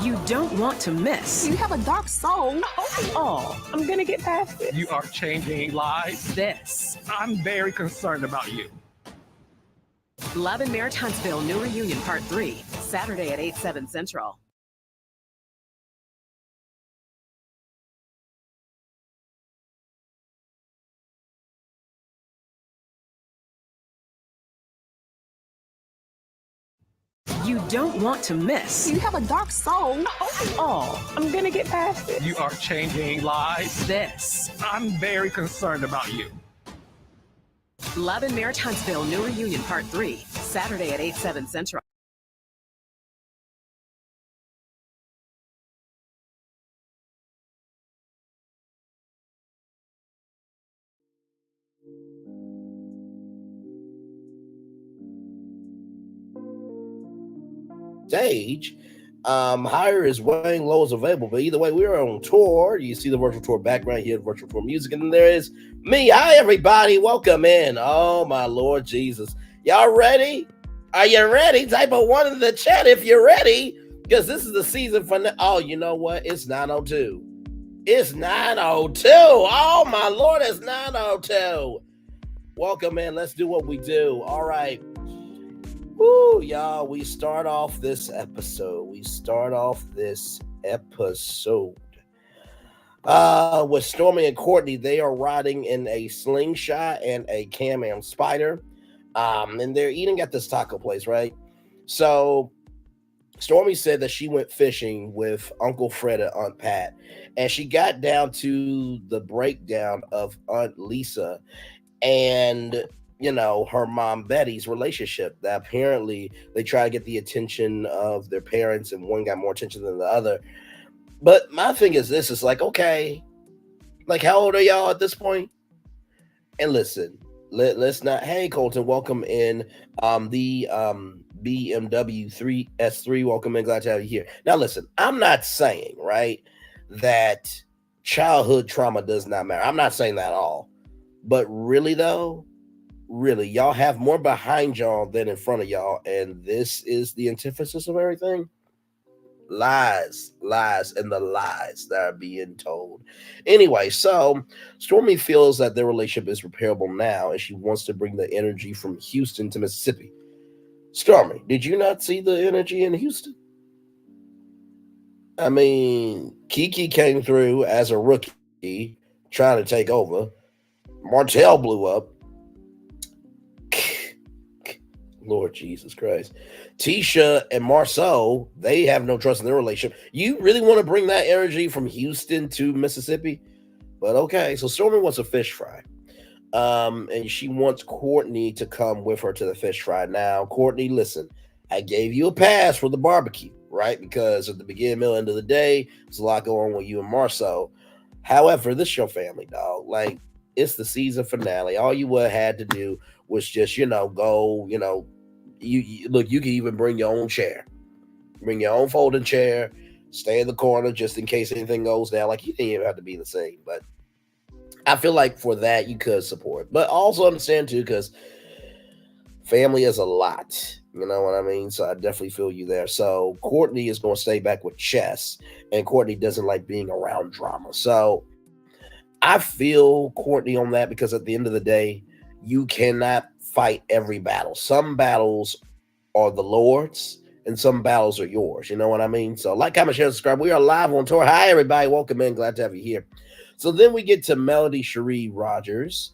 you don't want to miss. You have a dark soul. Oh, I'm gonna get past it. You are changing lives. This. I'm very concerned about you. Love and Marriage Huntsville, New Reunion Part 3, Saturday at 8, 7 Central. You don't want to miss. You have a dark soul. Oh, I'm gonna get past it. You are changing lives. This. I'm very concerned about you. Love and Marriage Huntsville, New Reunion Part 3, Saturday at 8, 7 Central. Stage. Higher is Wayne, low is available. But either way, we are on tour. You see the virtual tour background here, virtual tour music, and then there is me. Hi, everybody. Welcome in. Oh, my Lord Jesus. Y'all ready? Are you ready? Type a 1 in the chat if you're ready, because this is the season for. Oh, you know what? It's 9:02. It's 9:02. Oh, my Lord, it's 9:02. Welcome in. Let's do what we do. All right. Woo, y'all, we start off this episode. with Stormy and Courtney. They are riding in a slingshot and a Can-Am Spider. And they're eating at this taco place, right? So Stormy said that she went fishing with Uncle Fred and Aunt Pat, and she got down to the breakdown of Aunt Lisa and her mom Betty's relationship. That apparently they try to get the attention of their parents, and one got more attention than the other. But my thing is this: is like, okay, like, how old are y'all at this point? And listen, let's not. Hey, Colton, welcome in. The BMW 3S3, welcome in. Glad to have you here. Now, listen, I'm not saying that childhood trauma does not matter. I'm not saying that at all. But really, though. Really, y'all have more behind y'all than in front of y'all, and this is the antithesis of everything. Lies, and the lies that are being told. Anyway, so Stormy feels that their relationship is repairable now, and she wants to bring the energy from Houston to Mississippi. Stormy, did you not see the energy in Houston? I mean, Keke came through as a rookie, trying to take over. Martell blew up. Lord Jesus Christ. Tisha and Marceau, they have no trust in their relationship. You really want to bring that energy from Houston to Mississippi? But okay, so Stormy wants a fish fry. And she wants Courtney to come with her to the fish fry. Now, Courtney, listen, I gave you a pass for the barbecue, right? Because at the beginning, middle, end of the day, there's a lot going on with you and Marceau. However, this is your family, dog. Like, it's the season finale. All you would have had to do was just, go, you look, you can even bring your own chair. Bring your own folding chair, stay in the corner just in case anything goes down. Like, you didn't even have to be the same. But I feel like for that, you could support. But also understand, too, because family is a lot. You know what I mean? So I definitely feel you there. So Courtney is going to stay back with Chess, and Courtney doesn't like being around drama. So I feel Courtney on that, because at the end of the day, you cannot fight every battle. Some battles are the Lord's, and some battles are yours. You know what I mean? So like, comment, share, subscribe. We are live on tour. Hi, everybody. Welcome in. Glad to have you here. So then we get to Melody Cherie Rogers.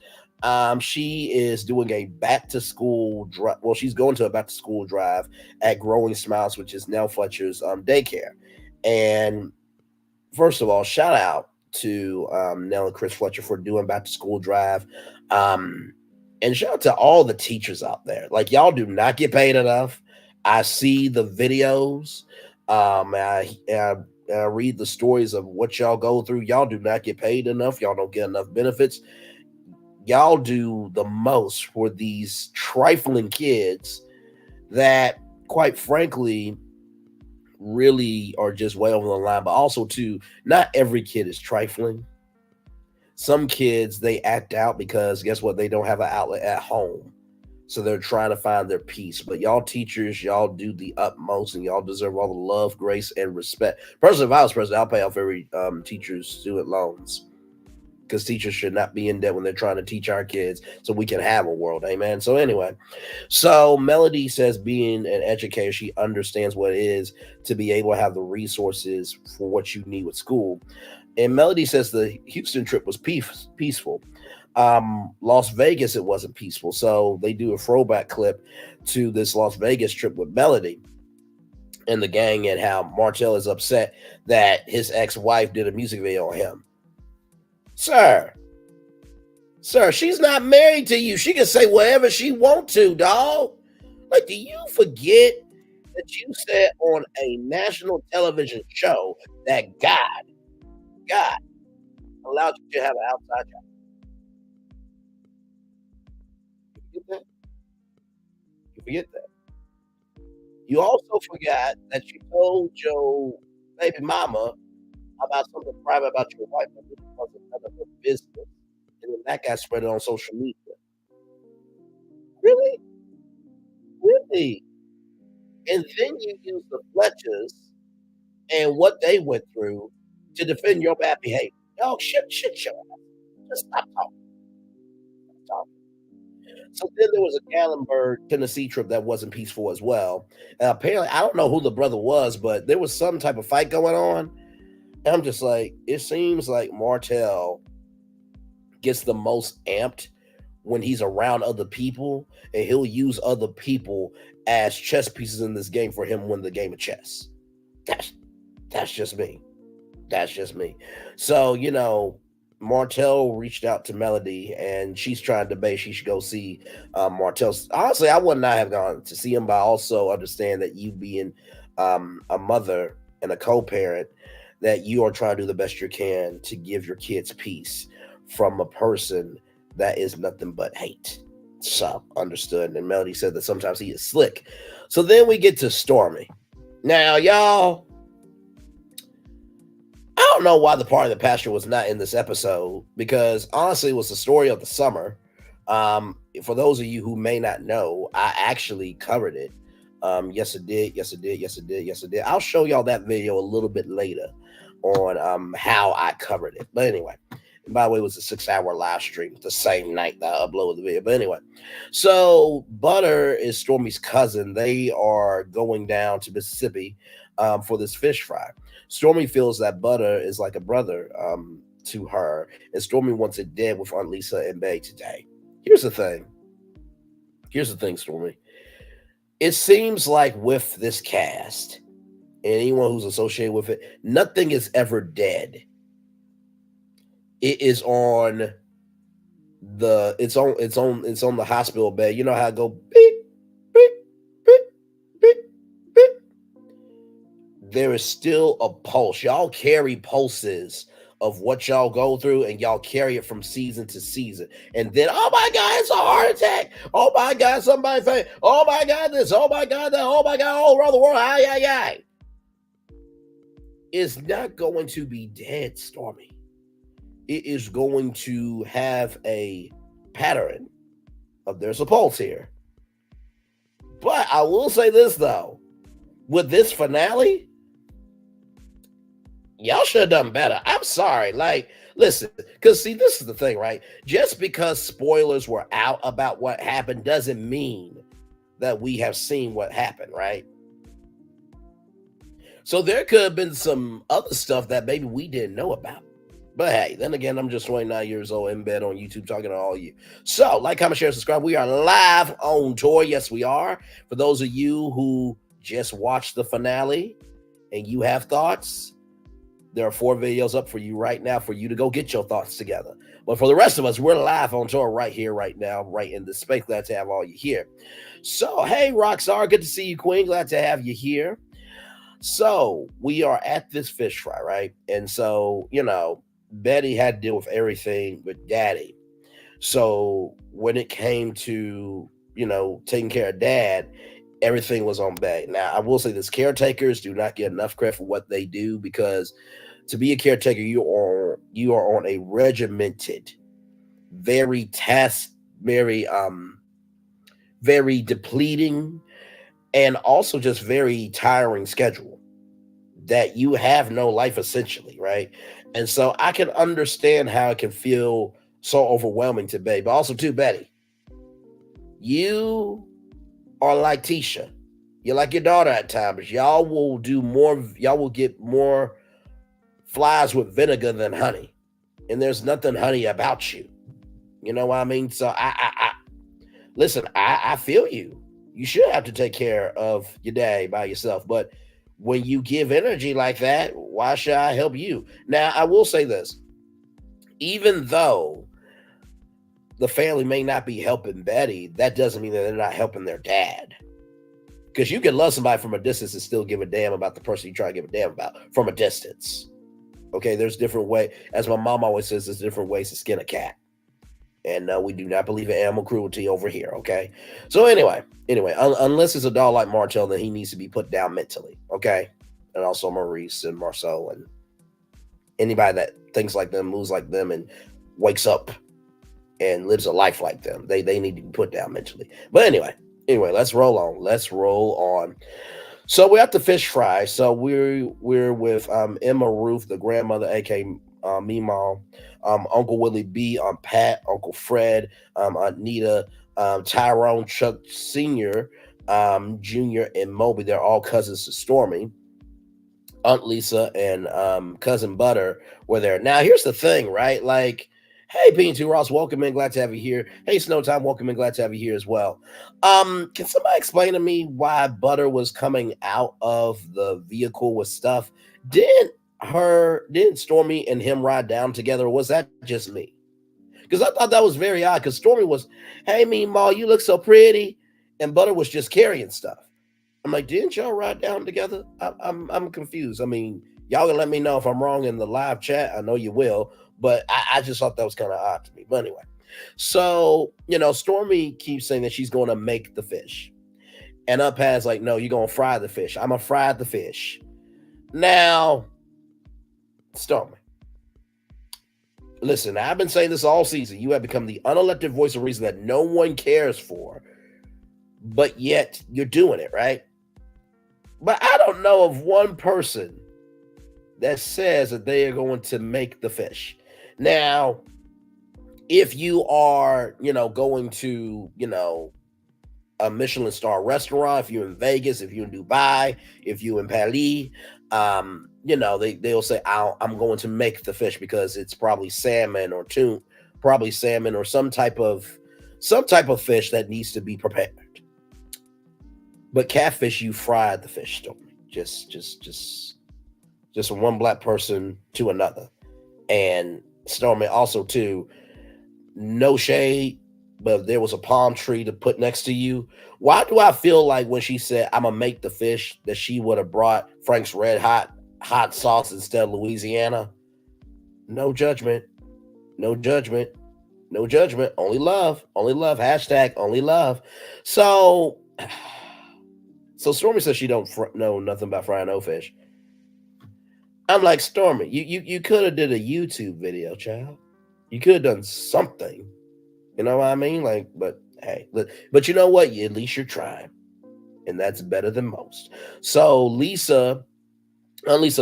She is doing a back-to-school drive. Well, she's going to a back-to-school drive at Growing Smiles, which is Nell Fletcher's daycare. And first of all, shout out to Nell and Chris Fletcher for doing back-to-school drive. And shout out to all the teachers out there. Like, y'all do not get paid enough. I see the videos. I read the stories of what y'all go through. Y'all do not get paid enough. Y'all don't get enough benefits. Y'all do the most for these trifling kids that, quite frankly, really are just way over the line. But also, too, not every kid is trifling. Some kids, they act out because guess what? They don't have an outlet at home. So they're trying to find their peace. But y'all teachers, y'all do the utmost, and y'all deserve all the love, grace, and respect. Personally, if I was president, I'll pay off every teacher's student loans, because teachers should not be in debt when they're trying to teach our kids so we can have a world. Amen. So anyway, so Melody says being an educator, she understands what it is to be able to have the resources for what you need with school. And Melody says the Houston trip was peaceful. Las Vegas, it wasn't peaceful. So they do a throwback clip to this Las Vegas trip with Melody and the gang, and how Martell is upset that his ex-wife did a music video on him. Sir, she's not married to you. She can say whatever she wants to, dog. Like, do you forget that you said on a national television show that God allowed you to have an outside job? You forget that? You forget that. You also forgot that you told your baby mama about something private about your wife, but this wasn't none of her business. And then that got spread on social media. Really? Really? And then you use the Fletchers and what they went through to defend your bad behavior. No, shit, your ass. Just stop talking. Stop talking. So then there was a Gatlinburg, Tennessee trip that wasn't peaceful as well. And apparently, I don't know who the brother was, but there was some type of fight going on. And I'm just like, it seems like Martell gets the most amped when he's around other people, and he'll use other people as chess pieces in this game for him to win the game of chess. That's just me. That's just me. So, you know, Martell reached out to Melody, and she's trying to debate she should go see Martell. Honestly, I would not have gone to see him, but I also understand that you being a mother and a co-parent, that you are trying to do the best you can to give your kids peace from a person that is nothing but hate. So, understood. And Melody said that sometimes he is slick. So then we get to Stormy. Now, y'all, I don't know why the part of the pasture was not in this episode, because honestly, it was the story of the summer. For those of you who may not know, I actually covered it. Yes, it did. I'll show y'all that video a little bit later on how I covered it. But anyway, and by the way, it was a 6-hour live stream the same night that I uploaded the video. But anyway, so Butter is Stormy's cousin. They are going down to Mississippi for this fish fry. Stormy feels that Butter is like a brother to her, and Stormy wants it dead with Aunt Lisa and Bay today. Here's the thing, Stormy. It seems like with this cast and anyone who's associated with it, nothing is ever dead. It is on the it's on the hospital bed. You know how I go beep, beep, beep, beep, beep. There is still a pulse. Y'all carry pulses of what y'all go through, and y'all carry it from season to season. And then, oh my God, it's a heart attack. Oh my God, somebody faint. Oh my God, this. Oh my God, that. Oh my God, all around the world. Aye. It's not going to be dead, Stormy. It is going to have a pattern of there's a pulse here. But I will say this, though. With this finale, y'all should have done better. I'm sorry. Like, listen, because see, this is the thing, right? Just because spoilers were out about what happened doesn't mean that we have seen what happened, right? So there could have been some other stuff that maybe we didn't know about. But hey, then again, I'm just 29 years old in bed on YouTube talking to all you. So, like, comment, share, subscribe. We are live on tour. Yes, we are. For those of you who just watched the finale and you have thoughts, there are 4 videos up for you right now for you to go get your thoughts together. But for the rest of us, we're live on tour right here, right now, right in this space. Glad to have all you here. So, hey, Rockstar, good to see you, Queen. Glad to have you here. So, we are at this fish fry, right? And so, you know, Betty had to deal with everything with Daddy. So, when it came to, you know, taking care of Dad, everything was on Betty. Now, I will say this, caretakers do not get enough credit for what they do, because to be a caretaker, you are on a regimented, very very depleting, and also just very tiring schedule that you have no life essentially, right? And so I can understand how it can feel so overwhelming to Betty, but also to Betty, you are like Tisha. You're like your daughter at times. Y'all will do more, y'all will get more flies with vinegar than honey. And there's nothing honey about you. You know what I mean? So I listen, I feel you. You should have to take care of your day by yourself. But when you give energy like that, why should I help you? Now, I will say this. Even though the family may not be helping Betty, that doesn't mean that they're not helping their dad. Because you can love somebody from a distance and still give a damn about the person you try to give a damn about from a distance. Okay, there's different ways. As my mom always says, there's different ways to skin a cat. And we do not believe in animal cruelty over here, okay? So anyway, unless it's a dog like Martell, then he needs to be put down mentally, okay? And also Maurice and Marceau and anybody that thinks like them, moves like them, and wakes up and lives a life like them. They need to be put down mentally. But anyway, let's roll on. Let's roll on. So we're at the fish fry. So we're with Emma Ruth, the grandmother, aka Meemaw, Uncle Willie B, Pat, Uncle Fred, Aunt Nita, Tyrone, Chuck Sr., Jr., and Moby. They're all cousins to Stormy. Aunt Lisa and Cousin Butter were there. Now, here's the thing, right? Like, hey, P2 Ross, welcome in. Glad to have you here. Hey, Snowtime, welcome in. Glad to have you here as well. Can somebody explain to me why Butter was coming out of the vehicle with stuff? Didn't Stormy and him ride down together, or was that just me? Because I thought that was very odd, because Stormy was, hey, Meemaw, you look so pretty, and Butter was just carrying stuff. I'm like, didn't y'all ride down together? I'm confused. I mean, y'all can let me know if I'm wrong in the live chat. I know you will, but I just thought that was kind of odd to me. But anyway, so, Stormy keeps saying that she's going to make the fish. And Uphand's like, no, you're going to fry the fish. I'm going to fry the fish. Now, Stormy, listen, I've been saying this all season. You have become the unelected voice of reason that no one cares for, but yet you're doing it, right? But I don't know of one person that says that they are going to make the fish. Now, if you are, going to, a Michelin star restaurant, if you're in Vegas, if you're in Dubai, if you're in Paris, they'll say, I'm going to make the fish because it's probably salmon or tuna, probably salmon or some type of fish that needs to be prepared. But catfish, you fried the fish, Stormy. Just from one black person to another. And Stormy also too, no shade, but if there was a palm tree to put next to you, why do I feel like when she said I'm gonna make the fish that she would have brought Frank's Red Hot sauce instead of Louisiana? No judgment. Only love. Hashtag only love. So Stormy says she don't know nothing about frying no fish. I'm like, Stormy, you could have did a YouTube video, child. You could have done something. You know what I mean? Like, but hey, but you know what? At least you're trying. And that's better than most. So Lisa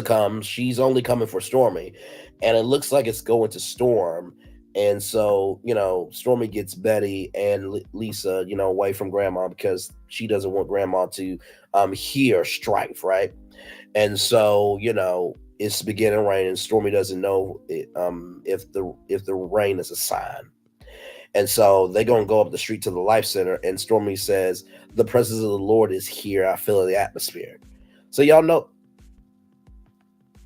comes. She's only coming for Stormy. And it looks like it's going to storm. And so, Stormy gets Betty and Lisa, away from Grandma because she doesn't want Grandma to hear strife, right? And so, it's beginning to rain, and Stormy doesn't know if the rain is a sign. And so they're going to go up the street to the Life Center, and Stormy says, the presence of the Lord is here. I feel the atmosphere. So y'all know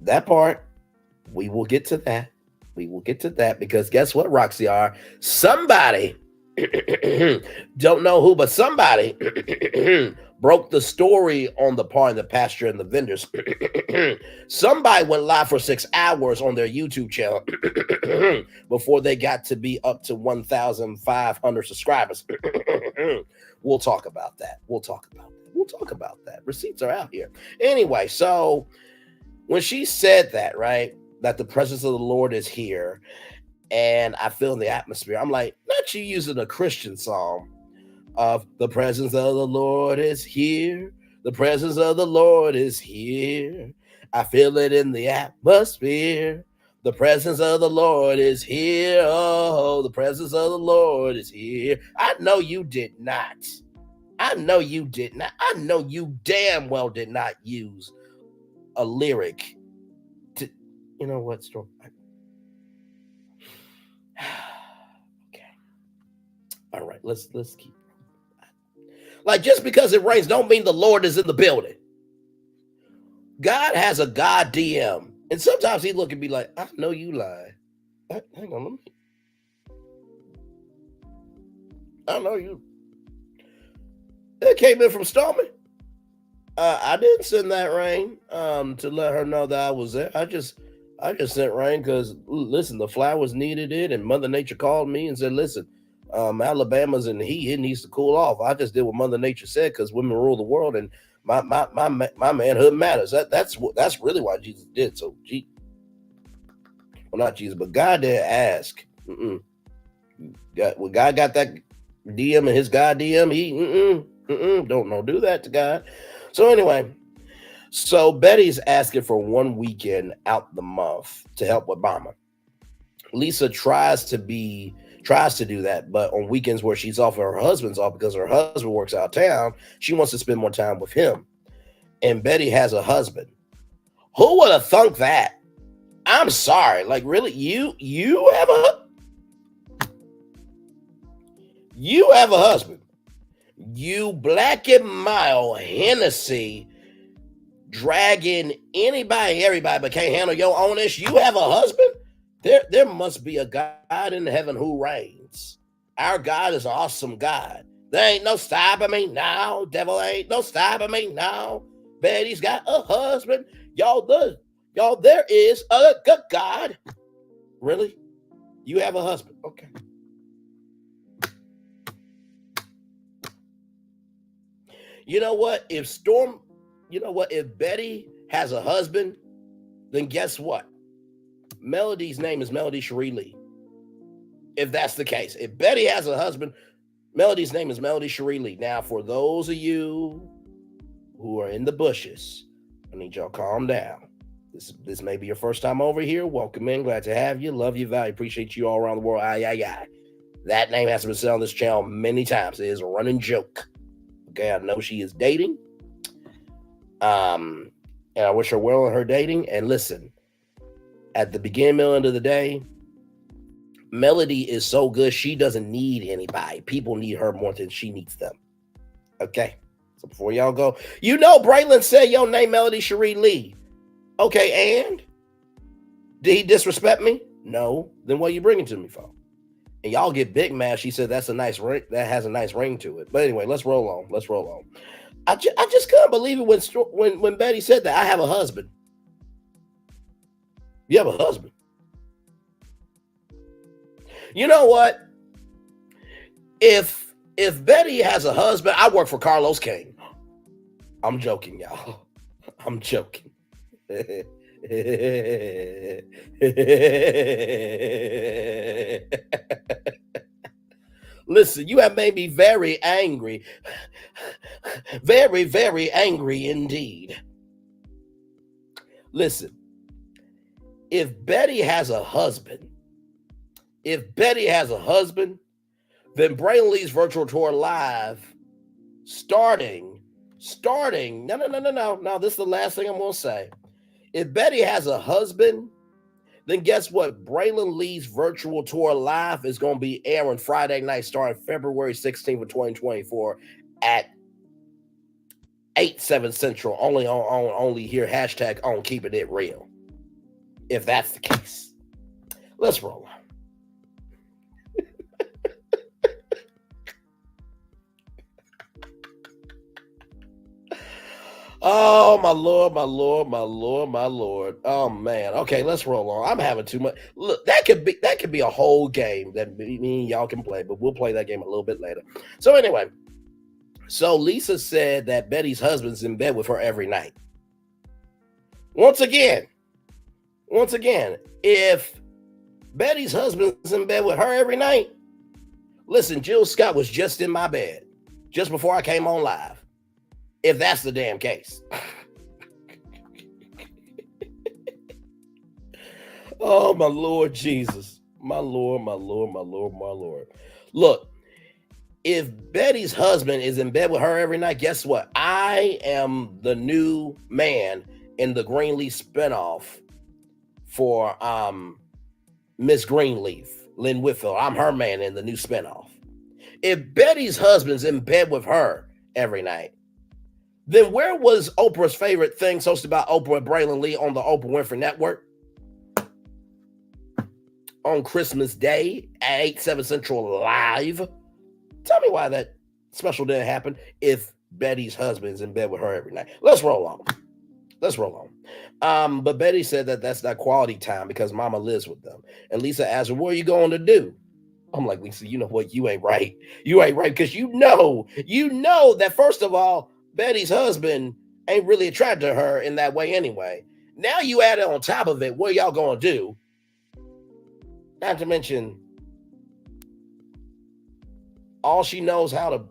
that part. We will get to that. Because guess what, Roxy R? Somebody, don't know who, but somebody broke the story on the part of the pasture and the vendors. Somebody went live for 6 hours on their YouTube channel before they got to be up to 1,500 subscribers. We'll talk about that. Receipts are out here. Anyway, so when she said that, right, that the presence of the Lord is here and I feel in the atmosphere, I'm like, not you using a Christian song, of the presence of the Lord is here. The presence of the Lord is here. I feel it in the atmosphere. The presence of the Lord is here. Oh, the presence of the Lord is here. I know you did not. I know you did not. I know you damn well did not use a lyric to, you know what, Storm? Okay. All right, let's keep. Like, just because it rains don't mean the Lord is in the building. God has a God DM. And sometimes he look and be like, I know you lie. Hang on, let me. I know you. It came in from Stormy. I didn't send that rain to let her know that I was there. I just sent rain because, listen, the flowers needed it, and Mother Nature called me and said, listen, Alabama's in the heat. It needs to cool off. I just did what Mother Nature said because women rule the world, and my manhood matters. That's really why Jesus did. So, well, not Jesus, but God didn't ask. When God got that DM in his God DM, he don't do that to God. So anyway, so Betty's asking for 1 weekend out the month to help with Mama. Lisa tries to do that, but on weekends where she's off and her husband's off because her husband works out of town, she wants to spend more time with him. And Betty has a husband. Who would have thunk that? I'm sorry. Like, really? You have a husband. You black and mild Hennessy dragging anybody, everybody, but can't handle your own issue. You have a husband? There must be a God in heaven who reigns. Our God is an awesome God. There ain't no stopping me now. Devil ain't no stopping me now. Betty's got a husband. Y'all, there is a good God. Really? You have a husband? Okay. You know what? If Betty has a husband, then guess what? Melody's name is Melody Cherie Lee. If that's the case, if Betty has a husband, Melody's name is Melody Cherie Lee. Now, for those of you who are in the bushes, I need y'all calm down. This may be your first time over here. Welcome in. Glad to have you. Love you, value. Appreciate you all around the world. Aye. That name has been said on this channel many times. It is a running joke. Okay, I know she is dating. And I wish her well in her dating. And listen, at the beginning, middle, end of the day, Melody is so good, she doesn't need anybody. People need her more than she needs them. Okay? So before y'all go, you know Braylon said your name Melody Cherie Lee. Okay, and? Did he disrespect me? No. Then what are you bringing to me for? And y'all get big mad. She said that's a nice ring. That has a nice ring to it. But anyway, let's roll on. I just couldn't believe it when Betty said that. I have a husband. You have a husband. You know what? If Betty has a husband, I work for Carlos King. I'm joking, y'all. I'm joking. Listen, you have made me very angry. Very, very angry indeed. Listen, if Betty has a husband, then Braylon Lee's virtual tour live starting. No, this is the last thing I'm going to say. If Betty has a husband, then guess what? Braylon Lee's virtual tour live is going to be airing Friday night starting February 16th of 2024 at 8/7 Central. Only here, hashtag on Keeping It Real. If that's the case. Let's roll on. Oh, my Lord. Oh, man. Okay, let's roll on. I'm having too much. Look, that could be a whole game that me and y'all can play, but we'll play that game a little bit later. So anyway, so Lisa said that Betty's husband's in bed with her every night. Once again, if Betty's husband's in bed with her every night, listen, Jill Scott was just in my bed. just before I came on live. If that's the damn case. Oh, my Lord Jesus. My Lord, my Lord, my Lord, my Lord. Look, if Betty's husband is in bed with her every night, guess what? I am the new man in the Greenleaf spinoff for Miss Greenleaf, Lynn Whitfield. I'm her man in the new spinoff. If Betty's husband's in bed with her every night, then where was Oprah's favorite thing hosted by Oprah and Braylon Lee on the Oprah Winfrey Network? On Christmas Day at 8/7 Central Live. Tell me why that special didn't happen if Betty's husband's in bed with her every night. Let's roll on. But Betty said that that's not quality time because Mama lives with them. And Lisa asked her, what are you going to do? I'm like, Lisa, you know what? You ain't right. You ain't right because you know that, first of all, Betty's husband ain't really attracted to her in that way anyway. Now you add it on top of it, what are y'all going to do? Not to mention, all she knows how to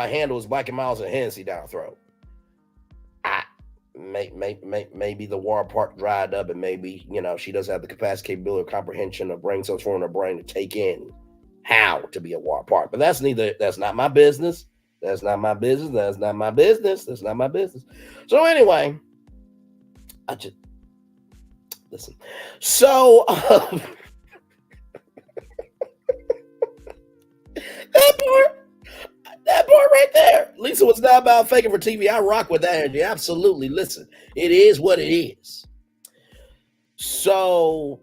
handle is Black and Miles and Hennessy down her throat. Maybe the water part dried up, and maybe she doesn't have the capacity, capability, or comprehension of brain cells in her brain to take in how to be a water park. But that's not my business. That's not my business. So anyway, I just listen. So. That part right there. Lisa was not about faking for TV. I rock with that energy. Absolutely. Listen, it is what it is. So,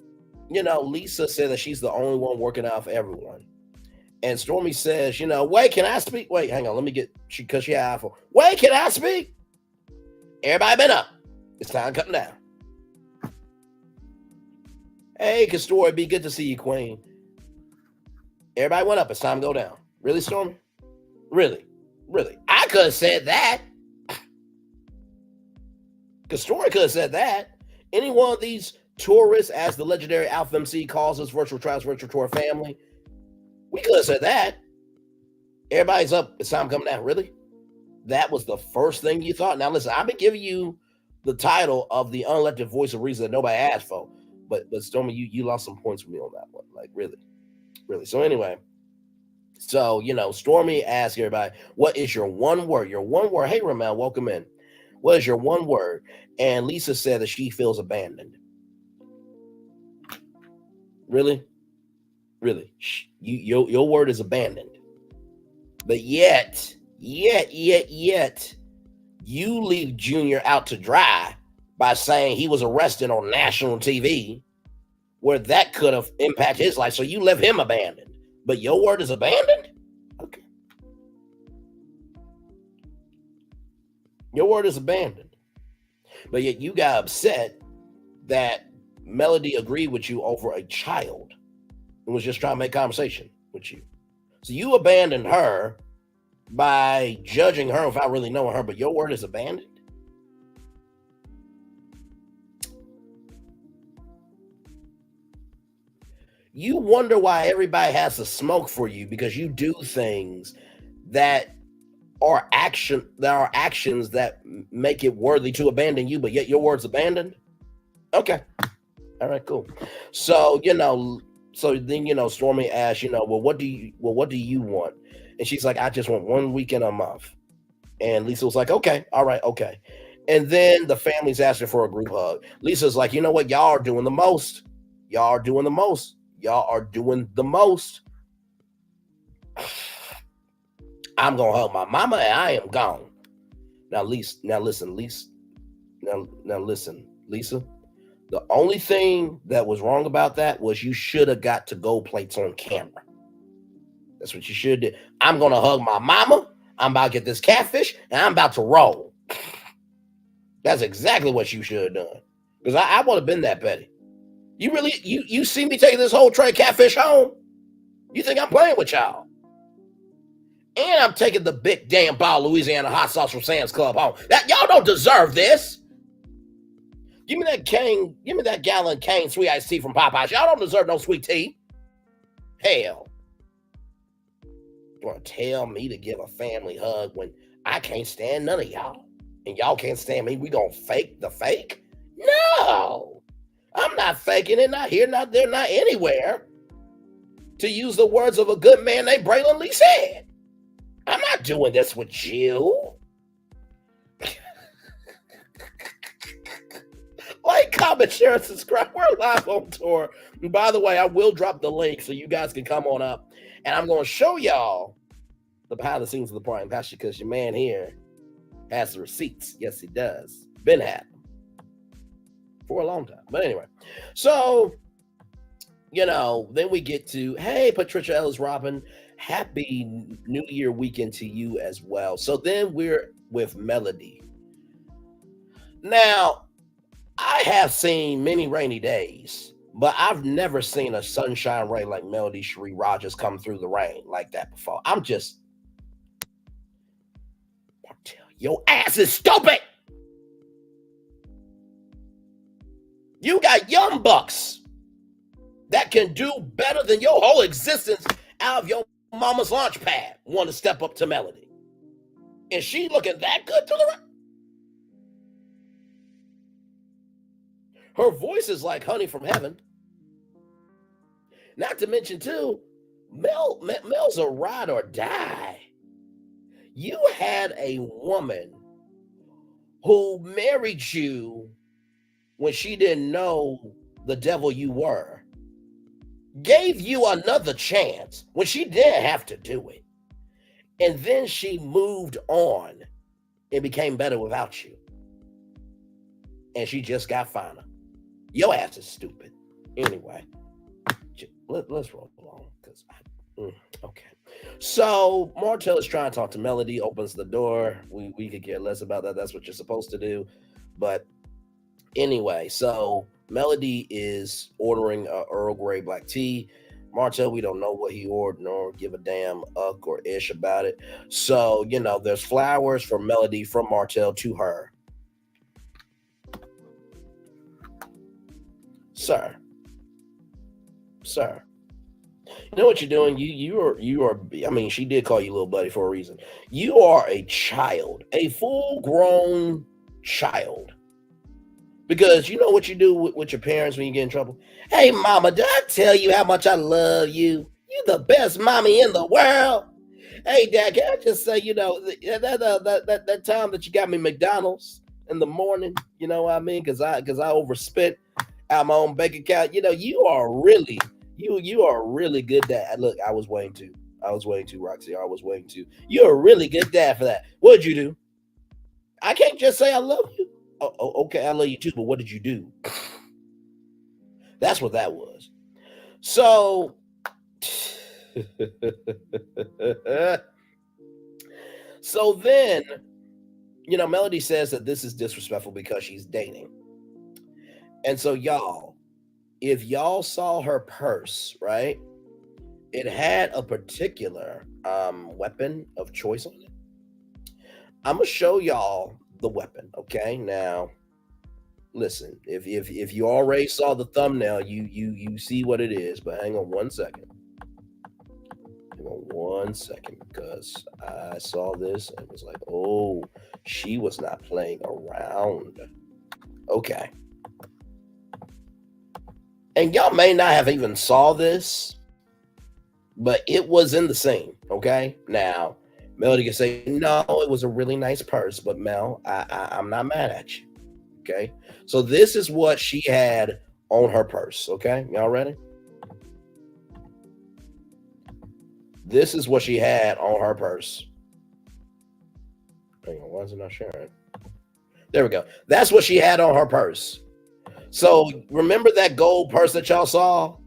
Lisa said that she's the only one working out for everyone. And Stormy says, wait, can I speak? Wait, hang on. Let me get, because she had iPhone. Wait, can I speak? Everybody been up. It's time to come down. Hey, Story, be good to see you, Queen. Everybody went up. It's time to go down. Really, Stormy? Really? I could have said that. Because Story could have said that. Any one of these tourists, as the legendary Alpha MC calls us, virtual tour family, we could have said that. Everybody's up. It's time to come down. Really? That was the first thing you thought? Now, listen, I've been giving you the title of the unelected voice of reason that nobody asked for. But Stormy, you lost some points for me on that one. Like, really. So anyway, Stormy asked everybody, what is your one word? Your one word. Hey, Ramel, welcome in. What is your one word? And Lisa said that she feels abandoned. Really? Your word is abandoned. But yet, you leave Junior out to dry by saying he was arrested on national TV, where that could have impacted his life. So you left him abandoned. But your word is abandoned? Okay. Your word is abandoned. But yet you got upset that Melody agreed with you over a child and was just trying to make conversation with you. So you abandoned her by judging her without really knowing her, but your word is abandoned? You wonder why everybody has to smoke for you, because you do things that are actions that make it worthy to abandon you, but yet your word's abandoned? Okay. All right, cool. So, then Stormy asked, what do you want? And she's like, I just want 1 weekend a month. And Lisa was like, okay, all right, okay. And then the family's asking for a group hug. Lisa's like, you know what? Y'all are doing the most. I'm gonna hug my mama and I am gone. Now listen, Lisa. The only thing that was wrong about that was you should have got to-go plates on camera. That's what you should do. I'm gonna hug my mama. I'm about to get this catfish and I'm about to roll. That's exactly what you should have done. Because I would have been that petty. You really, you see me taking this whole tray of catfish home? You think I'm playing with y'all? And I'm taking the big damn bottle of Louisiana hot sauce from Sam's Club home. That y'all don't deserve this. Give me that gallon cane sweet iced tea from Popeyes. Y'all don't deserve no sweet tea. Hell. gonna tell me to give a family hug when I can't stand none of y'all, and y'all can't stand me. We gonna fake the fake? No, I'm not faking it. Not here, not there, not anywhere. To use the words of a good man named Braylon Lee said, I'm not doing this with you. Like, comment, share, and subscribe. We're live on tour. And by the way, I will drop the link so you guys can come on up. And I'm going to show y'all the behind the scenes of the Prime Pasture because your man here has the receipts. Yes, he does. Been had them for a long time. But anyway, so, then we get to, hey, Patricia Ellis Robin, happy New Year weekend to you as well. So then we're with Melody. Now, I have seen many rainy days, but I've never seen a sunshine rain like Melody Cherie Rogers come through the rain like that before. Your ass is stupid. You got young bucks that can do better than your whole existence out of your mama's launch pad want to step up to Melody. Is she looking that good to the right? Her voice is like honey from heaven. Not to mention, too, Mel's a ride or die. You had a woman who married you when she didn't know the devil you were, gave you another chance when she didn't have to do it, and then she moved on and became better without you. And she just got finer. Your ass is stupid. Anyway, let's roll along. Okay. So Martell is trying to talk to Melody, opens the door. We could care less about that. That's what you're supposed to do. But anyway, so Melody is ordering a Earl Grey black tea. Martell, we don't know what he ordered nor give a damn uck or ish about it. So, there's flowers from Melody from Martell to her. Sir, you know what you're doing? You are. I mean, she did call you little buddy for a reason. You are a child, a full-grown child. Because you know what you do with your parents when you get in trouble? Hey, mama, did I tell you how much I love you? You the best mommy in the world. Hey, dad, can I just say, that time that you got me McDonald's in the morning, you know what I mean? Because I overspent out my own bank account. You are really, you are a really good dad. Look, I was waiting to, Roxy. I was waiting to. You're a really good dad for that. What'd you do? I can't just say I love you. Oh, okay, I love you too, but what did you do? That's what that was. So, so then, Melody says that this is disrespectful because she's dating. And so, y'all, if y'all saw her purse, right, it had a particular weapon of choice on it. I'm going to show y'all the weapon, okay? Now, listen, if you already saw the thumbnail, you see what it is, but hang on one second. Because I saw this and was like, oh, she was not playing around. Okay. And y'all may not have even saw this, but it was in the scene, okay? Now, Melody can say, no, it was a really nice purse, but Mel, I'm not mad at you, okay? So this is what she had on her purse, okay? Y'all ready? This is what she had on her purse. Hang on, why is it not sharing? There we go. That's what she had on her purse. So remember that gold purse that y'all saw?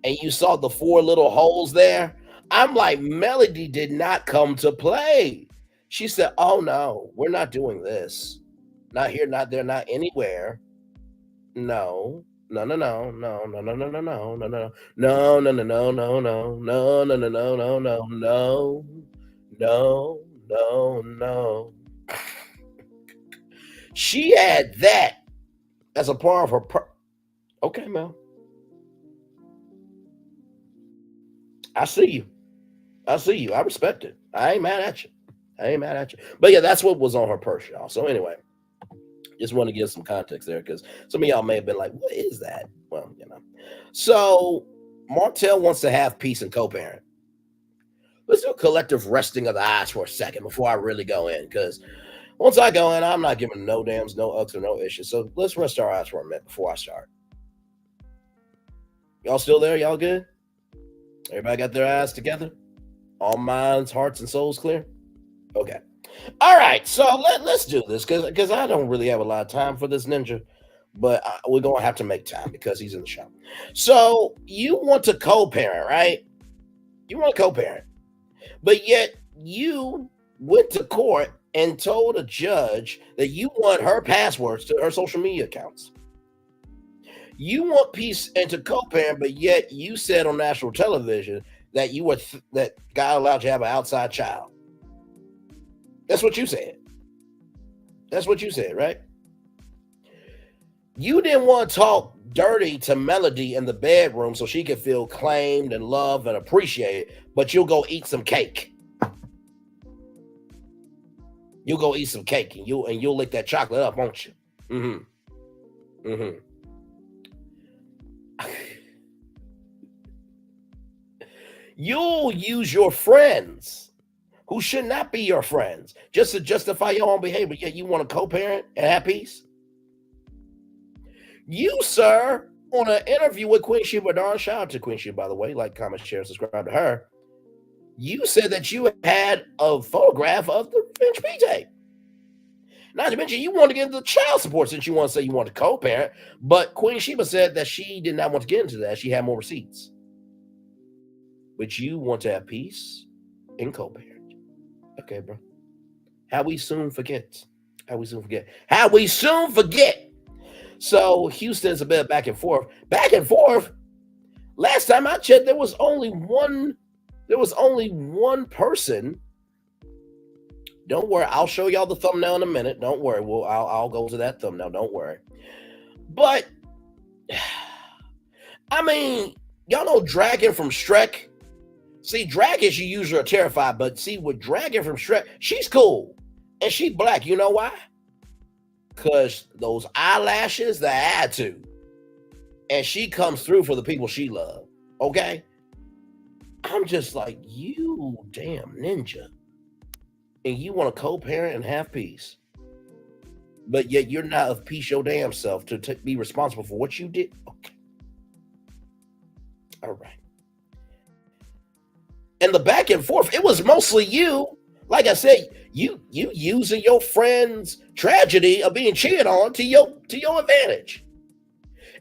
And you saw the 4 little holes there? I'm like, Melody did not come to play. She said, oh no, we're not doing this. Not here, not there, not anywhere. No. No. She had that as a part of her okay, Mel. I see you. I see you. I respect it. I ain't mad at you. I ain't mad at you. But yeah, that's what was on her purse, y'all. So anyway, just want to give some context there because some of y'all may have been like, what is that? Well, you know. So Martell wants to have peace and co-parent. Let's do a collective resting of the eyes for a second before I really go in, because once I go in, I'm not giving no dams, no ucks, or no issues. So let's rest our eyes for a minute before I start. Y'all still there? Y'all good? Everybody got their eyes together? All minds, hearts, and souls clear? Okay. All right. So let's do this because I don't really have a lot of time for this ninja, but we're going to have to make time because he's in the show. So you want to co-parent, right? You want to co-parent, but yet you went to court and told a judge that you want her passwords to her social media accounts. You want peace and to co-parent, but yet you said on national television that you were that God allowed you to have an outside child. That's what you said. That's what you said, right? You didn't want to talk dirty to Melody in the bedroom so she could feel claimed and loved and appreciated, but you'll go eat some cake. You'll go eat some cake and you'll lick that chocolate up, won't you? Mm-hmm. Mm-hmm. You'll use your friends who should not be your friends just to justify your own behavior. Yet you want to co-parent and have peace? You, sir, on an interview with Queen Sheba, darn shout out to Queen Sheba, by the way, like, comment, share, subscribe to her. You said that you had a photograph of the French PJ. Not to mention, you want to get into child support since you want to say you want to co-parent, but Queen Sheba said that she did not want to get into that. She had more receipts. But you want to have peace and co-parent. Okay, bro. How we soon forget. How we soon forget. How we soon forget. So Houston's a bit back and forth. Back and forth. Last time I checked, there was only one person. Don't worry, I'll show y'all the thumbnail in a minute. Don't worry. I'll go to that thumbnail. Don't worry. But I mean, y'all know Dragon from Shrek. See, Dragon, she usually are terrified, but see, with Dragon from Shrek, she's cool. And she black. You know why? Because those eyelashes, the attitude. And she comes through for the people she loves. Okay? I'm just like, you damn ninja. And you want to co-parent and have peace. But yet you're not of peace your damn self to be responsible for what you did. Okay. All right. And the back and forth, it was mostly you. Like I said, you using your friend's tragedy of being cheated on to your advantage.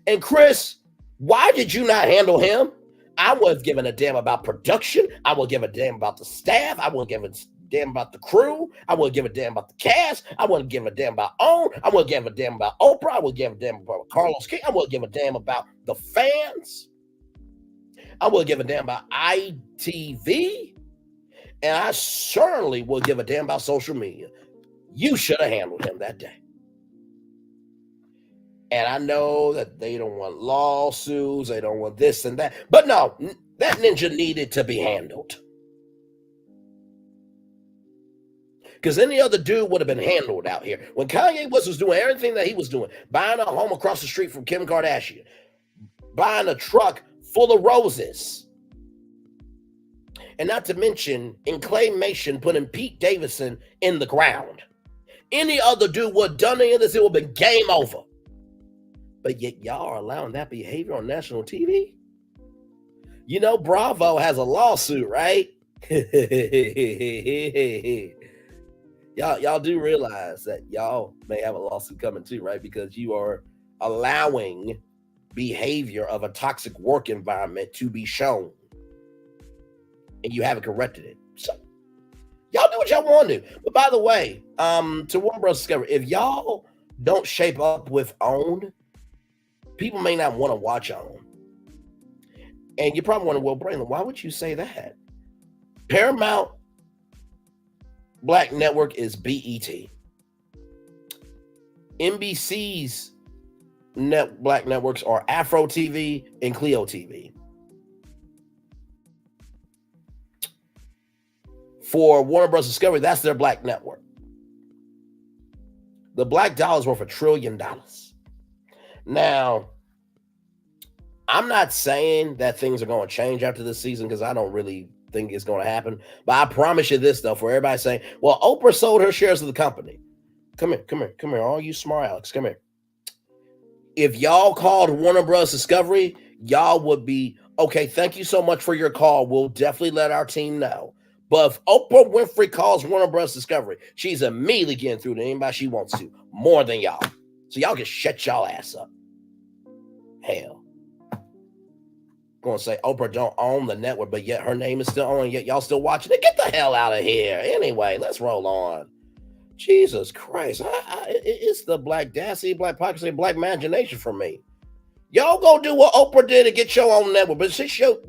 And Chris, why did you not handle him? I wasn't giving a damn about production. I wouldn't give a damn about the staff. I wouldn't give a damn about the crew. I wouldn't give a damn about the cast. I wouldn't give a damn about OWN. I wouldn't give a damn about Oprah. I wouldn't give a damn about Carlos King. I wouldn't give a damn about the fans. I wouldn't give a damn about ITV. And I certainly would give a damn about social media. You should have handled him that day. And I know that they don't want lawsuits. They don't want this and that. But no, that ninja needed to be handled. Because any other dude would have been handled out here. When Kanye was doing everything that he was doing, buying a home across the street from Kim Kardashian, buying a truck full of roses, and not to mention in claymation putting Pete Davidson in the ground. Any other dude would have done any of this, it would have been game over. But yet y'all are allowing that behavior on national TV? You know, Bravo has a lawsuit, right? Y'all do realize that y'all may have a lawsuit coming too, right? Because you are allowing behavior of a toxic work environment to be shown. And you haven't corrected it. So y'all do what y'all want to do. But by the way, to Warner Bros. Discovery, if y'all don't shape up with OWN, people may not want to watch OWN. And you probably wonder, well, Braylon, why would you say that? Paramount Black Network is BET. NBC's Black networks are Afro TV and Clio TV. for Warner Bros. Discovery, that's their black network. The black dollar is worth $1 trillion. Now, I'm not saying that things are going to change after this season because I don't really think it's going to happen. But I promise you this, though, for everybody saying, well, Oprah sold her shares of the company. Come here. All you smart Alex, come here. If y'all called Warner Bros. Discovery, y'all would be, okay, thank you so much for your call. We'll definitely let our team know. But if Oprah Winfrey calls Warner Bros. Discovery, she's immediately getting through to anybody she wants to, more than y'all. So y'all can shut y'all ass up. Hell. Going to say Oprah don't own the network, but yet her name is still on, yet y'all still watching it. Get the hell out of here. Anyway, let's roll on. Jesus Christ. It's the black dassy, black hypocrisy, black imagination for me. Y'all go do what Oprah did and get your own network. But since y'all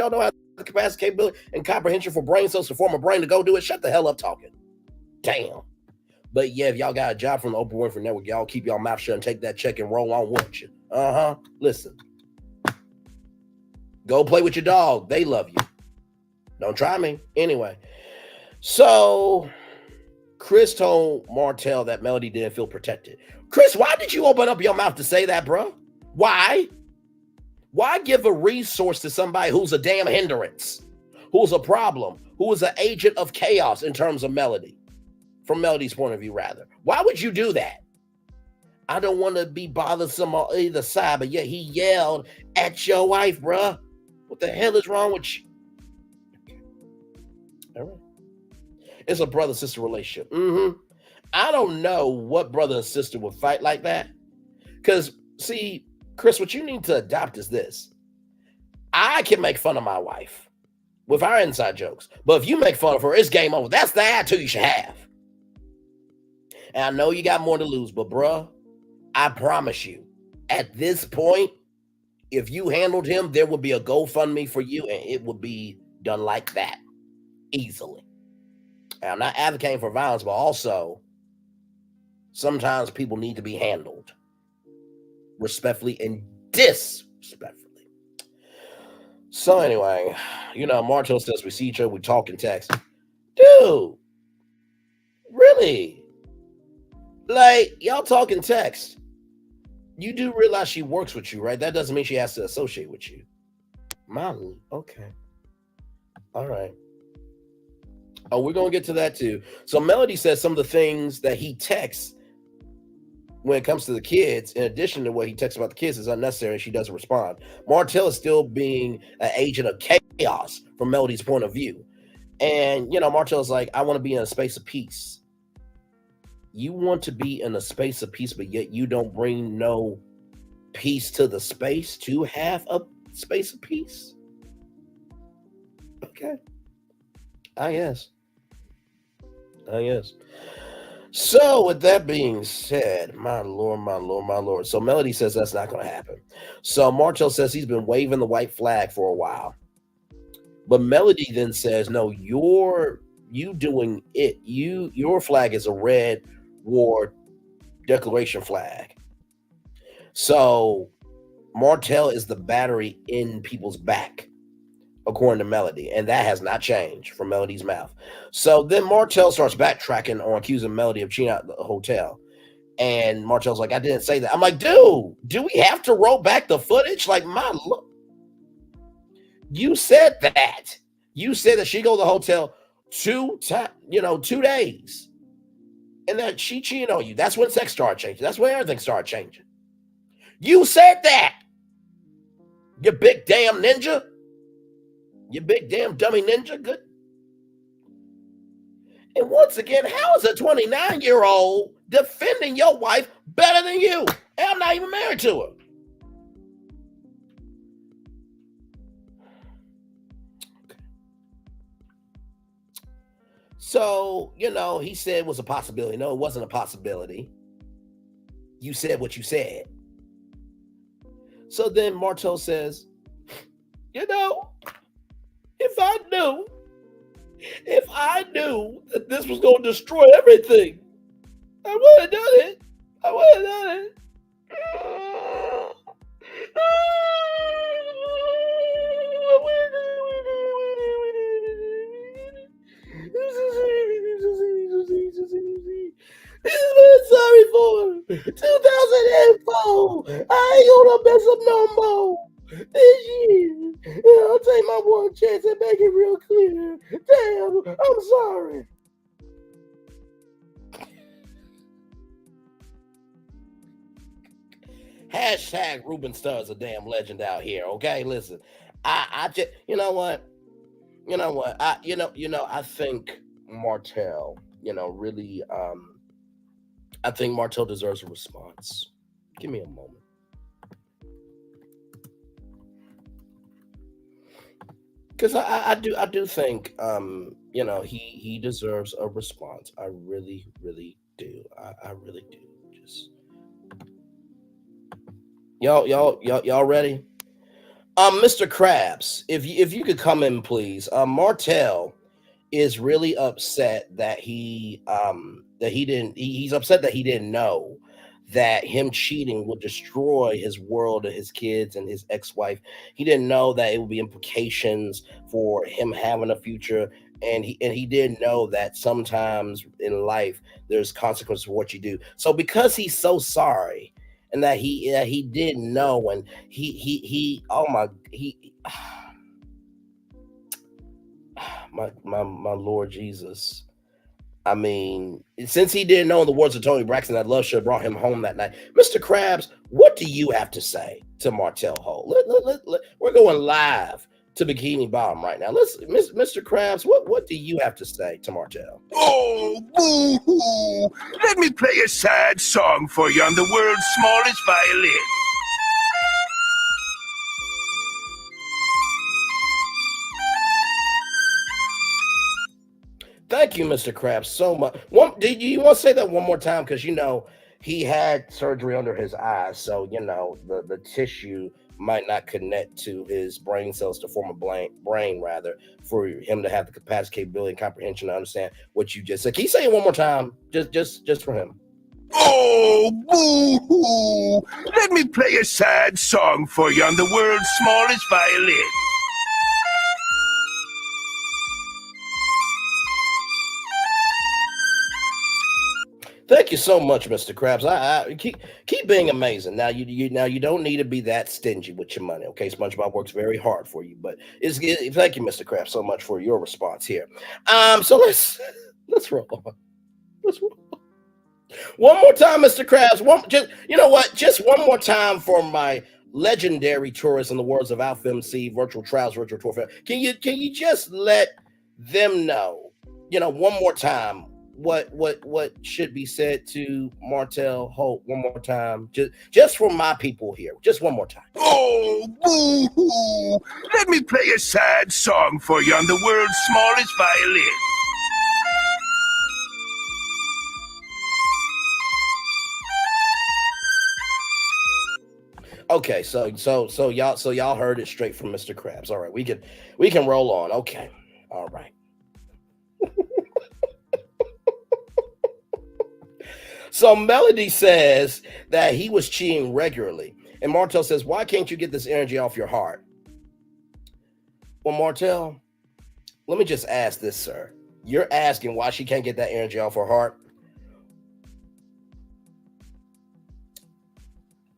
don't have the capacity, capability, and comprehension for brain cells to form a brain to go do it, shut the hell up talking. Damn. But yeah, if y'all got a job from the Oprah Winfrey Network, y'all keep y'all mouth shut and take that check and roll on with you. Listen. Go play with your dog. They love you. Don't try me. Anyway. So Chris told Martell that Melody didn't feel protected. Chris, why did you open up your mouth to say that, bro? Why? Why give a resource to somebody who's a damn hindrance, who's a problem, who is an agent of chaos in terms of Melody, from Melody's point of view, rather? Why would you do that? I don't want to be bothersome on either side, but yeah, he yelled at your wife, bruh. What the hell is wrong with you? All right. It's a brother-sister relationship. I don't know what brother and sister would fight like that. Because, see, Chris, what you need to adopt is this. I can make fun of my wife with our inside jokes. But if you make fun of her, it's game over. That's the attitude you should have. And I know you got more to lose, but bruh, I promise you, at this point, if you handled him, there would be a GoFundMe for you, and it would be done like that. Easily. And I'm not advocating for violence, but also, sometimes people need to be handled respectfully and disrespectfully. So anyway, Martell says we see each other, we talk and text. Dude, really? Like, y'all talk and text. You do realize she works with you, right? That doesn't mean she has to associate with you. Molly, okay. All right. Oh, we're going to get to that too. So Melody says some of the things that he texts when it comes to the kids, in addition to what he texts about the kids, is unnecessary, and she doesn't respond. Martell is still being an agent of chaos from Melody's point of view. And, Martell's like, I want to be in a space of peace. You want to be in a space of peace, but yet you don't bring no peace to the space to have a space of peace? Okay. Yes. So with that being said, my Lord. So Melody says that's not going to happen. So Martell says he's been waving the white flag for a while. But Melody then says, no, you doing it. Your flag is a red war declaration flag. So Martell is the battery in people's back, according to Melody, and that has not changed from Melody's mouth. So then Martell starts backtracking on accusing Melody of cheating out the hotel. And Martell's like, I didn't say that. I'm like, dude, do we have to roll back the footage? Like, you said that. You said that she go to the hotel 2 days. And that she cheated on you. That's when sex started changing. That's when everything started changing. You said that. You big damn ninja. You big damn dummy ninja. Good. And once again, how is a 29-year-old defending your wife better than you? And I'm not even married to her. So, he said it was a possibility. No, it wasn't a possibility. You said what you said. So then Martell says, if I knew that this was going to destroy everything, I would have done it. Sorry for 2004. I ain't gonna mess up no more. This year, I'll take my one chance and make it real clear. Damn, I'm sorry. Hashtag Ruben Studd's a damn legend out here. Okay, listen, I just, I think Martell, really, I think Martell deserves a response. Give me a moment. Because I do think he deserves a response. I really, really do. I really do. Just y'all ready? Mr. Krabs, if you could come in, please. Martell is really upset that he's upset that he didn't know that him cheating would destroy his world and his kids and his ex-wife. He didn't know that it would be implications for him having a future, and he didn't know that sometimes in life there's consequences for what you do. So because he's so sorry and that he didn't know, and he oh my he my Lord Jesus. I mean, since he didn't know, in the words of Tony Braxton, that love should have brought him home that night. Mr. Krabs, what do you have to say to Martell Holt? We're going live to Bikini Bottom right now. Mr. Krabs, what do you have to say to Martell? Oh, boo-hoo. Let me play a sad song for you on the world's smallest violin. Thank you, Mr. Krabs, so much. Did you want to say that one more time? Because he had surgery under his eyes, so the tissue might not connect to his brain cells to form a brain rather, for him to have the capacity, capability, and comprehension to understand what you just said. Can you say it one more time, just for him? Oh, boo-hoo. Let me play a sad song for you on the world's smallest violin. Thank you so much, Mr. Krabs. I keep being amazing. Now you don't need to be that stingy with your money. Okay, SpongeBob works very hard for you, but thank you, Mr. Krabs, so much for your response here. So let's roll on. Let's roll on. One more time, Mr. Krabs. Just one more time for my legendary tourists, in the words of Alpha MC, Virtual Trials, Virtual Tour. Can you just let them know, one more time, what should be said to Martell Holt one more time, just for my people here, just one more time. Oh, boo-hoo. Let me play a sad song for you on the world's smallest violin. Okay, so y'all heard it straight from Mr. Krabs. All right, we can roll on. Okay, all right. So Melody says that he was cheating regularly. And Martell says, why can't you get this energy off your heart? Well, Martell, let me just ask this, sir. You're asking why she can't get that energy off her heart?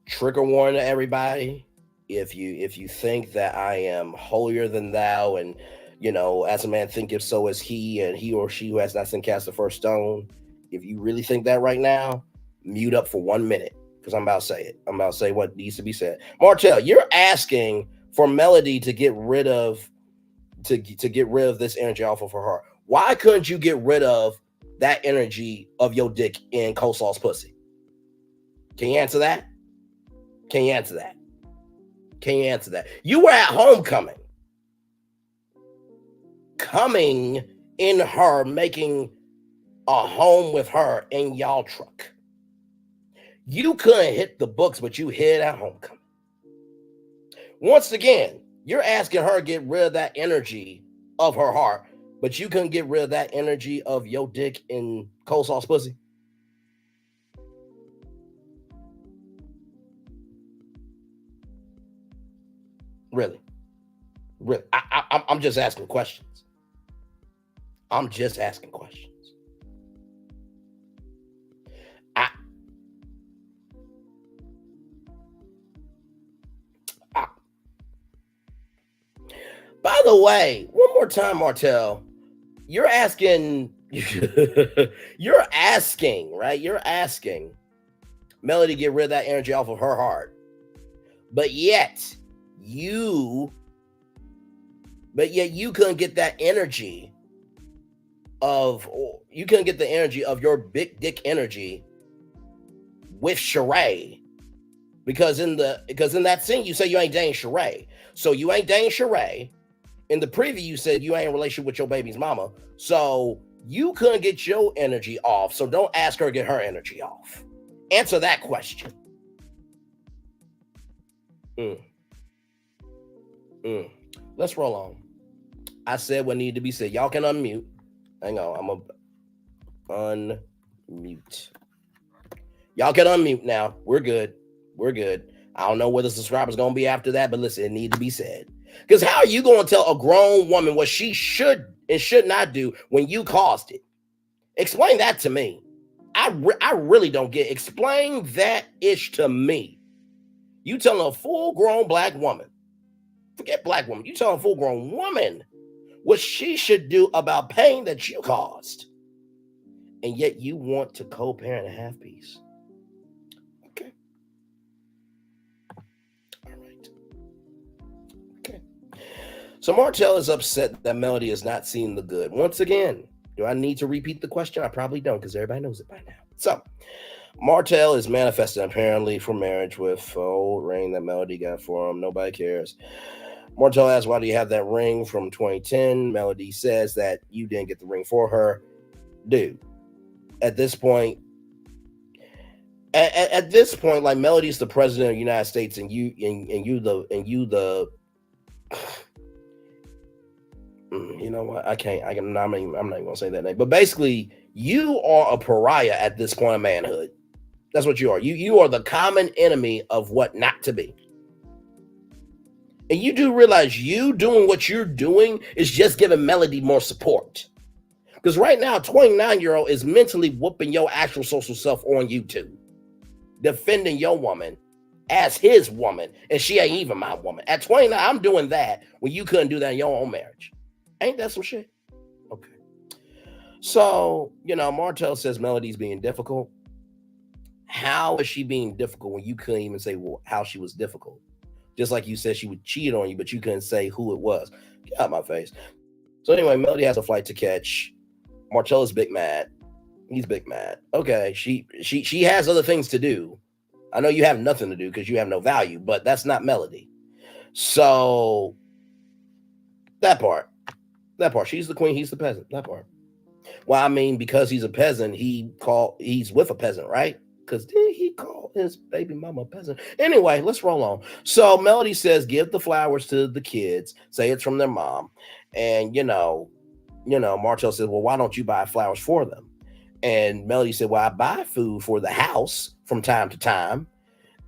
Trigger warning to everybody. If you think that I am holier than thou, and as a man thinketh, so is he, and he or she who has not sinned cast the first stone. If you really think that right now, mute up for 1 minute, because I'm about to say it. I'm about to say what needs to be said. Martell, you're asking for Melody to get rid of this energy off of her heart. Why couldn't you get rid of that energy of your dick in Coleslaw's pussy? Can you answer that? Can you answer that? Can you answer that? You were at homecoming, coming in her, making a home with her in y'all truck. You couldn't hit the books, but you hit at homecoming. Once again, you're asking her to get rid of that energy of her heart, but you couldn't get rid of that energy of your dick in Coleslaw's pussy. Really? I'm just asking questions. I'm just asking questions. the way, one more time, Martell, you're asking, you're asking, right? You're asking Melody to get rid of that energy off of her heart. But yet you couldn't get that energy you couldn't get the energy of your big dick energy with Sheree. Because in that scene, you say you ain't dating Sheree. So you ain't dating Sheree. In the preview, you said you ain't in a relationship with your baby's mama. So you couldn't get your energy off. So don't ask her to get her energy off. Answer that question. Let's roll on. I said what needed to be said. Y'all can unmute. Hang on. I'm going to unmute. Y'all can unmute now. We're good. We're good. I don't know where the subscriber's going to be after that, but listen, it needs to be said. Because how are you going to tell a grown woman what she should and should not do when you caused it? Explain that to me. I really don't get it. Explain that ish to me. You telling a full-grown black woman, forget black woman, you telling a full-grown woman what she should do about pain that you caused. And yet you want to co-parent a half-piece. Okay. All right. Okay. So Martell is upset that Melody has not seen the good. Once again, do I need to repeat the question? I probably don't, because everybody knows it by now. So Martell is manifesting apparently for marriage with old ring that Melody got for him. Nobody cares. Martell asks, why do you have that ring from 2010? Melody says that you didn't get the ring for her. Dude, at this point, like Melody's the president of the United States, and you the you know what? I'm not even gonna say that name. But basically, you are a pariah at this point of manhood. That's what you are. You are the common enemy of what not to be. And you do realize you doing what you're doing is just giving Melody more support. Because right now, a 29-year-old is mentally whooping your actual social self on YouTube, defending your woman as his woman, and she ain't even my woman. At 29, I'm doing that when you couldn't do that in your own marriage. Ain't that some shit? Okay. So, Martell says Melody's being difficult. How is she being difficult when you couldn't even say how she was difficult? Just like you said she would cheat on you, but you couldn't say who it was. Get out my face. So anyway, Melody has a flight to catch. Martell is big mad. He's big mad. Okay, she has other things to do. I know you have nothing to do because you have no value, but that's not Melody. So that part. She's the queen, he's the peasant. That part. Well, I mean, because he's a peasant, he's with a peasant, right? Because did he call his baby mama a peasant? Anyway, let's roll on. So Melody says, give the flowers to the kids. Say it's from their mom. And, Martell says, well, why don't you buy flowers for them? And Melody said, well, I buy food for the house from time to time.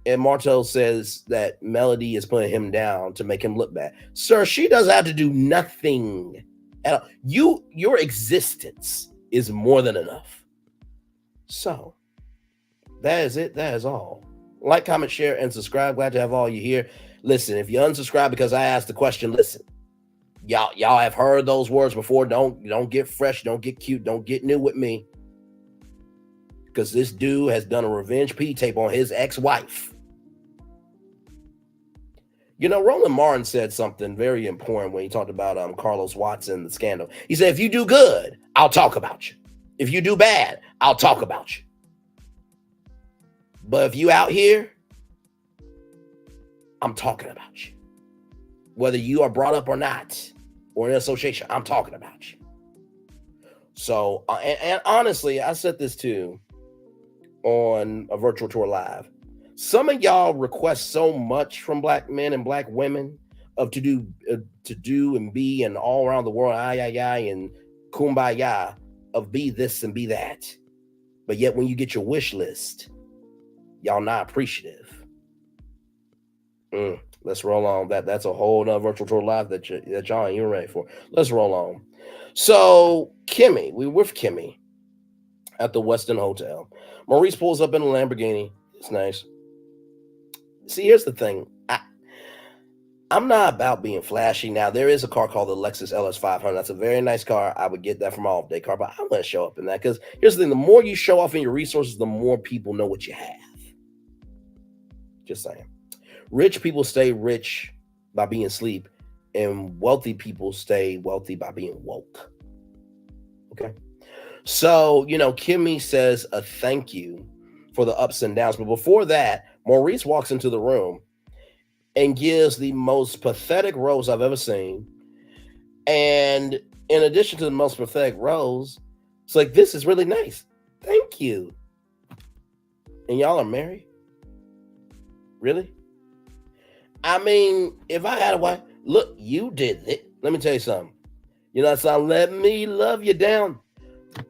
And Martell says that Melody is putting him down to make him look bad. Sir, she doesn't have to do nothing at all. Your existence is more than enough. So that is it. That is all. Like, comment, share, and subscribe. Glad to have all you here. Listen, if you unsubscribe because I asked the question, listen. Y'all have heard those words before. Don't get fresh. Don't get cute. Don't get new with me. Because this dude has done a revenge P tape on his ex-wife. Roland Martin said something very important when he talked about Carlos Watson, the scandal. He said, if you do good, I'll talk about you. If you do bad, I'll talk about you. But if you out here, I'm talking about you. Whether you are brought up or not, or in association, I'm talking about you. So, and honestly, I said this too on a virtual tour live. Some of y'all request so much from black men and black women to do and be and all around the world, and kumbaya of be this and be that. But yet when you get your wish list, y'all not appreciative. Let's roll on. That's a whole nother virtual tour live that y'all ain't even ready for. Let's roll on. So Kimmy, we were with Kimmy at the Westin Hotel. Maurice pulls up in a Lamborghini. It's nice. See, here's the thing. I'm not about being flashy. Now, there is a car called the Lexus LS 500. That's a very nice car. I would get that from my off-day car, but I'm going to show up in that because here's the thing. The more you show off in your resources, the more people know what you have. Just saying. Rich people stay rich by being asleep, and wealthy people stay wealthy by being woke. Okay? So, Kimmy says a thank you for the ups and downs. But before that, Maurice walks into the room and gives the most pathetic rose I've ever seen. And in addition to the most pathetic rose, it's like, this is really nice. Thank you. And y'all are married? Really? I mean, if I had a wife, look, you did it. Let me tell you something. It's not let me love you down.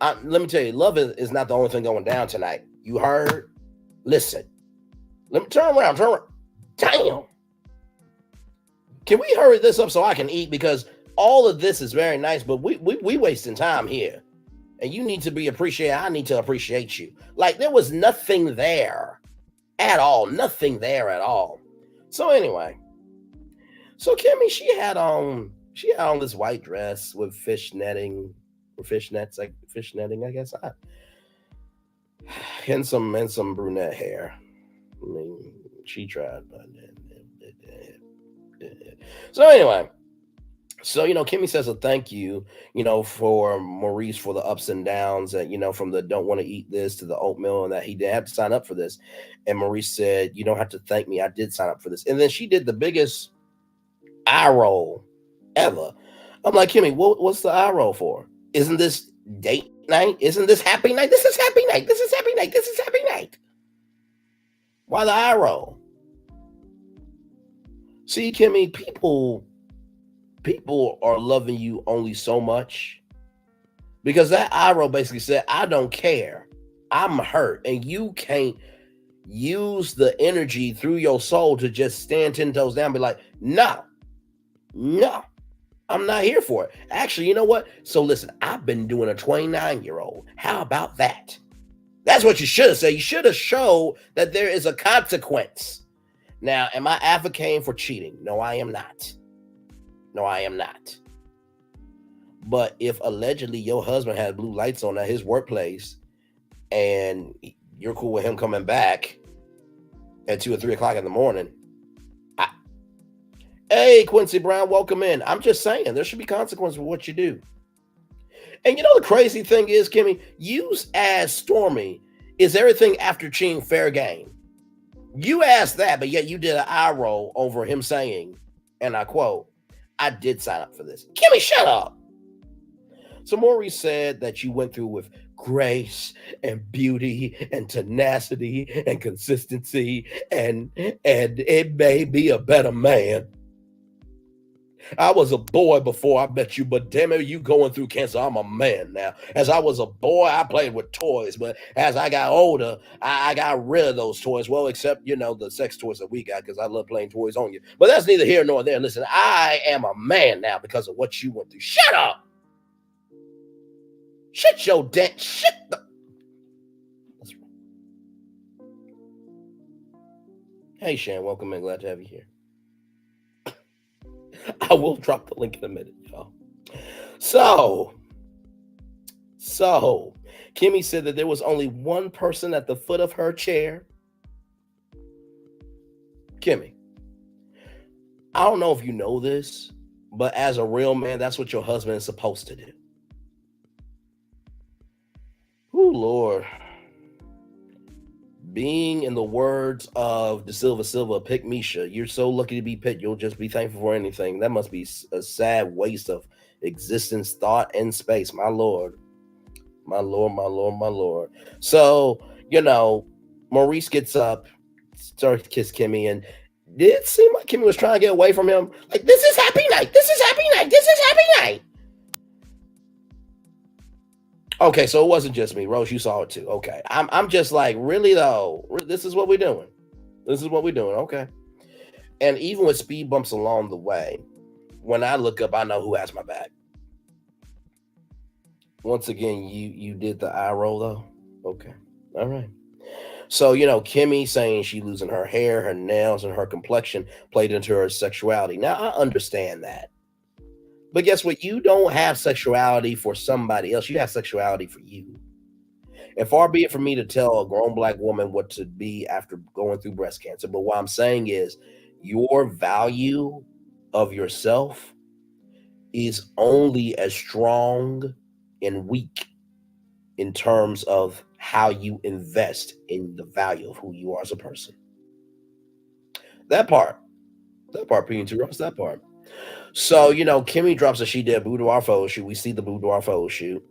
Let me tell you, love is not the only thing going down tonight. You heard? Listen. Let me turn around. Damn. Can we hurry this up so I can eat? Because all of this is very nice, but we wasting time here. And you need to be appreciated. I need to appreciate you. Like, there was nothing there at all. Nothing there at all. So anyway. So Kimmy, she had on this white dress with fish netting, or fishnets, like fish netting, I guess. And some brunette hair. I mean, she tried, but so anyway, Kimmy says a thank you, for Maurice for the ups and downs, and from the don't want to eat this to the oatmeal, and that he didn't have to sign up for this. And Maurice said, you don't have to thank me. I did sign up for this. And then she did the biggest eye roll ever. I'm like, Kimmy, what's the eye roll for? Isn't this date night? Isn't this happy night? This is happy night. This is happy night. This is happy night. Why the eye roll? See, Kimmy, people are loving you only so much, because that eye roll basically said, I don't care. I'm hurt, and you can't use the energy through your soul to just stand 10 toes down and be like, no, I'm not here for it. Actually, you know what? So listen, I've been doing a 29-year-old. How about that? That's what you should have said. You should have showed that there is a consequence. Now, am I advocating for cheating? No, I am not. But if allegedly your husband had blue lights on at his workplace and you're cool with him coming back at 2 or 3 o'clock in the morning, hey, Quincy Brown, welcome in. I'm just saying, there should be consequences for what you do. And the crazy thing is, Kimmy, you as Stormy, is everything after cheating fair game? You asked that, but yet you did an eye roll over him saying, and I quote, I did sign up for this. Kimmy, shut up. So Maurice said that you went through with grace and beauty and tenacity and consistency, and it made me a better man. I was a boy before I met you, but damn it, you going through cancer. I'm a man now. As I was a boy, I played with toys, but as I got older, I got rid of those toys. Well, except, the sex toys that we got, because I love playing toys on you. But that's neither here nor there. Listen, I am a man now because of what you went through. Shut up. Shut your dent. Shut the... That's right. Hey, Shan, welcome in. Glad to have you here. I will drop the link in a minute, y'all. So, Kimmy said that there was only one person at the foot of her chair. Kimmy, I don't know if you know this, but as a real man, that's what your husband is supposed to do. Oh, Lord. Being in the words of De Silva, pick Misha. You're so lucky to be picked. You'll just be thankful for anything. That must be a sad waste of existence, thought, and space. My Lord. So, Maurice gets up, starts to kiss Kimmy, and did it seem like Kimmy was trying to get away from him? Like, this is happy night. This is happy night. This is happy night. Okay, so it wasn't just me. Rose, you saw it too. Okay. I'm just like, really though? This is what we're doing. Okay. And even with speed bumps along the way, when I look up, I know who has my back. Once again, you did the eye roll though? Okay. All right. So, Kimmy saying she losing her hair, her nails, and her complexion played into her sexuality. Now, I understand that. But guess what? You don't have sexuality for somebody else. You have sexuality for you. And far be it from me to tell a grown black woman what to be after going through breast cancer. But what I'm saying is your value of yourself is only as strong and weak in terms of how you invest in the value of who you are as a person. That part, P2 Ross, that part. So, Kimmy drops that she did a boudoir photo shoot. We see the boudoir photo shoot.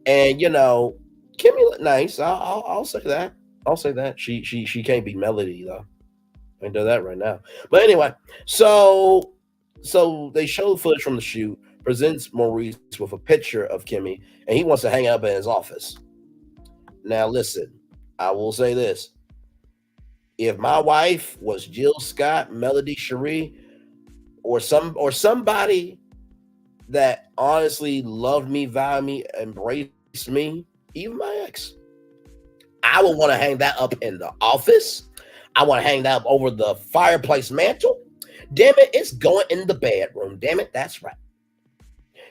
And, Kimmy looked nice. I'll say that. I'll say that. She can't be Melody, though. I can do that right now. But anyway, so they show footage from the shoot, presents Maurice with a picture of Kimmy, and he wants to hang up in his office. Now, listen, I will say this. If my wife was Jill Scott, Melody Cherie, or somebody that honestly loved me, valued me, embraced me, even my ex, I would want to hang that up in the office. I want to hang that up over the fireplace mantle. Damn it, it's going in the bedroom. Damn it, that's right.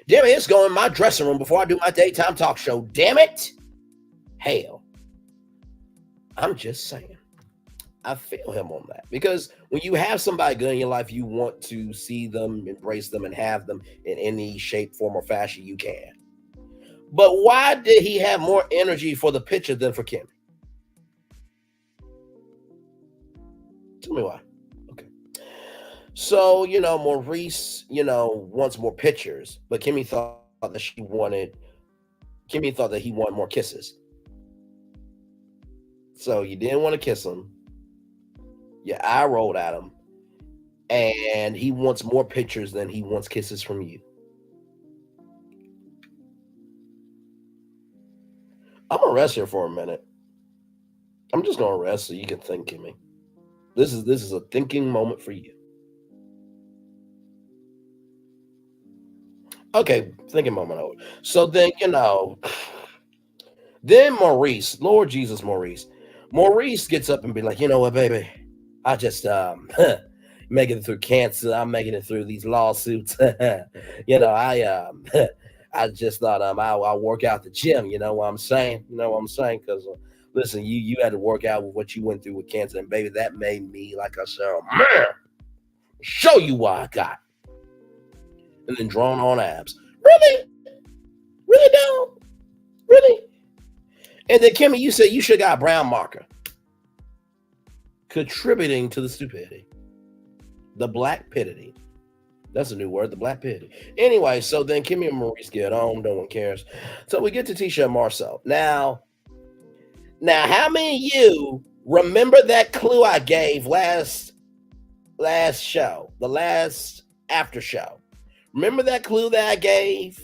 Damn it, it's going in my dressing room before I do my daytime talk show. Damn it. Hell, I'm just saying. I feel him on that, because when you have somebody good in your life, you want to see them, embrace them, and have them in any shape, form, or fashion you can. But why did he have more energy for the picture than for Kimmy? Tell me why. Okay. So, Maurice, wants more pictures, but Kimmy thought that he wanted more kisses. So you didn't want to kiss him. Your eye rolled at him. And he wants more pictures than he wants kisses from you. I'm gonna rest here for a minute. I'm just gonna rest so you can think, Kimmy. This is a thinking moment for you. Okay, thinking moment over. So then, then Maurice, Lord Jesus, Maurice gets up and be like, you know what, baby, I just making it through cancer. I'm making it through these lawsuits. I just thought I'll work out the gym. You know what I'm saying? Because listen, you had to work out with what you went through with cancer, and baby, that made me, like I said, man, show you what I got. And then drawn on abs. Really? Really, Dom? Really? And then, Kimmy, you said you should have got a brown marker. Contributing to the stupidity. The black pitity. That's a new word, the black pitity. Anyway, so then Kimmy and Maurice get home. No one cares. So we get to Tisha and Marcel. Now, how many of you remember that clue I gave last show, the last after show? Remember that clue that I gave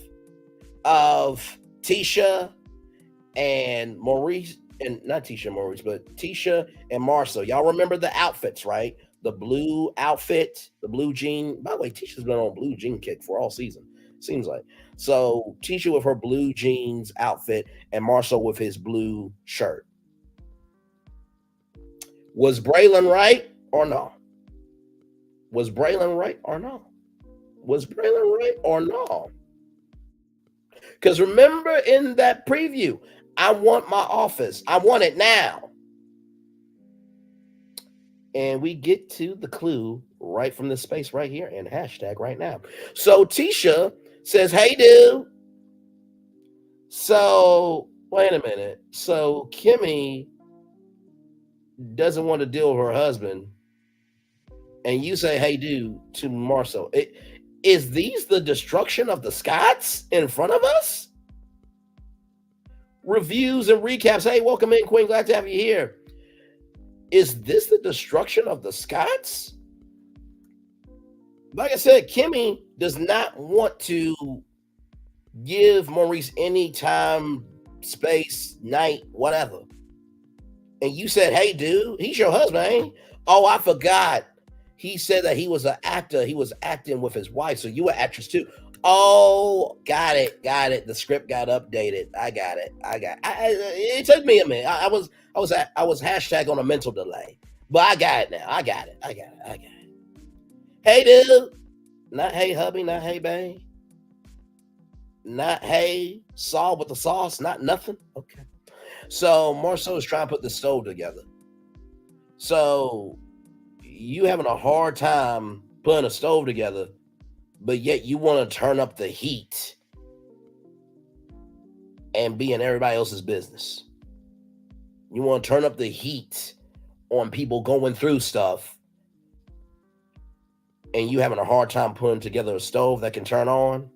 of Tisha and Maurice, and not Tisha and Maurice, but Tisha and Marcel? Y'all remember the outfits, right? The blue outfit, the blue jean. By the way, Tisha's been on blue jean kick for all season, seems like. So Tisha with her blue jeans outfit and Marcel with his blue shirt. Was Braylon right or no? Was Braylon right or no? Was Braylon right or no? Because remember in that preview, I want my office. I want it now. And we get to the clue right from the space right here and hashtag right now. So Tisha says, hey, dude. So, wait a minute. So Kimmy doesn't want to deal with her husband. And you say, hey, dude, to Marcel. Is these the destruction of the Scots in front of us? Reviews and recaps. Hey, welcome in, Queen. Glad to have you here. Is this the destruction of the Scots? Like I said, Kimmy does not want to give Maurice any time, space, night, whatever. And you said, hey, dude, he's your husband, ain't he? Oh, I forgot. He said that he was an actor. He was acting with his wife. So you were actress too. Oh, got it. The script got updated. I got it. It took me a minute. I I was hashtag on a mental delay. But I got it now. I got it. Hey, dude. Not hey, hubby. Not hey, babe. Not hey, Saul with the sauce. Not nothing. Okay. So Marceau is trying to put the stove together. So you having a hard time putting a stove together, but yet you want to turn up the heat and be in everybody else's business. You want to turn up the heat on people going through stuff, and you having a hard time putting together a stove that can turn on.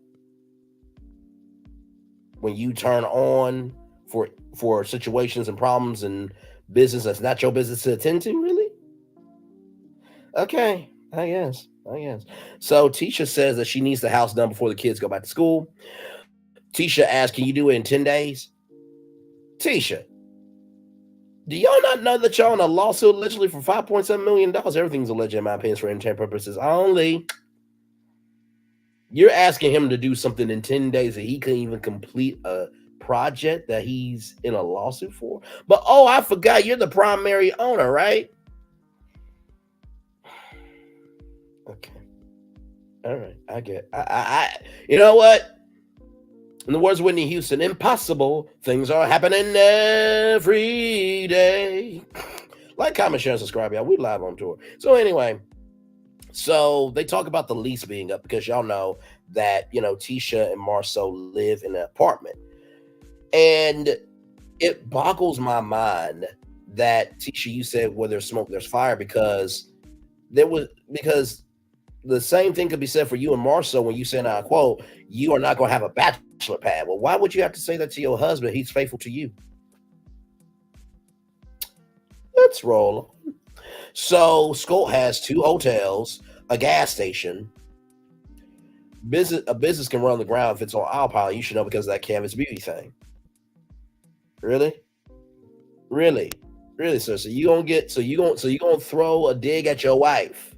When you turn on for situations and problems and business that's not your business to attend to, really? Okay, I guess. So Tisha says that she needs the house done before the kids go back to school. Tisha asks, can you do it in 10 days? Tisha, do y'all not know that y'all in a lawsuit allegedly for $5.7 million? Everything's alleged in my opinion for entertainment purposes only. You're asking him to do something in 10 days that he couldn't even complete a project that he's in a lawsuit for. But oh, I forgot, you're the primary owner, right? Okay. All right. I get I you know what? In the words of Whitney Houston, impossible things are happening every day. Like, comment, share, and subscribe, y'all. We live on tour. So anyway, so they talk about the lease being up because y'all know that, you know, Tisha and Marceau live in an apartment. And it boggles my mind that Tisha, you said where there's smoke, there's fire, because the same thing could be said for you and Marceau when you said, I quote, you are not going to have a bachelor pad. Well, why would you have to say that to your husband? He's faithful to you. Let's roll on. So Skolt has 2 hotels, a gas station. A business can run on the ground if it's on autopilot. You should know because of that Canvas Beauty thing. Really, sir. So you gonna throw a dig at your wife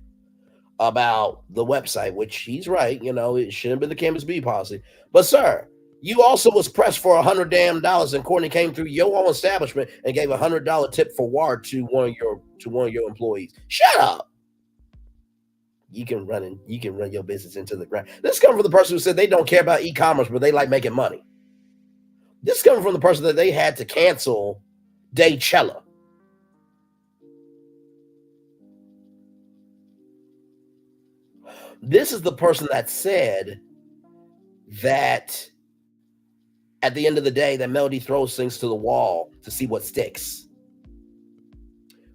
about the website, which he's right. You know, it shouldn't have been the Canvas Beauty policy. But sir, you also was pressed for $100 damn, and Courtney came through your own establishment and gave $100 tip for ward to one of your employees. Shut up. You can run your business into the ground. This comes from the person who said they don't care about e-commerce, but they like making money. This comes from the person that they had to cancel Daychella. This is the person that said that at the end of the day, that Melody throws things to the wall to see what sticks.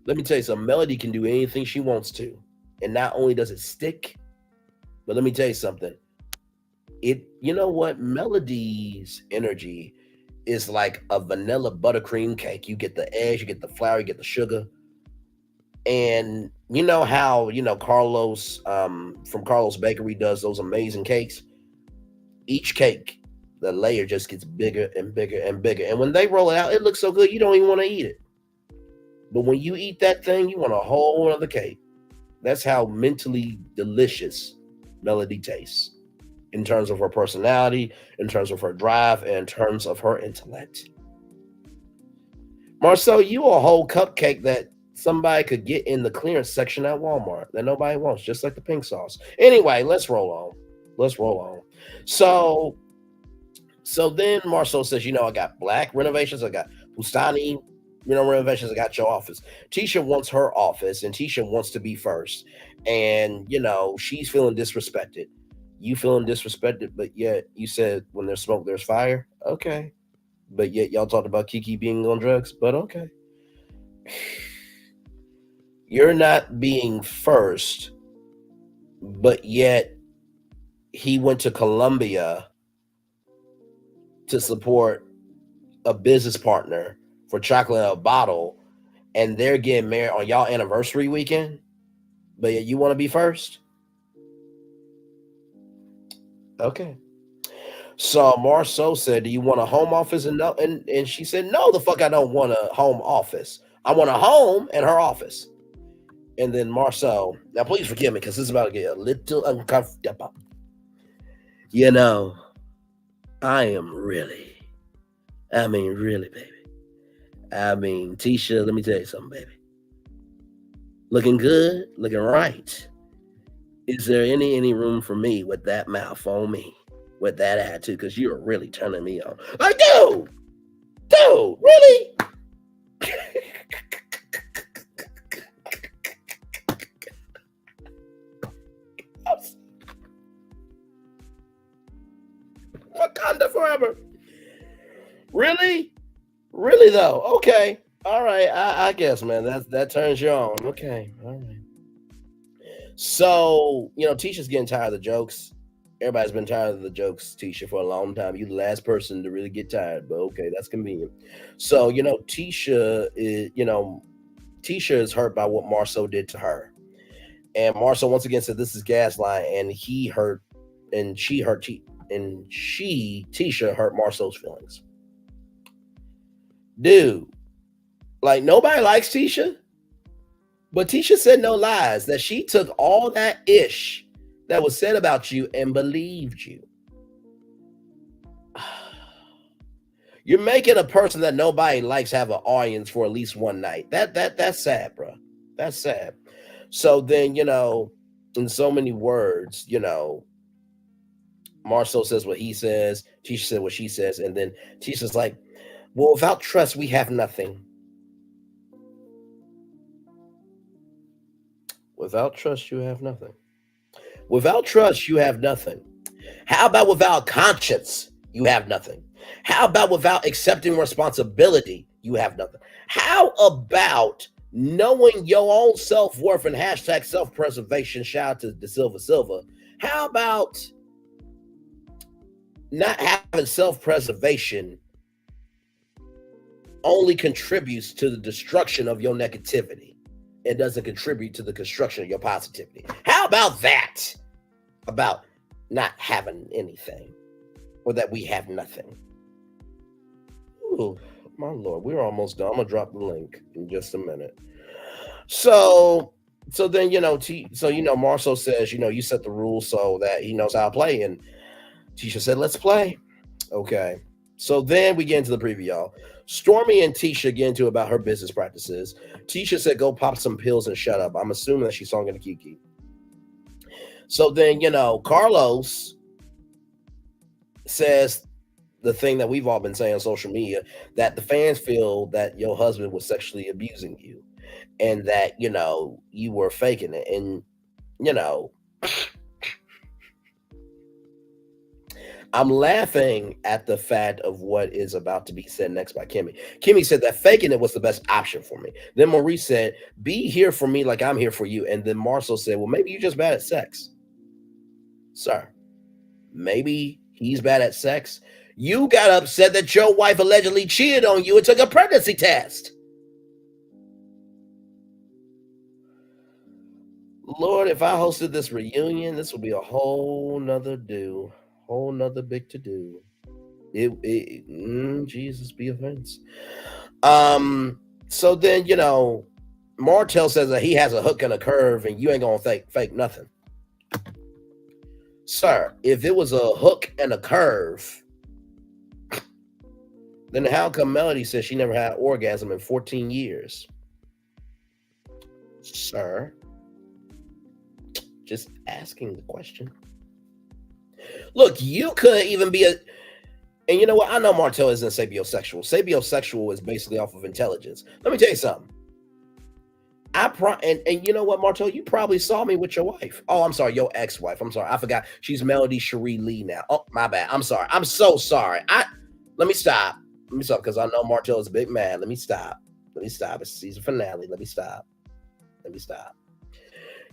Let me tell you something. Melody can do anything she wants to. And not only does it stick, but let me tell you something. You know what? Melody's energy is like a vanilla buttercream cake. You get the eggs, you get the flour, you get the sugar. And you know how, Carlos from Carlos Bakery does those amazing cakes? Each cake, the layer just gets bigger and bigger and bigger. And when they roll it out, it looks so good, you don't even want to eat it. But when you eat that thing, you want a whole other cake. That's how mentally delicious Melody tastes. In terms of her personality, in terms of her drive, and in terms of her intellect. Marceau, you a whole cupcake that somebody could get in the clearance section at Walmart that nobody wants, just like the pink sauce. Anyway, let's roll on. So then Marceau says, I got black renovations, I got Bustani, renovations, I got your office. Tisha wants her office, and Tisha wants to be first. And, she's feeling disrespected. You feeling disrespected, but yet you said when there's smoke, there's fire. Okay. But yet y'all talked about Keke being on drugs, but okay. You're not being first, but yet he went to Colombia to support a business partner for chocolate in a bottle, and they're getting married on y'all anniversary weekend, but yet you want to be first? Okay. So Marceau said, do you want a home office? And she said, no, the fuck I don't want a home office. I want a home and her office. And then Marceau, now please forgive me because this is about to get a little uncomfortable. I am really, baby, I mean, Tisha, let me tell you something, baby. Looking good, looking right. Is there any room for me with that mouth on me, with that attitude? Because you're really turning me on. Like, dude, really? Wakanda forever. Really? Really though? Okay. All right. I guess, man. That turns you on. Okay. All right. So, Tisha's getting tired of the jokes. Everybody's been tired of the jokes, Tisha, for a long time. You're the last person to really get tired, but okay, that's convenient. So, Tisha is hurt by what Marceau did to her. And Marceau once again said this is gaslight, and Tisha hurt Marceau's feelings. Dude, like nobody likes Tisha. But Tisha said no lies, that she took all that ish that was said about you and believed you. You're making a person that nobody likes have an audience for at least one night. That's sad, bro. That's sad. So then, in so many words, Marceau says what he says, Tisha said what she says, and then Tisha's like, well, without trust, we have nothing. Without trust, you have nothing. Without trust, you have nothing. How about without conscience, you have nothing? How about without accepting responsibility, you have nothing? How about knowing your own self-worth and hashtag self-preservation? Shout out to the Silva. How about not having self-preservation only contributes to the destruction of your negativity? It doesn't contribute to the construction of your positivity. How about that? About not having anything, or that we have nothing. Ooh, my Lord, we're almost done. I'm gonna drop the link in just a minute. So then Marceau says, you set the rules so that he knows how to play, and Tisha said, let's play. Okay. So then we get into the preview, y'all. Stormy and Tisha get into about her business practices. Tisha said, go pop some pills and shut up. I'm assuming that she's talking to Keke. So then, Carlos says the thing that we've all been saying on social media, that the fans feel that your husband was sexually abusing you and that, you were faking it. And, I'm laughing at the fact of what is about to be said next by Kimmy. Kimmy said that faking it was the best option for me. Then Maurice said, be here for me like I'm here for you. And then Marceau said, well, maybe you're just bad at sex. Sir, maybe he's bad at sex. You got upset that your wife allegedly cheated on you and took a pregnancy test. Lord, if I hosted this reunion, this would be a whole nother big to do. Jesus be offense. So then, Martell says that he has a hook and a curve and you ain't gonna fake nothing. Sir, if it was a hook and a curve, then how come Melody says she never had an orgasm in 14 years? Sir, just asking the question. Look, you could even be and you know what? I know Martell isn't sapiosexual. Sapiosexual is basically off of intelligence. Let me tell you something. And you know what, Martell? You probably saw me with your wife. Oh, I'm sorry, your ex-wife. I'm sorry. I forgot. She's Melody Cherie Lee now. Oh, my bad. I'm sorry. I'm so sorry. Let me stop. Because I know Martell is a big man. Let me stop. It's season finale. Let me stop.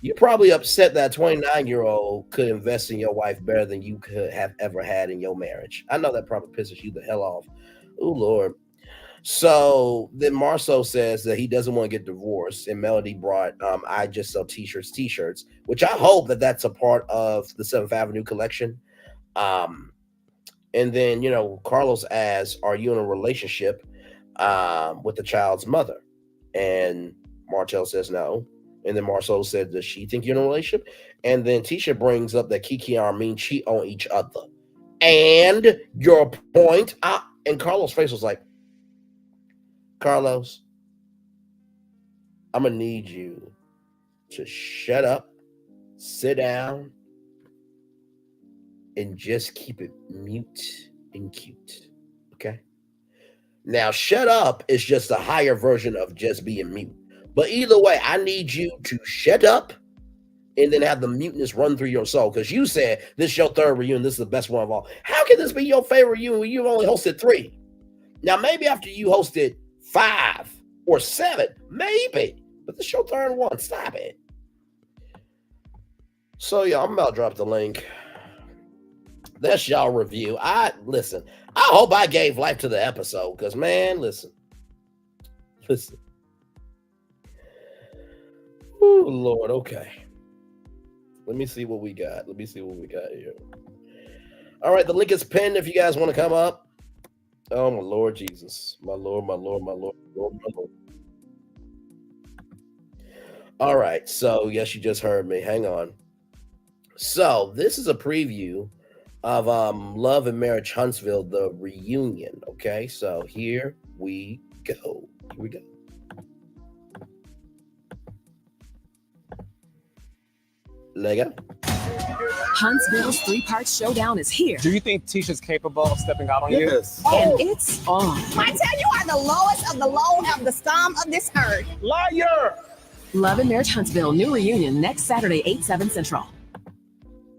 You're probably upset that a 29-year-old could invest in your wife better than you could have ever had in your marriage. I know that probably pisses you the hell off. Oh, Lord. So then Marceau says that he doesn't want to get divorced, and Melody brought I Just Sell T-shirts, which I hope that that's a part of the 7th Avenue collection. And then, Carlos asks, are you in a relationship with the child's mother? And Martell says no. And then Marceau said, does she think you're in a relationship? And then Tisha brings up that Keke and Armin cheat on each other. And your point, and Carlos' face was like, Carlos, I'm gonna need you to shut up, sit down, and just keep it mute and cute. Okay. Now, shut up is just a higher version of just being mute. But either way, I need you to shut up and then have the muteness run through your soul. Because you said this is your third reunion. This is the best one of all. How can this be your favorite reunion when you've only hosted 3? Now, maybe after you hosted 5 or 7, maybe. But this is your third one. Stop it. So, yeah, I'm about to drop the link. That's y'all review. Listen, I hope I gave life to the episode. Because, man, listen. Oh, Lord, okay. Let me see what we got. Here. All right, the link is pinned if you guys want to come up. Oh, my Lord Jesus. My Lord. All right, so, yes, you just heard me. Hang on. So, this is a preview of Love and Marriage Huntsville, the reunion. Okay, so here we go. Lega. Huntsville's 3-part showdown is here. Do you think Tisha's capable of stepping out on Yes. And it's on. Martell, you are the lowest of the low of the scum of this earth. you? Liar! Love and Marriage Huntsville, new reunion next Saturday, 8/7 Central.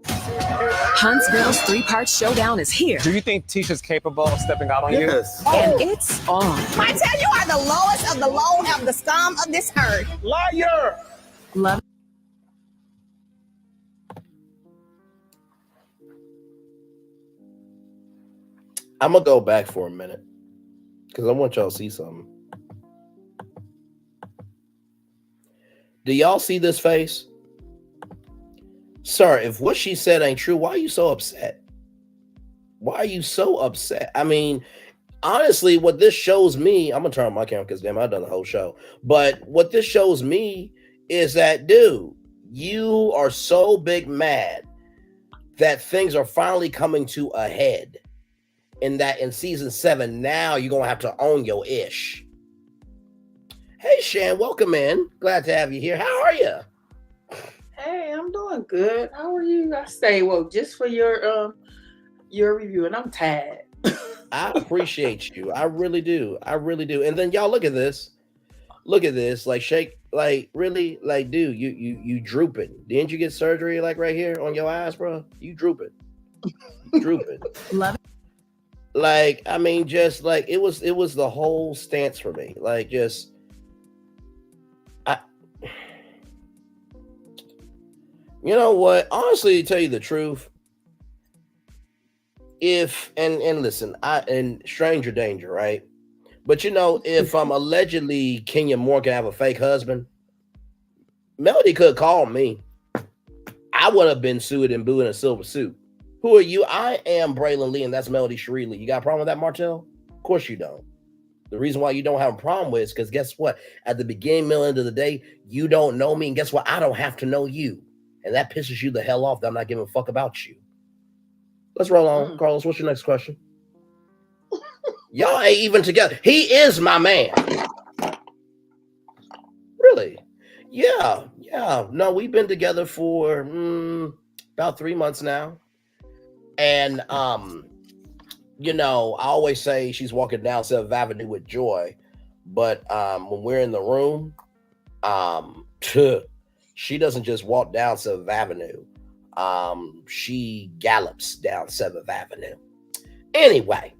Huntsville's 3-part showdown is here. Do you think Tisha's capable of stepping out on you? Yes. And it's on. Martell, you are the lowest of the low of the scum of this earth. Liar! Love. I'm going to go back for a minute because I want y'all to see something. Do y'all see this face? Sir, if what she said ain't true, why are you so upset? Why are you so upset? I mean, honestly, what this shows me, I'm going to turn on my camera because, damn, I've done the whole show. But what this shows me is that, dude, you are so big mad that things are finally coming to a head. And that in season 7, now you're going to have to own your ish. Hey, Shan, welcome in. Glad to have you here. How are you? Hey, I'm doing good. How are you? I stay woke just for your review, and I'm tired. I appreciate you. I really do. And then y'all look at this. Like shake, like really, like dude, you drooping. Didn't you get surgery like right here on your eyes, bro? You drooping. Love. Like, I mean, just like it was the whole stance for me. Like, just you know what? Honestly, to tell you the truth, if and listen, and stranger danger, right? But you know, if allegedly Kenya Morgan have a fake husband, Melody could call me. I would have been sued and booed in a silver suit. Who are you? I am Braylon Lee, and that's Melody Cherie Lee. You got a problem with that, Martell? Of course you don't. The reason why you don't have a problem with it is because guess what? At the beginning, middle, end of the day, you don't know me, and guess what? I don't have to know you. And that pisses you the hell off that I'm not giving a fuck about you. Let's roll on. Carlos, what's your next question? Y'all ain't even together. He is my man. Really? Yeah. No, we've been together for about 3 months now. And, you know, I always say she's walking down 7th Avenue with joy. But when we're in the room, she doesn't just walk down 7th Avenue. She gallops down 7th Avenue. Anyway,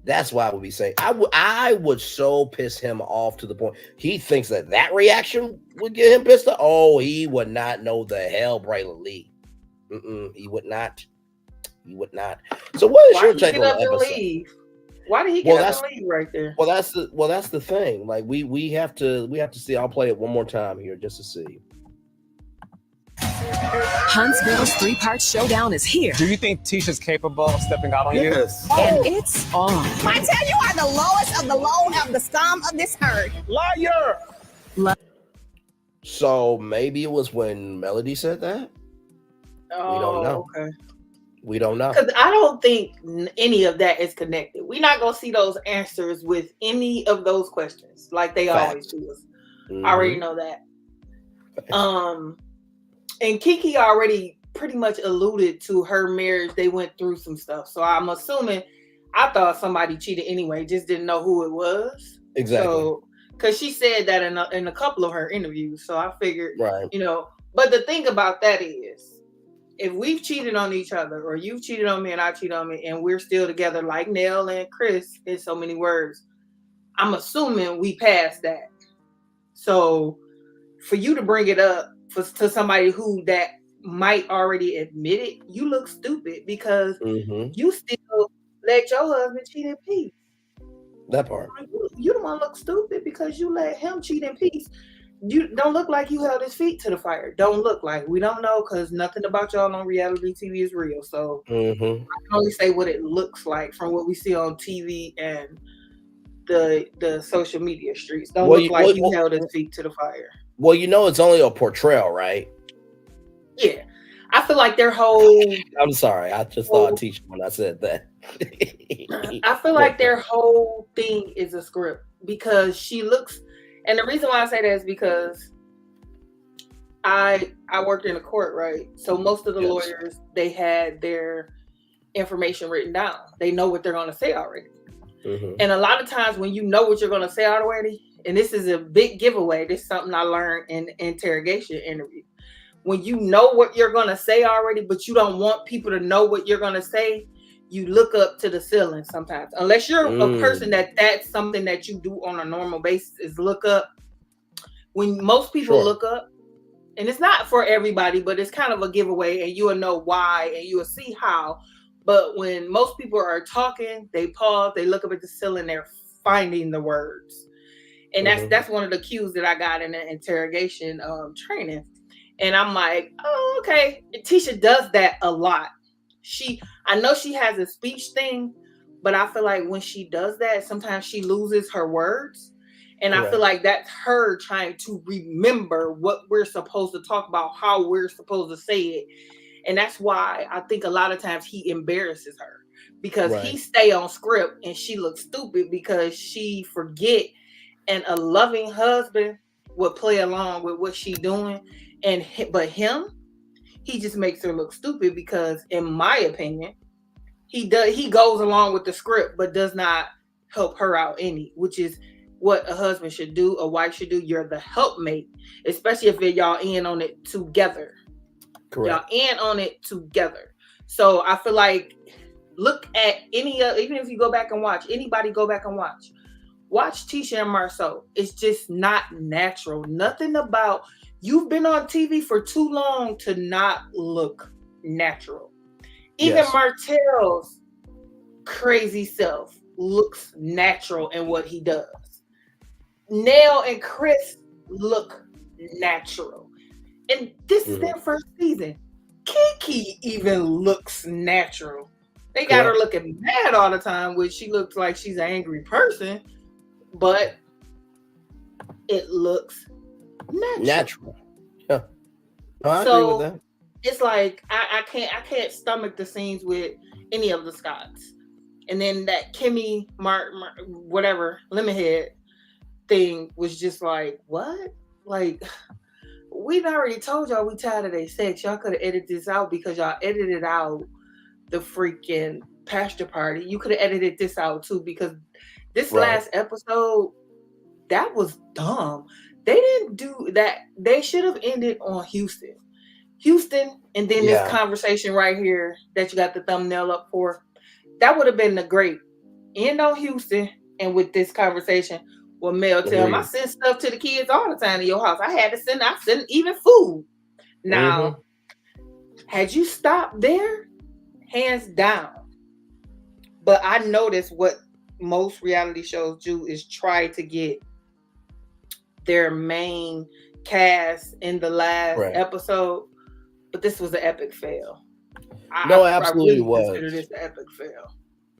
that's why I would be saying I would so piss him off to the point he thinks that reaction would get him pissed off. Oh, he would not know the hell, Braylon Lee. He would not. So what is your take on the episode? Why did he get up and leave right there? Well, that's the thing. Like we have to see. I'll play it one more time here just to see. Huntsville's 3-part showdown is here. Do you think Tisha's capable of stepping out on you? Yes. And it's on. Martell, you are the lowest of the low of the scum of this earth. Liar! So maybe it was when Melody said that. Oh, We don't know. Okay. We don't know. Because I don't think any of that is connected. We're not gonna see those answers with any of those questions like they always Facts. do. I already know that. And Keke already pretty much alluded to her marriage. They went through some stuff, so I'm assuming. I thought somebody cheated anyway, just didn't know who it was. Exactly. So, because she said that in a couple of her interviews, so I figured, Right. you know. But the thing about that is, if we've cheated on each other, or you've cheated on me and I cheated on me, and we're still together, like Nell and Chris, in so many words, I'm assuming we passed that. So, for you to bring it up to somebody who that might already admit it, you look stupid because you still let your husband cheat in peace. That part. You don't want to look stupid because you let him cheat in peace. You don't look like you held his feet to the fire. Don't look like. We don't know because nothing about y'all on reality TV is real. So I can only say what it looks like from what we see on TV and the social media streets. Don't look like you held his feet to the fire. Well, you know, it's only a portrayal, right? Yeah. I feel like their whole... I'm sorry. I just thought Tisha when I said that. I feel like their whole thing is a script because she looks... And the reason why I say that is because I worked in a court, right? So most of the lawyers, they had their information written down. They know what they're going to say already. And a lot of times when you know what you're going to say already, and this is a big giveaway, this is something I learned in interrogation interview. When you know what you're going to say already, but you don't want people to know what you're going to say, you look up to the ceiling sometimes. Unless you're a person that's something that you do on a normal basis is look up. When most people look up, and it's not for everybody, but it's kind of a giveaway and you will know why and you will see how. But when most people are talking, they pause, they look up at the ceiling, they're finding the words. And that's one of the cues that I got in the interrogation training. And I'm like, oh, okay. And Tisha does that a lot. I know she has a speech thing, but I feel like when she does that, sometimes she loses her words. And I feel like that's her trying to remember what we're supposed to talk about, how we're supposed to say it. And that's why I think a lot of times he embarrasses her because he stay on script and she looks stupid because she forget. And a loving husband would play along with what she's doing. But him, he just makes her look stupid because, in my opinion, he goes along with the script, but does not help her out any, which is what a husband should do, a wife should do. You're the helpmate, especially if y'all in on it together. Correct. Y'all in on it together. So I feel like look at even if you go back and watch, anybody go back and watch Tisha and Marceau. It's just not natural. Nothing about... You've been on TV for too long to not look natural. Even Martell's crazy self looks natural in what he does. Nell and Chris look natural. And this is their first season. Keke even looks natural. They got her looking mad all the time, which she looks like she's an angry person, but it looks natural. Yeah. No, I agree with that. It's like I can't stomach the scenes with any of the Scotts. And then that Kimmy whatever Lemonhead thing was just like, what? Like, we've already told y'all we tired of their sex. Y'all could have edited this out because y'all edited out the freaking pastor party. You could have edited this out too because this last episode, that was dumb. They didn't do that. They should have ended on Houston, and then this conversation right here that you got the thumbnail up for. That would have been the great end on Houston, and with this conversation, well, Mel tell him I send stuff to the kids all the time to your house. I send even food. Now, had you stopped there, hands down. But I noticed what most reality shows do is try to get their main cast in the last episode, but this was an epic fail. Absolutely was. Consider this an epic fail.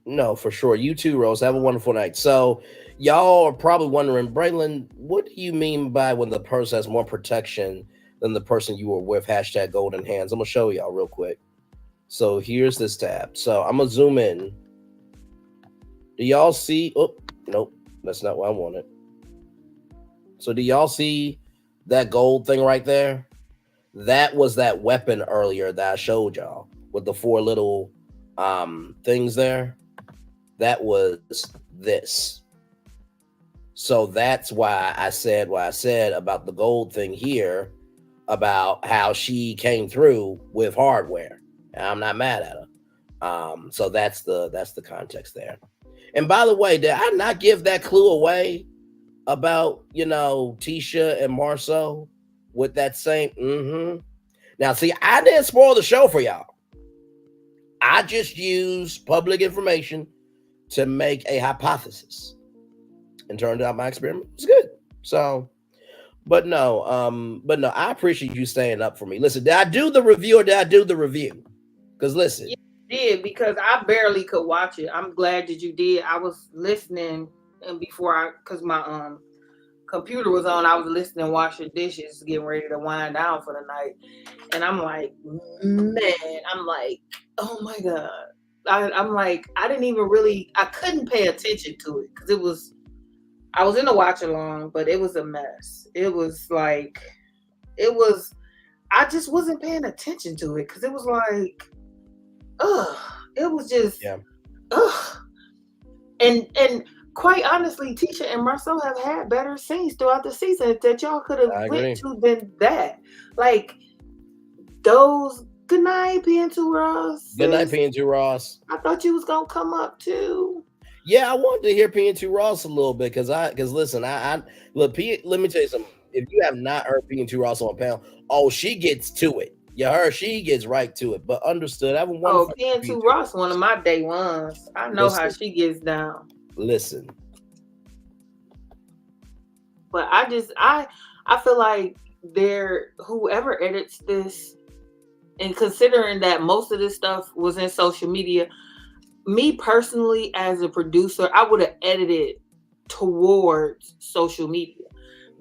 No, for sure. You too, Rose. Have a wonderful night. So, y'all are probably wondering, Braylon, what do you mean by when the person has more protection than the person you were with? # golden hands. I'm gonna show y'all real quick. So here's this tab. So I'm gonna zoom in. Do y'all see? Oh, nope, that's not what I wanted. So do y'all see that gold thing right there? That was that weapon earlier that I showed y'all with the 4 little things there. That was this. So that's why I said what I said about the gold thing here, about how she came through with hardware. And I'm not mad at her. So that's the context there. And by the way, did I not give that clue away about, Tisha and Marceau with that same Now, see, I didn't spoil the show for y'all. I just used public information to make a hypothesis. And turned out my experiment was good. So, but no, I appreciate you staying up for me. Listen, did I do the review or did I do the review? Because listen. You did, because I barely could watch it. I'm glad that you did. I was listening, and because my computer was on, I was listening, washing dishes, getting ready to wind down for the night. And I'm like, man, oh my God. I'm like, I couldn't pay attention to it because I was in a watch along, but it was a mess. It was like, I just wasn't paying attention to it because it was like, it was just, And quite honestly, Tisha and Marceau have had better scenes throughout the season that y'all could have went to than that. Like those. Good night, PN2 Ross. Good night, PN2 Ross. I thought you was gonna come up too. Yeah, I wanted to hear PN2 Ross a little bit because listen, look, let me tell you something. If you have not heard PN2 Ross on panel, she gets to it. You heard, she gets right to it. But understood. PN2 Ross, one of my day ones. I know how she gets down. Listen. But I feel like whoever edits this, and considering that most of this stuff was in social media, me personally as a producer, I would have edited towards social media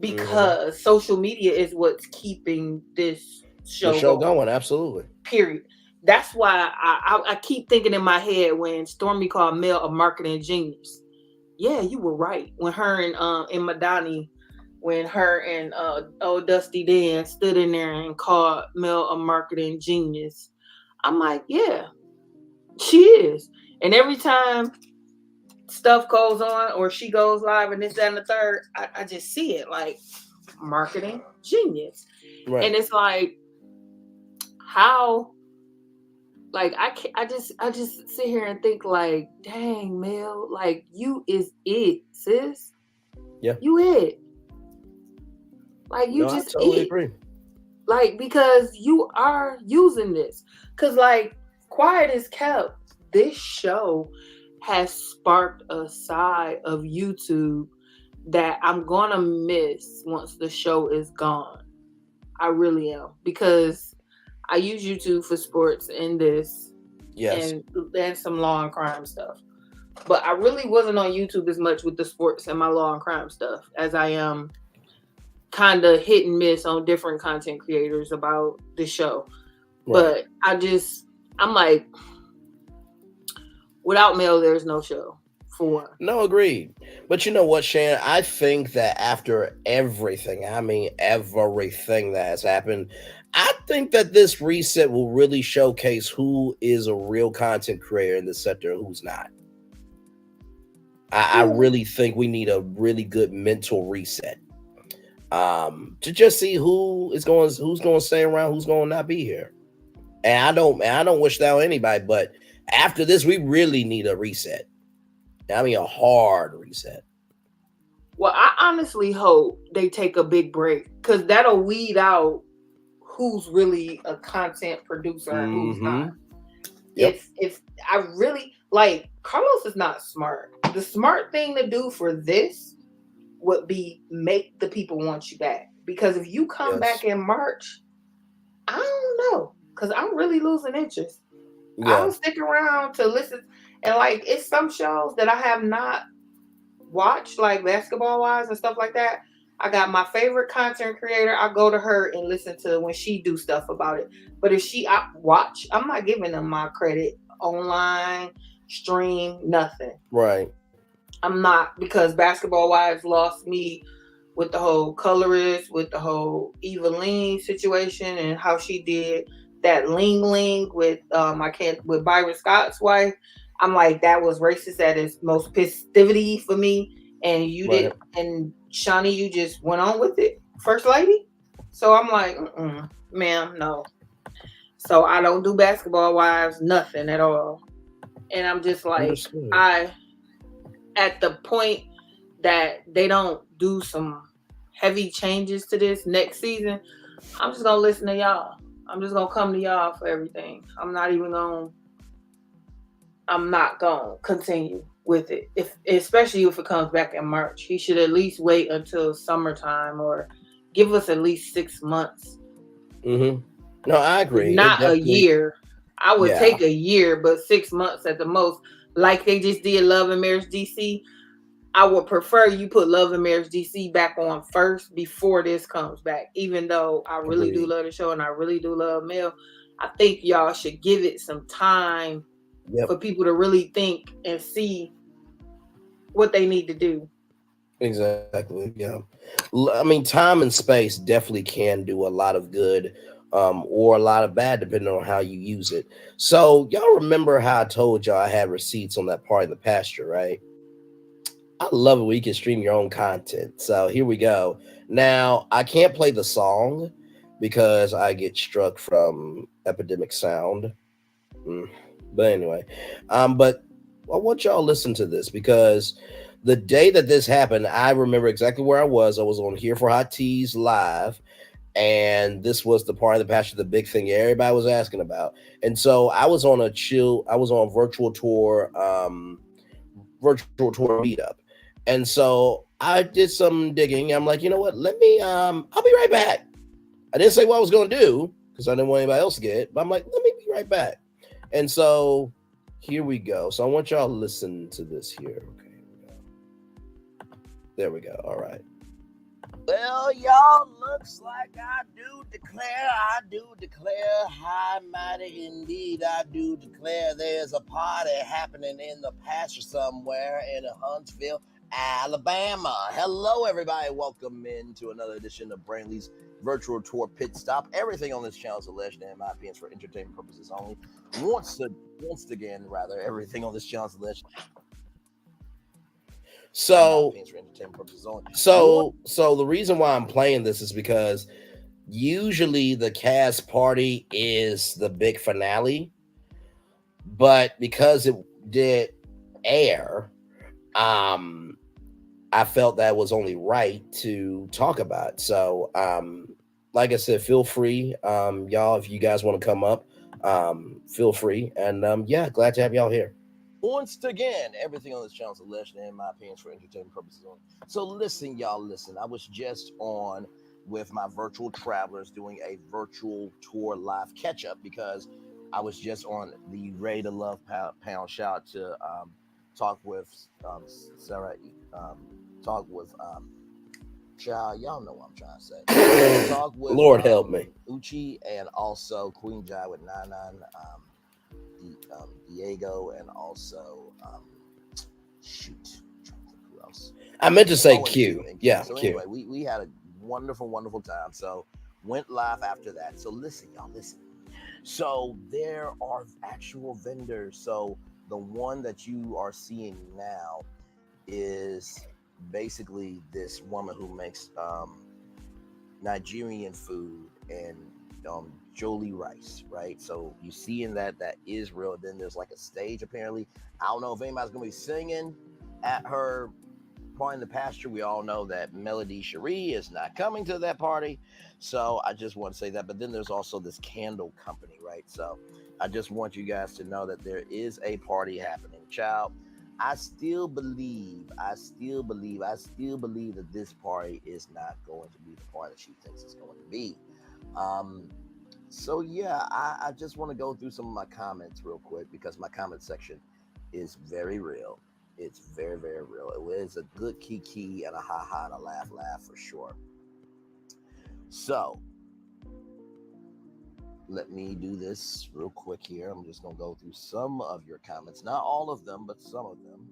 because social media is what's keeping this show going. Absolutely. Period. That's why I keep thinking in my head when Stormy called Mel a marketing genius. Yeah, you were right. When her and Madani, when her and old Dusty Dan stood in there and called Mel a marketing genius, I'm like, yeah, she is. And every time stuff goes on or she goes live and this, that, and the third, I just see it like marketing genius. Right. And it's like, how, like, I just sit here and think like, dang, Mel, like, you is it, sis. Yeah. You it. Like, you just I totally agree. Like, because you are using this. Because, like, quiet as kept, this show has sparked a side of YouTube that I'm going to miss once the show is gone. I really am. Because I use YouTube for sports and this. Yes. And some law and crime stuff. But I really wasn't on YouTube as much with the sports and my law and crime stuff as I am kind of hit and miss on different content creators about the show. Right. But I'm like, without Mel, there's no show, for one. No, agreed. But you know what, Shannon? I think that after everything that has happened, I think that this reset will really showcase who is a real content creator in the sector and who's not. I really think we need a really good mental reset. To just see who's going to stay around, who's going to not be here. And I don't wish that on anybody, but after this, we really need a reset. I mean, a hard reset. Well, I honestly hope they take a big break because that'll weed out who's really a content producer and who's not. Yep. If I really like, Carlos is not smart. The smart thing to do for this would be make the people want you back. Because if you come back in March, I don't know. Because I'm really losing interest. Yeah. I don't stick around to listen. And like, it's some shows that I have not watched, like basketball wise and stuff like that. I got my favorite content creator. I go to her and listen to when she do stuff about it. But if I watch, I'm not giving them my credit online, stream, nothing. Right. I'm not, because Basketball Wives lost me with the whole colorist, with the whole Eveline situation, and how she did that ling with with Byron Scott's wife. I'm like, that was racist at its most festivity for me. And you did, and Shawnee, you just went on with it, First Lady. So I'm like, ma'am, no. So I don't do Basketball Wives, nothing at all. And I'm just like, at the point that they don't do some heavy changes to this next season, I'm just gonna listen to y'all. I'm just gonna come to y'all for everything. I'm not gonna continue with it. Especially if it comes back in March. He should at least wait until summertime or give us at least 6 months. No, I agree. Not a year. I would take a year, but 6 months at the most. Like they just did Love and Marriage DC. I would prefer you put Love and Marriage DC back on first before this comes back. Even though I really do love the show and I really do love Mel, I think y'all should give it some time for people to really think and see what they need to do. Exactly. Yeah. I mean, time and space definitely can do a lot of good or a lot of bad, depending on how you use it. So y'all remember how I told y'all I had receipts on that part of the pasture, right? I love it when you can stream your own content. So here we go. Now, I can't play the song because I get struck from Epidemic Sound. But anyway, but I want y'all to listen to this because the day that this happened, I remember exactly where I was. I was on Here for Hot Teas live, and this was the part of the pasture, the big thing everybody was asking about. And so I was on virtual tour meetup. And so I did some digging. I'm like, you know what? Let me, I'll be right back. I didn't say what I was going to do because I didn't want anybody else to get it, but I'm like, let me be right back. And so here we go. So I want y'all to listen to this here. Okay. There we go. All right. Well, y'all, looks like I do declare, high mighty indeed, I do declare there's a party happening in the pasture somewhere in Huntsville, Alabama. Hello, everybody. Welcome into another edition of Brainley's Virtual Tour Pit Stop. Everything on this channel is alleged and in my opinion for entertainment purposes only. Once again, everything on this channel is alleged. So the reason why I'm playing this is because usually the cast party is the big finale, but because it did air, I felt that was only right to talk about. So, like I said, feel free, y'all, if you guys want to come up, feel free. And yeah, glad to have y'all here. Once again, everything on this channel is alleged and in my opinion for entertainment purposes only. So listen, y'all, listen. I was just on with my virtual travelers doing a virtual tour live catch-up because I was just on the Ready to Love panel. Shout out to talk with Sarah, talk with child, y'all know what I'm trying to say. Talk with Lord help me. Uchi and also Queen Jai with 99. Diego and also who else? I meant to say Q. Yeah, so Q. Anyway, we had a wonderful time. So went live after that. So listen, y'all, listen. So there are actual vendors. So the one that you are seeing now is basically this woman who makes Nigerian food and Jolie rice, right? So you see in that is real. Then there's like a stage apparently. I don't know if anybody's gonna be singing at her part in the pasture. We all know that Melody Cherie is not coming to that party, so I just want to say that. But then there's also this candle company, right? So I just want you guys to know that there is a party happening. Child, I still believe that this party is not going to be the party that she thinks it's going to be. So yeah, I just want to go through some of my comments real quick because my comment section is very real. It's very, very real. It is a good Keke and a ha and a laugh for sure. So let me do this real quick here. I'm just gonna go through some of your comments, not all of them, but some of them.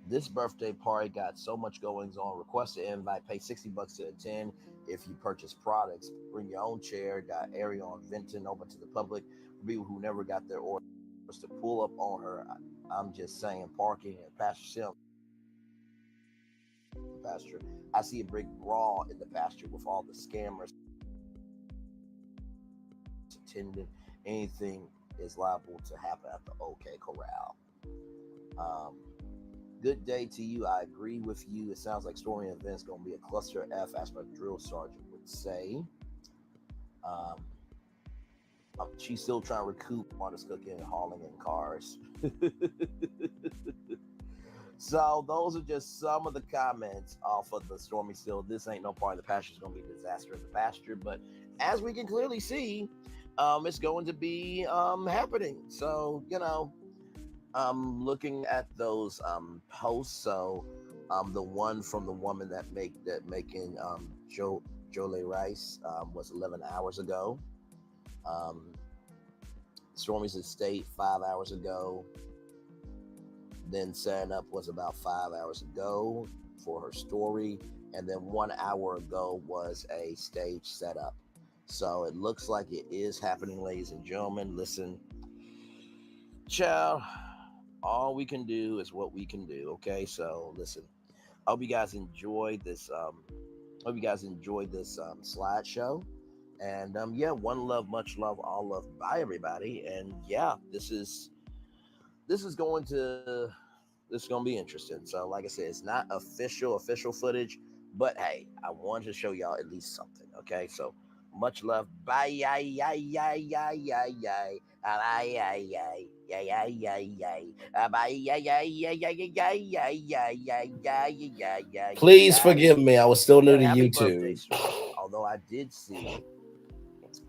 This birthday party got so much goings on. Request an invite, pay $60 to attend. If you purchase products, bring your own chair. Got area on venting open to the public. For people who never got their orders to pull up on her. I'm just saying, parking and pasture. I see a big brawl in the pasture with all the scammers attending. Anything is liable to happen at the OK Corral. Good day to you. I agree with you. It sounds like Stormy event's going to be a cluster F, as my drill sergeant would say. She's still trying to recoup artist cooking and hauling in cars. So those are just some of the comments off of the Stormy Still. This ain't no part of the pasture. It's going to be a disaster in the pasture. But as we can clearly see, it's going to be happening. So, looking at those posts. So the one from the woman that making Jole Rice was 11 hours ago. Stormy's estate 5 hours ago. Then setting up was about 5 hours ago for her story, and then 1 hour ago was a stage setup. So it looks like it is happening, ladies and gentlemen. Listen, child, all we can do is what we can do. Okay, so listen. I hope you guys enjoyed this. Slideshow. And one love, much love, all love. Bye, everybody. And this is going to be interesting. So, like I said, it's not official footage, but hey, I wanted to show y'all at least something. Okay, so much love. Bye. Please forgive me. I was still new to Happy birthday, YouTube. Stormy.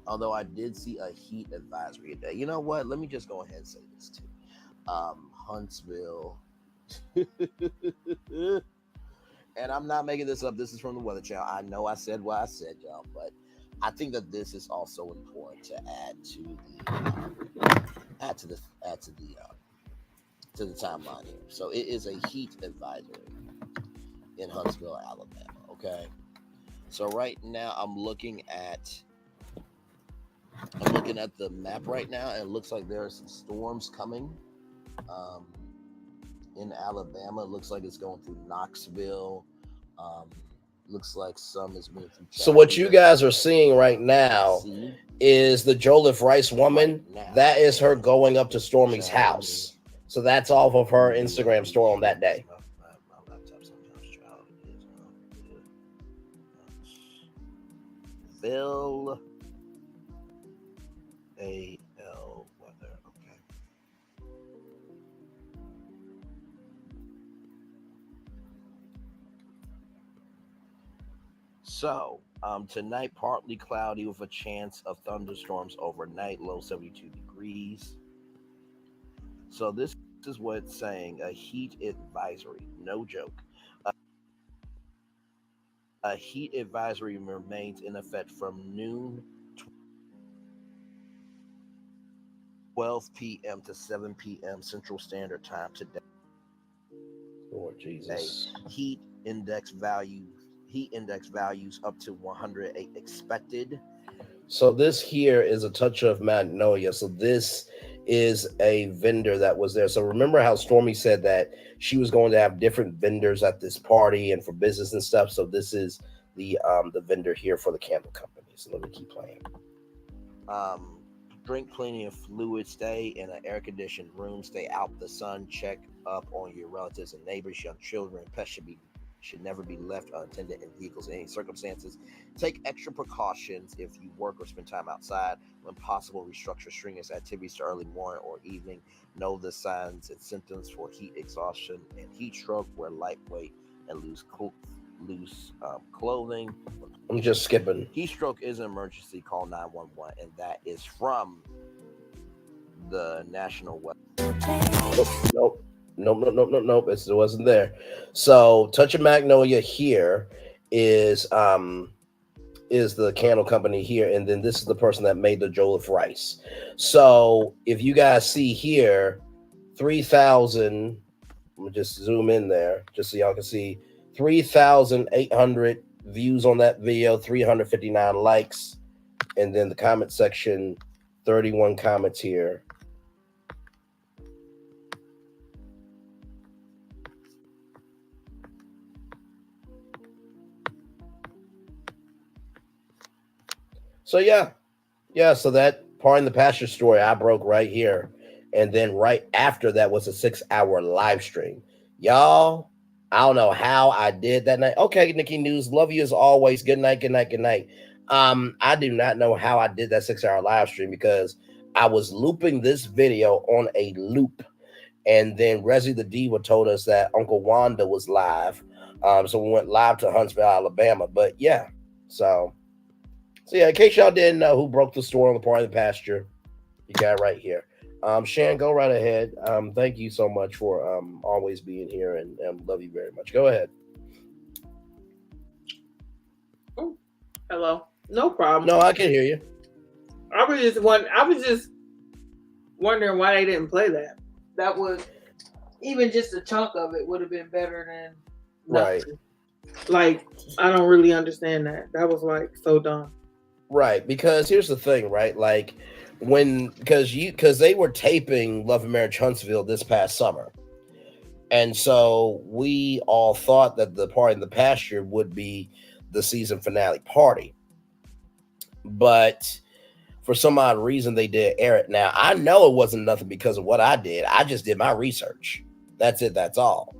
Although I did see a heat advisory today. You know what? Let me just go ahead and say this too. Huntsville. And I'm not making this up. This is from the Weather Channel. I know I said what I said, y'all, but I think that this is also important to add to the timeline here. So it is a heat advisory in Huntsville, Alabama. Okay. So right now I'm looking at the map right now, and it looks like there are some storms coming in Alabama. It looks like it's going through Knoxville. Looks like some is moving through. So what you guys are seeing right now is the Joliffe Rice woman. That is her going up to Stormy's house. So that's off of her Instagram story on that day. Phil A.L. Weather. Okay. So, tonight partly cloudy with a chance of thunderstorms overnight, low 72 degrees. So this is what it's saying, a heat advisory, no joke. A heat advisory remains in effect from noon 12 p.m. to 7 p.m. Central Standard Time today. Lord Jesus. Heat index values up to 108 expected. So this here is a touch of magnolia. So this is a vendor that was there. So remember how Stormy said that she was going to have different vendors at this party and for business and stuff. So this is the vendor here for the candle company. So let me keep playing. Drink plenty of fluid. Stay in an air-conditioned room. Stay out the sun. Check up on your relatives and neighbors. Young children and pets should never be left unattended in vehicles in any circumstances. Take extra precautions if you work or spend time outside. When possible, restructure strenuous activities to early morning or evening. Know the signs and symptoms for heat exhaustion and heat stroke. Wear lightweight and loose clothing. I'm just skipping. Heat stroke is an emergency. Call 911, and that is from the National Weather. Nope. It wasn't there. So Touch of Magnolia here is the candle company here, and then this is the person that made the Jollof rice. So if you guys see here, 3,000. Let me just zoom in there, just so y'all can see 3,800 views on that video, 359 likes, and then the comment section, 31 comments here. So yeah, so that Part in the Pasture story I broke right here. And then right after that was a 6-hour live stream. Y'all, I don't know how I did that night. Okay, Nikki News, love you as always. Good night. I do not know how I did that 6-hour live stream because I was looping this video on a loop. And then Resi the Diva told us that Uncle Wanda was live. So we went live to Huntsville, Alabama. But yeah, so yeah, in case y'all didn't know who broke the story on the Part of the Pasture, you got it right here. Shan, go right ahead. Thank you so much for always being here and love you very much. Go ahead. Oh, hello. No problem. No, I can hear you. I was just wondering why they didn't play that. That would, even just a chunk of it would have been better than nothing. Right. Like, I don't really understand that. That was like so dumb. Right, because here's the thing, right? Like because they were taping Love and Marriage Huntsville this past summer. And so we all thought that the Part in the Pasture would be the season finale party. But for some odd reason, they did air it. Now, I know it wasn't nothing because of what I did. I just did my research. That's it. That's all.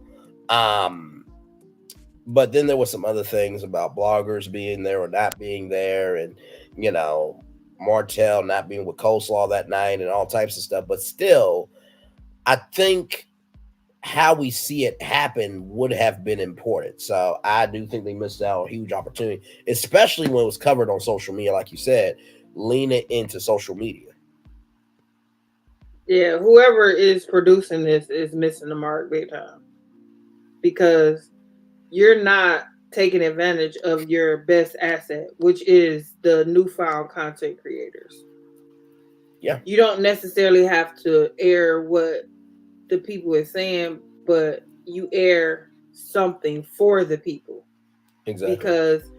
But then there was some other things about bloggers being there or not being there. And, you know, Martell not being with Coleslaw that night and all types of stuff. But still, I think how we see it happen would have been important. So I do think they missed out on a huge opportunity, especially when it was covered on social media, like you said, lean it into social media. Yeah, whoever is producing this is missing the mark big time, because you're not taking advantage of your best asset, which is the newfound content creators. Yeah. You don't necessarily have to air what the people are saying, but you air something for the people. Exactly. Because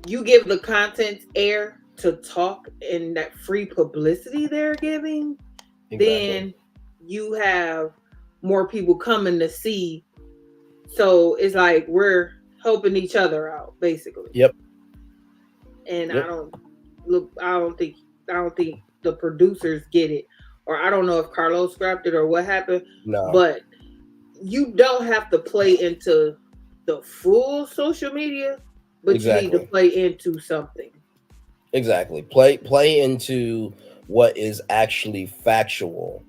you give the content air to talk and that free publicity they're giving, then you have more people coming to see. So it's like we're helping each other out, basically. Yep. And I don't think the producers get it, or I don't know if Carlos scrapped it or what happened. No. But you don't have to play into the full social media, but you need to play into something. Exactly. Play into what is actually factual,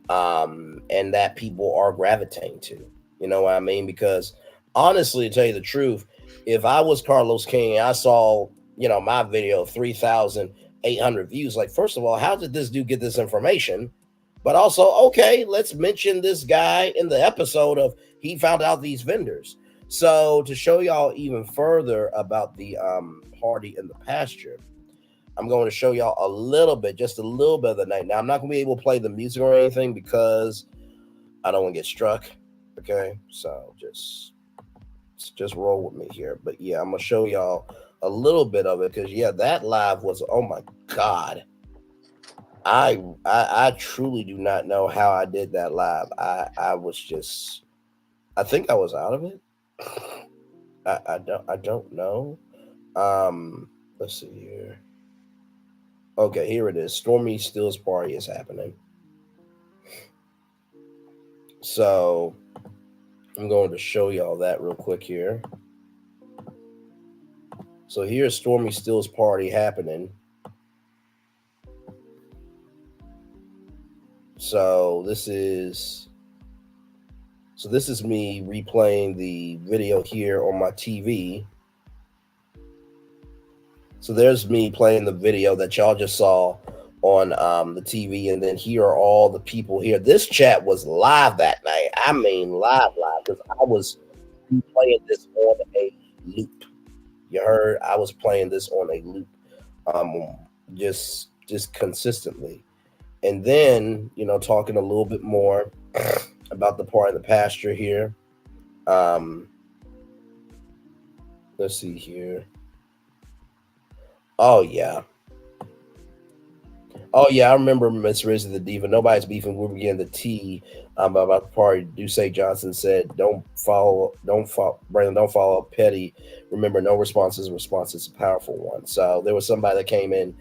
and that people are gravitating to. You know what I mean? Because honestly, to tell you the truth, if I was Carlos King and I saw, you know, my video 3,800 views, like, first of all, how did this dude get this information? But also, okay, let's mention this guy in the episode of he found out these vendors. So to show y'all even further about the Party in the Pasture, I'm going to show y'all a little bit, just a little bit of the night. Now, I'm not going to be able to play the music or anything because I don't want to get struck. Okay, so just roll with me here. But yeah, I'm going to show y'all a little bit of it because, yeah, that live was, oh my God. I truly do not know how I did that live. I was just, I think I was out of it. I don't know. Let's see here. Okay, here it is. Stormy Stills party is happening. So I'm going to show y'all that real quick here. So here's Stormy Stills party happening. So this is me replaying the video here on my TV. So there's me playing the video that y'all just saw on the TV, and then here are all the people here. This chat was live that night. I mean, live, because I was playing this on a loop. You heard? I was playing this on a loop, just consistently. And then, you know, talking a little bit more about the part of the pasture here. Let's see here. Oh yeah, I remember Miss Rizzy the Diva. Nobody's beefing. We're getting the tea about the party. Duce Johnson said, don't follow, Braylon, don't follow up petty. Remember, no response is a response. It's a powerful one. So there was somebody that came in.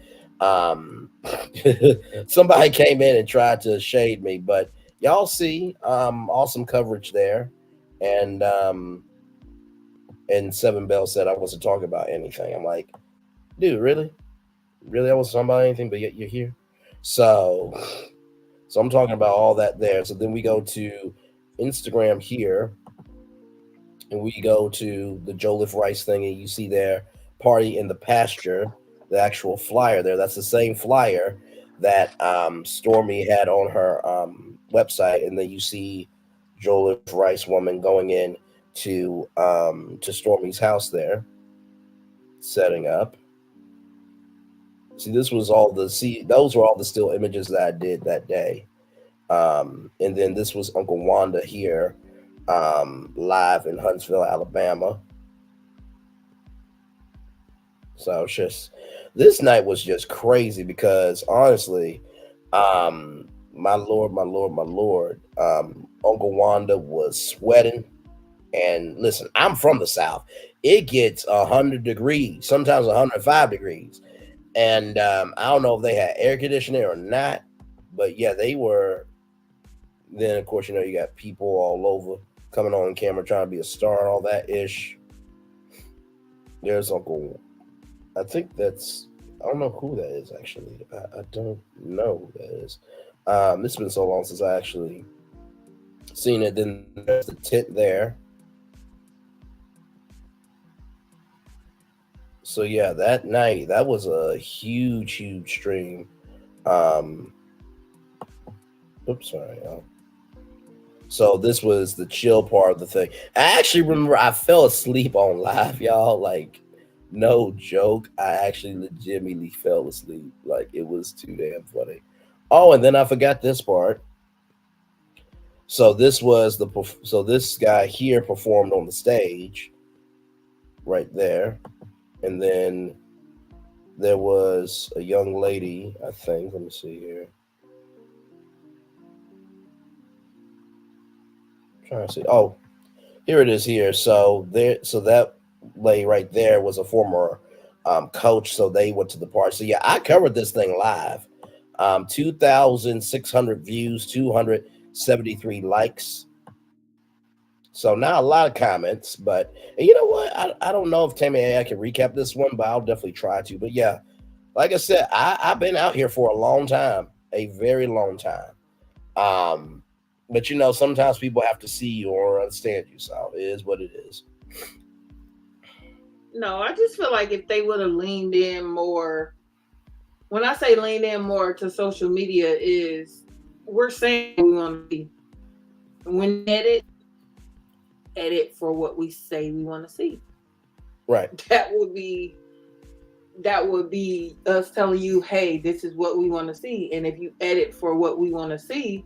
Somebody came in and tried to shade me, but y'all see awesome coverage there. And Seven Bell said I wasn't talking about anything. I'm like, dude, really? I wasn't talking about anything, but yet you're here. So I'm talking about all that there. So then we go to Instagram here, and we go to the Joliffe Rice thing, and you see there, party in the pasture, the actual flyer there. That's the same flyer that Stormy had on her website, and then you see Joliffe Rice woman going in to Stormy's house there, setting up. See, those were all the still images that I did that day. And then this was Uncle Wanda here, live in Huntsville, Alabama. So it's just, this night was just crazy because honestly, my lord, Uncle Wanda was sweating. And listen, I'm from the South. It gets 100 degrees, sometimes 105 degrees. And I don't know if they had air conditioning or not, but yeah, they were. Then, of course, you know, you got people all over coming on camera trying to be a star and all that ish. There's Uncle, I think that's, I don't know who that is, actually. I don't know who that is. It's been so long since I actually seen it. Then there's the tent there. So yeah, that night, that was a huge stream. Oops, sorry, y'all. So this was the chill part of the thing. I actually remember I fell asleep on live, y'all. Like, no joke. I actually legitimately fell asleep. Like, it was too damn funny. Oh, and then I forgot this part. So this was this guy here performed on the stage right there. And then there was a young lady, I think. Let me see here. I'm trying to see. Oh, here it is here. So that lady right there was a former coach. So they went to the party. So yeah, I covered this thing live. 2,600 views, 273 likes. So not a lot of comments, but you know what? I don't know if Tammy I can recap this one, but I'll definitely try to. But yeah, like I said, I've been out here for a long time, a very long time. But you know, sometimes people have to see you or understand you, so it is what it is. No, I just feel like if they would have leaned in more, when I say lean in more to social media, is we're saying we want to be. When edit for what we say we want to see. Right. That would be us telling you, hey, this is what we want to see. And if you edit for what we want to see,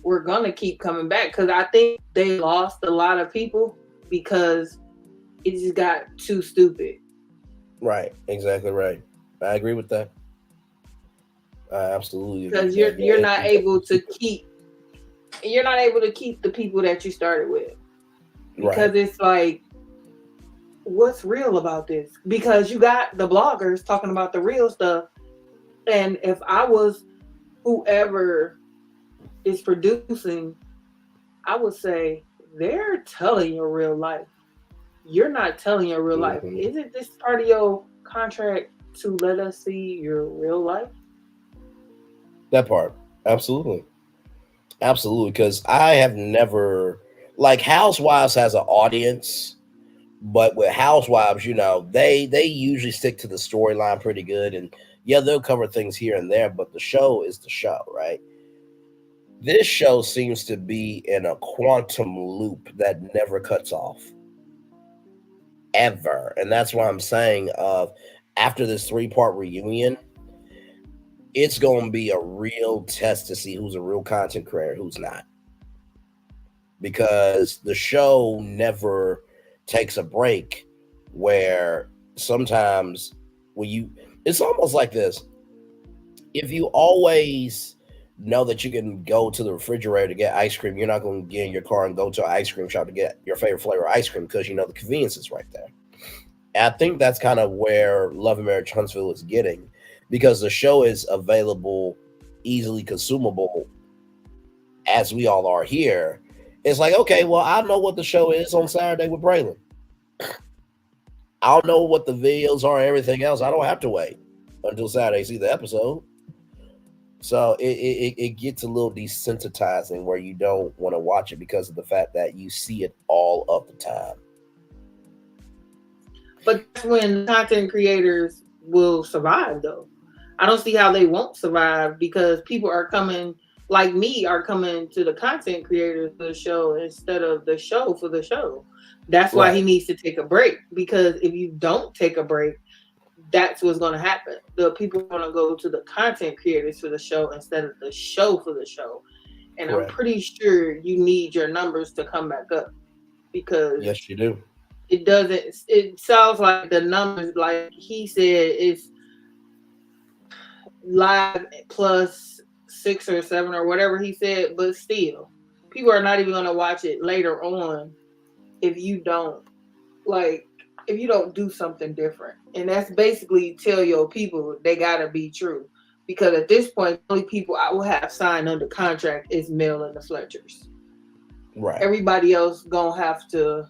we're going to keep coming back. Because I think they lost a lot of people because it just got too stupid. Right. Exactly right. I agree with that. Absolutely. Because you're not able to keep the people that you started with. Because It's like, what's real about this? Because you got the bloggers talking about the real stuff. And if I was whoever is producing, I would say they're telling your real life. You're not telling your real life. Isn't this part of your contract to let us see your real life? That part. Absolutely. Absolutely. Because I have never... Like Housewives has an audience, but with Housewives, you know, they usually stick to the storyline pretty good, and Yeah, they'll cover things here and there, but the show is the show, right? This show seems to be in a quantum loop that never cuts off. Ever. And that's why I'm saying after this 3-part reunion, it's going to be a real test to see who's a real content creator, who's not. Because the show never takes a break, where sometimes it's almost like this. If you always know that you can go to the refrigerator to get ice cream, you're not going to get in your car and go to an ice cream shop to get your favorite flavor of ice cream, because you know the convenience is right there. And I think that's kind of where Love and Marriage Huntsville is getting, because the show is available, easily consumable, as we all are here. It's like, okay, well, I know what the show is on Saturday with Braylon. I don't know what the videos are and everything else. I don't have to wait until Saturday to see the episode. So it gets a little desensitizing, where you don't want to watch it because of the fact that you see it all of the time. But that's when content creators will survive, though. I don't see how they won't survive, because people are coming, like me, are coming to the content creators for the show instead of the show for the show. That's why he needs to take a break, because if you don't take a break, that's what's going to happen. The people are going to go to the content creators for the show instead of the show for the show. And I'm pretty sure you need your numbers to come back up, because yes, you do. It sounds like the numbers, like he said, is live plus 6 or 7 or whatever he said, but still, people are not even going to watch it later on if you don't do something different. And that's basically tell your people they gotta be true, because at this point, the only people I will have signed under contract is Mel and the Fletchers. Right. Everybody else gonna have to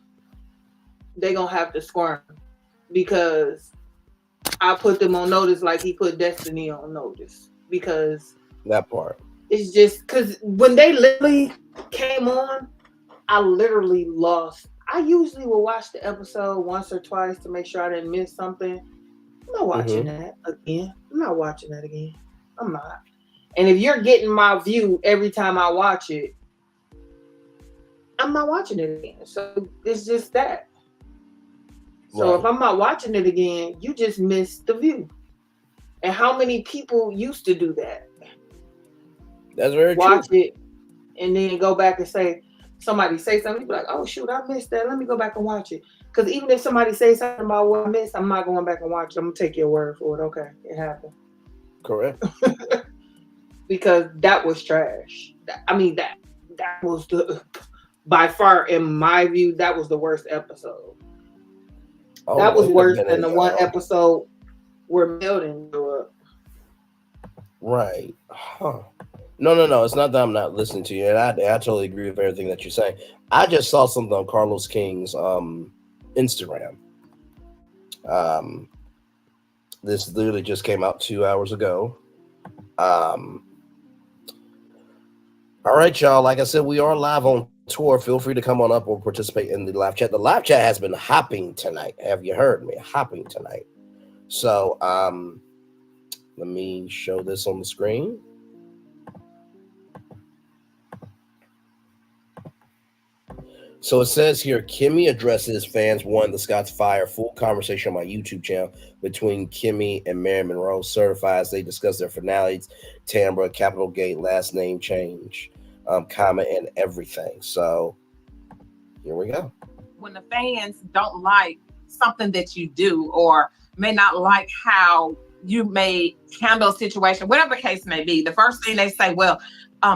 squirm, because I put them on notice like he put Destiny on notice, because that part. It's just because when they literally came on, I literally lost. I usually will watch the episode once or twice to make sure I didn't miss something. I'm not watching that again. I'm not watching that again. I'm not. And if you're getting my view every time I watch it, I'm not watching it again. So it's just that. So if I'm not watching it again, you just missed the view. And how many people used to do that? That's very true. Watch it and then go back and say, somebody say something, be like, oh shoot, I missed that. Let me go back and watch it. Because even if somebody says something about what I missed, I'm not going back and watch it. I'm gonna take your word for it. Okay, it happened. Correct. Because that was trash. I mean, that was by far, in my view, that was the worst episode. Oh, that was worse than the one episode where Milton grew up. Right. Huh. No. It's not that I'm not listening to you, and I totally agree with everything that you're saying. I just saw something on Carlos King's Instagram. This literally just came out 2 hours ago. All right, y'all. Like I said, we are live on tour. Feel free to come on up or participate in the live chat. The live chat has been hopping tonight. Have you heard me? Hopping tonight. So let me show this on the screen. So it says here, Kimmy addresses fans won the Scots Fire. Full conversation on my YouTube channel between Kimmy and Mary Monroe. Certifies they discuss their finales, timbre, capital gate, last name change, comment, and everything. So here we go. When the fans don't like something that you do, or may not like how you may handle a situation, whatever the case may be, the first thing they say, well,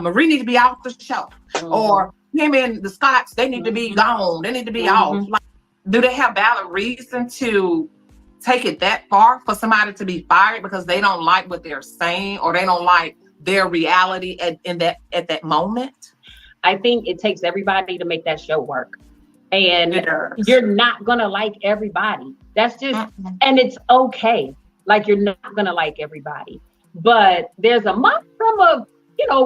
Marie need to be off the show, or him and the Scots, they need to be gone. They need to be off. Like, do they have valid reason to take it that far for somebody to be fired because they don't like what they're saying, or they don't like their reality at that moment? I think it takes everybody to make that show work. And you're not going to like everybody. That's just, and it's okay. Like, you're not going to like everybody. But there's a maximum of,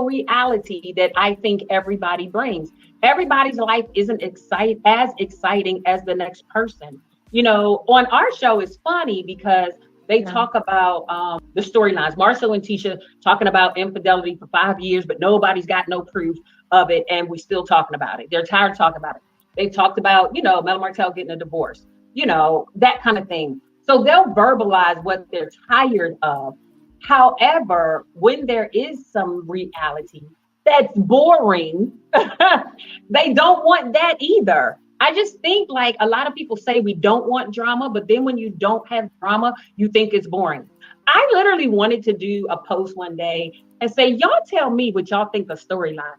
reality that I think everybody brings. Everybody's life isn't as exciting as the next person. On our show, it's funny because They talk about the storylines. Marcel and Tisha talking about infidelity for 5 years, but nobody's got no proof of it, and we're still talking about it. They're tired of talking about it. They talked about, Mel Martell getting a divorce, that kind of thing. So they'll verbalize what they're tired of. However, when there is some reality that's boring, they don't want that either. I just think like a lot of people say we don't want drama, but then when you don't have drama, you think it's boring. I literally wanted to do a post one day and say, y'all tell me what y'all think of storyline,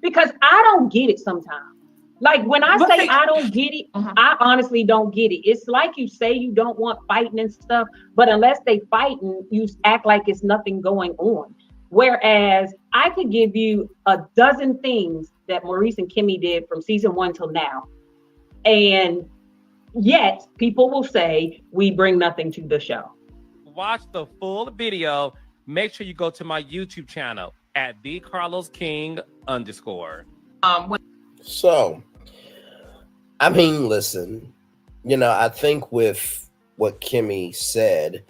because I don't get it sometimes. Like when I say I don't get it, I honestly don't get it. It's like you say you don't want fighting and stuff, but unless they fighting, you act like it's nothing going on. Whereas I could give you a dozen things that Maurice and Kimmy did from season 1 till now. And yet people will say we bring nothing to the show. Watch the full video. Make sure you go to my YouTube channel at @TheCarlosKing_. So, I mean, listen, I think with what Kimmy said,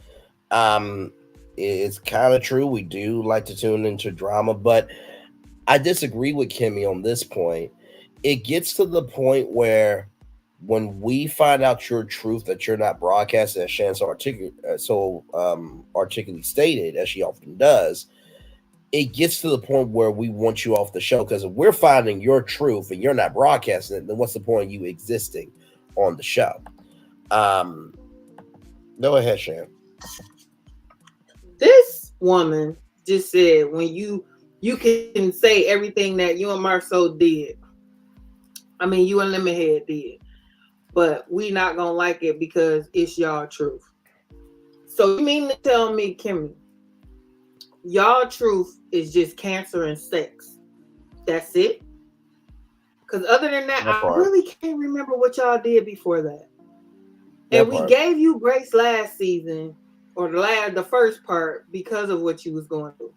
it's kind of true. We do like to tune into drama, but I disagree with Kimmy on this point. It gets to the point where when we find out your truth that you're not broadcasting, as Shan so articulately stated, as she often does, it gets to the point where we want you off the show, because if we're finding your truth and you're not broadcasting it, then what's the point of you existing on the show? Go ahead, Shan. This woman just said when you can say everything that you and Marceau did. I mean, you and Lemonhead did, but we not gonna like it because it's y'all truth. So you mean to tell me, Kimmy, y'all truth is just cancer and sex? That's it? Because other than that, I really can't remember what y'all did before that. And we gave you grace last season, or the first part, because of what you was going through.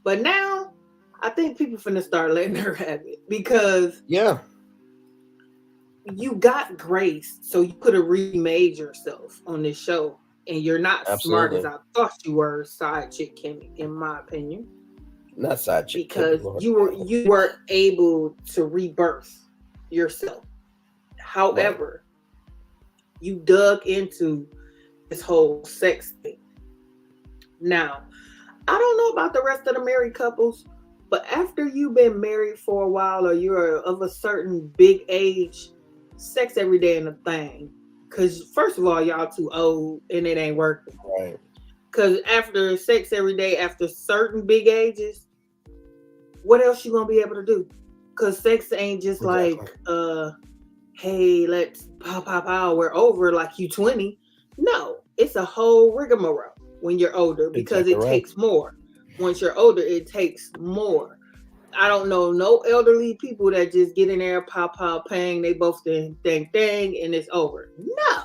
But now, I think people finna start letting her have it, because you got grace, so you could have remade yourself on this show, and you're not smart as I thought you were, side chick Kimmy, in my opinion. Not side chick, because you were able to rebirth yourself. However, you dug into this whole sex thing. Now, I don't know about the rest of the married couples, but after you've been married for a while, or you're of a certain big age, sex every day ain't a thing. Because first of all, y'all too old and it ain't working. Right. Because after sex every day, after certain big ages, what else you gonna be able to do? Because sex ain't just like, hey, let's pow, we're over like you 20. No, it's a whole rigmarole when you're older, because it takes more. Once you're older, it takes more. I don't know no elderly people that just get in there, pow, pang, they both dang, and it's over. No.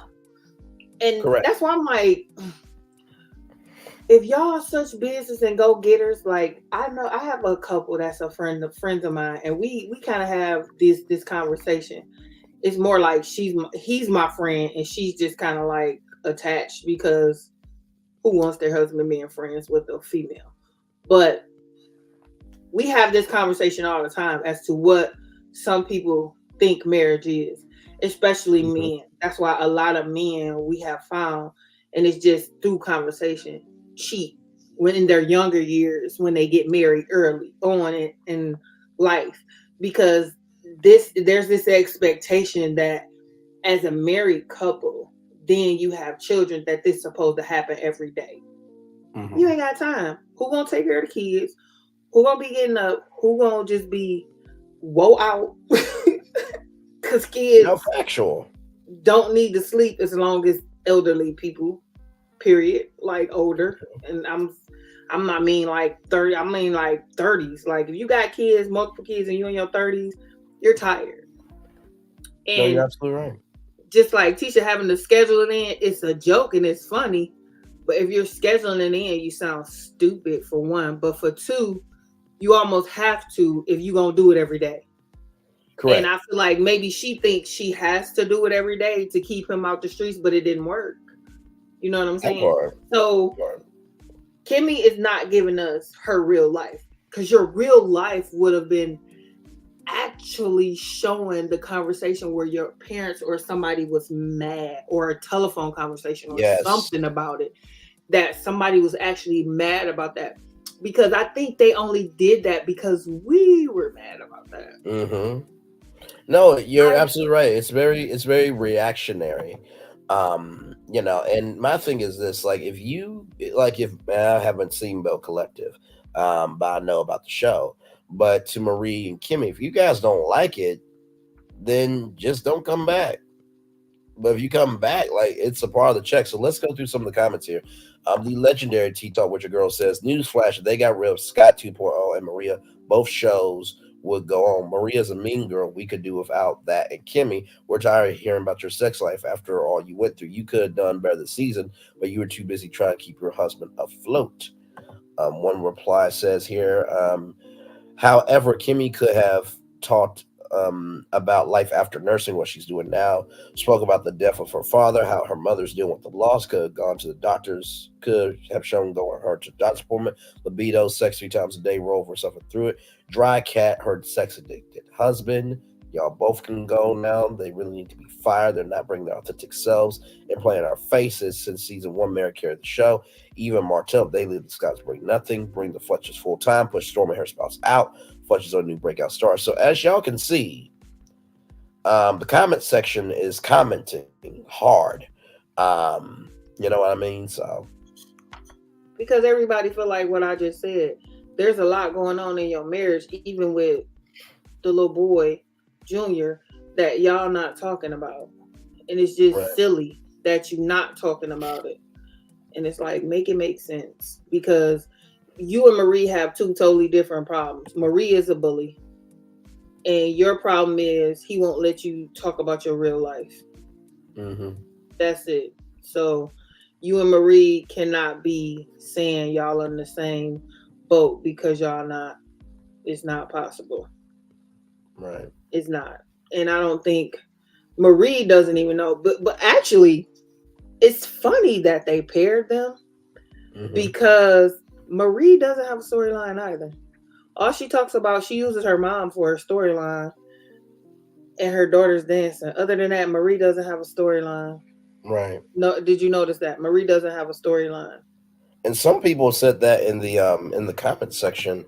And that's why I'm like, if y'all are such business and go-getters, like, I know I have a couple that's friends of mine, and we kind of have this conversation. It's more like he's my friend, and she's just kind of like attached, because who wants their husband being friends with a female? But we have this conversation all the time as to what some people think marriage is, especially men. That's why a lot of men we have found, and it's just through conversation, cheat when in their younger years, when they get married early on in life, because there's this expectation that as a married couple, then you have children, that this is supposed to happen every day. You ain't got time. Who gonna take care of the kids? Who gonna be getting up? Who gonna just be woe out? Because kids don't need to sleep as long as elderly people, period. Like older. And I'm not mean like 30, I mean like 30s. Like if you got kids, multiple kids, and you in your 30s, you're tired. And you're absolutely right. Just like Tisha having to schedule it in, it's a joke and it's funny. But if you're scheduling it in, you sound stupid, for one. But for two, you almost have to if you're going to do it every day. Correct. And I feel like maybe she thinks she has to do it every day to keep him out the streets, but it didn't work. You know what I'm That saying? part. So Kimmy is not giving us her real life, because your real life would have been actually showing the conversation where your parents or somebody was mad, or a telephone conversation or something about it, that somebody was actually mad about that. Because I think they only did that because we were mad about that. Mm-hmm. No, you're absolutely right. It's very reactionary. And my thing is this, like if I haven't seen Bell Collective, but I know about the show. But to Marie and Kimmy, if you guys don't like it, then just don't come back. But if you come back, like it's a part of the check. So let's go through some of the comments here. The legendary T Talk with your girl says, newsflash, they got rid of Scott 2.0 and Maria. Both shows would go on. Maria's a mean girl. We could do without that. And Kimmy, we're tired of hearing about your sex life after all you went through. You could have done better this season, but you were too busy trying to keep your husband afloat. One reply says here, however, Kimmy could have talked about life after nursing, what she's doing now. Spoke about the death of her father, how her mother's dealing with the loss, could have gone to the doctors, could have shown going her to doctor's appointment, libido, sex 3 times a day, roll over suffering through it. Dry cat, her sex addicted husband. Y'all both can go now. They really need to be fired. They're not bringing their authentic selves and playing our faces. Since season 1, Mary carried the show. Even Martell, they leave the Scots bring nothing. Bring the Fletchers full time. Push Storm and her spouse out. Fletcher's a new breakout star. So as y'all can see, the comment section is commenting hard. You know what I mean? So because everybody feel like what I just said. There's a lot going on in your marriage, even with the little boy, Junior, that y'all not talking about. And it's just silly that you're not talking about it. And it's like, make it make sense. Because you and Marie have 2 totally different problems. Marie is a bully. And your problem is he won't let you talk about your real life. Mm-hmm. That's it. So you and Marie cannot be saying y'all are in the same boat, because y'all not. It's not possible. Right. It's not. And I don't think Marie doesn't even know. But actually, it's funny that they paired them, because Marie doesn't have a storyline either. All she talks about, she uses her mom for her storyline and her daughter's dancing. Other than that, Marie doesn't have a storyline. Right. No, did you notice that? Marie doesn't have a storyline. And some people said that in the comment section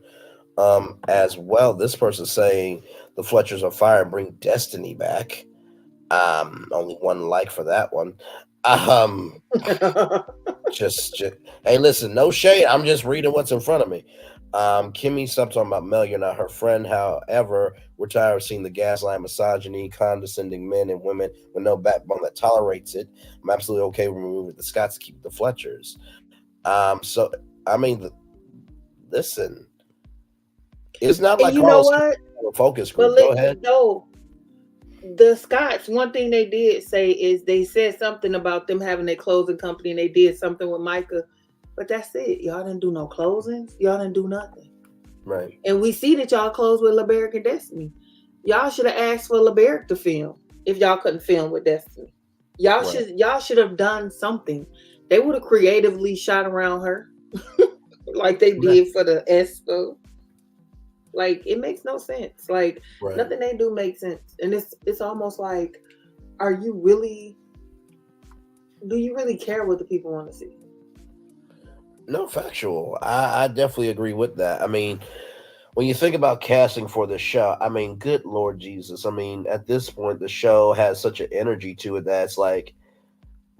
as well. This person saying the Fletchers are fired, bring Destiny back. Only 1 like for that one. Just hey, listen, no shade. I'm just reading what's in front of me. Kimmy, stop talking about Mel. You're not her friend. However, we're tired of seeing the gaslight, misogyny, condescending men and women with no backbone that tolerates it. I'm absolutely okay with removing the Scots to keep the Fletchers. So I mean, listen, it's not like you know what? A focus group. Go ahead. No, the Scots, one thing they did say is they said something about them having their clothing company, and they did something with Micah, but that's it. Y'all didn't do no closings. Y'all didn't do nothing. Right. And we see that y'all closed with LeBeric and Destiny. Y'all should have asked for LeBeric to film if y'all couldn't film with Destiny. Y'all should have done something. They would have creatively shot around her like they did for the Espo. Like, it makes no sense. Like, nothing they do makes sense. And it's almost like, do you really care what the people want to see? No, factual. I definitely agree with that. I mean, when you think about casting for the show, I mean, good Lord Jesus. I mean, at this point, the show has such an energy to it that it's like,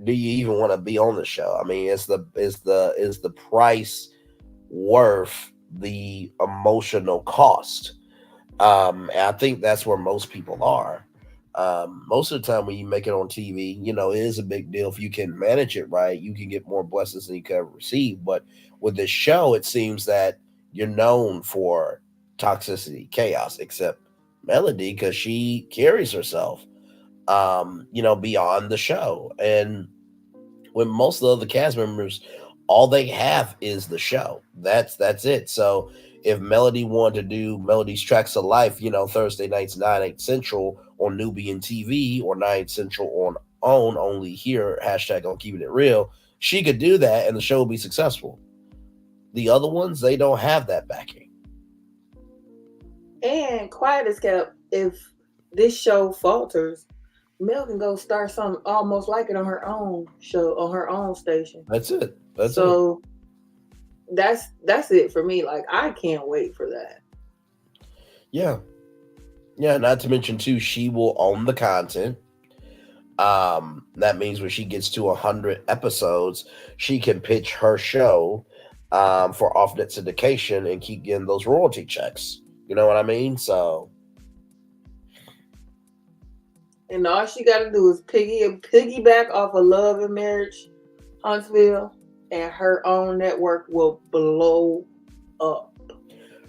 do you even want to be on the show? I mean, is the price worth the emotional cost? And I think that's where most people are. Most of the time when you make it on TV, you know, it is a big deal. If you can manage it right, you can get more blessings than you can ever receive. But with this show, it seems that you're known for toxicity, chaos, except Melody, because she carries herself, you know, beyond the show. And when most of the other cast members, all they have is the show. That's it. So if Melody wanted to do Melody's Tracks of Life, you know, Thursday nights, 9/8 Central on Nubian TV or 9 Central on OWN, only here, hashtag on Keeping It Real, she could do that and the show will be successful. The other ones, they don't have that backing. And quiet as kept, if this show falters, Mel can go start something almost like it on her own show, on her own station. That's it. That's it for me. Like, I can't wait for that. Yeah. Yeah, not to mention too, she will own the content. That means when she gets to 100 episodes, she can pitch her show for off-net syndication and keep getting those royalty checks. You know what I mean? So, and all she got to do is piggyback off of Love and Marriage, Huntsville, and her own network will blow up.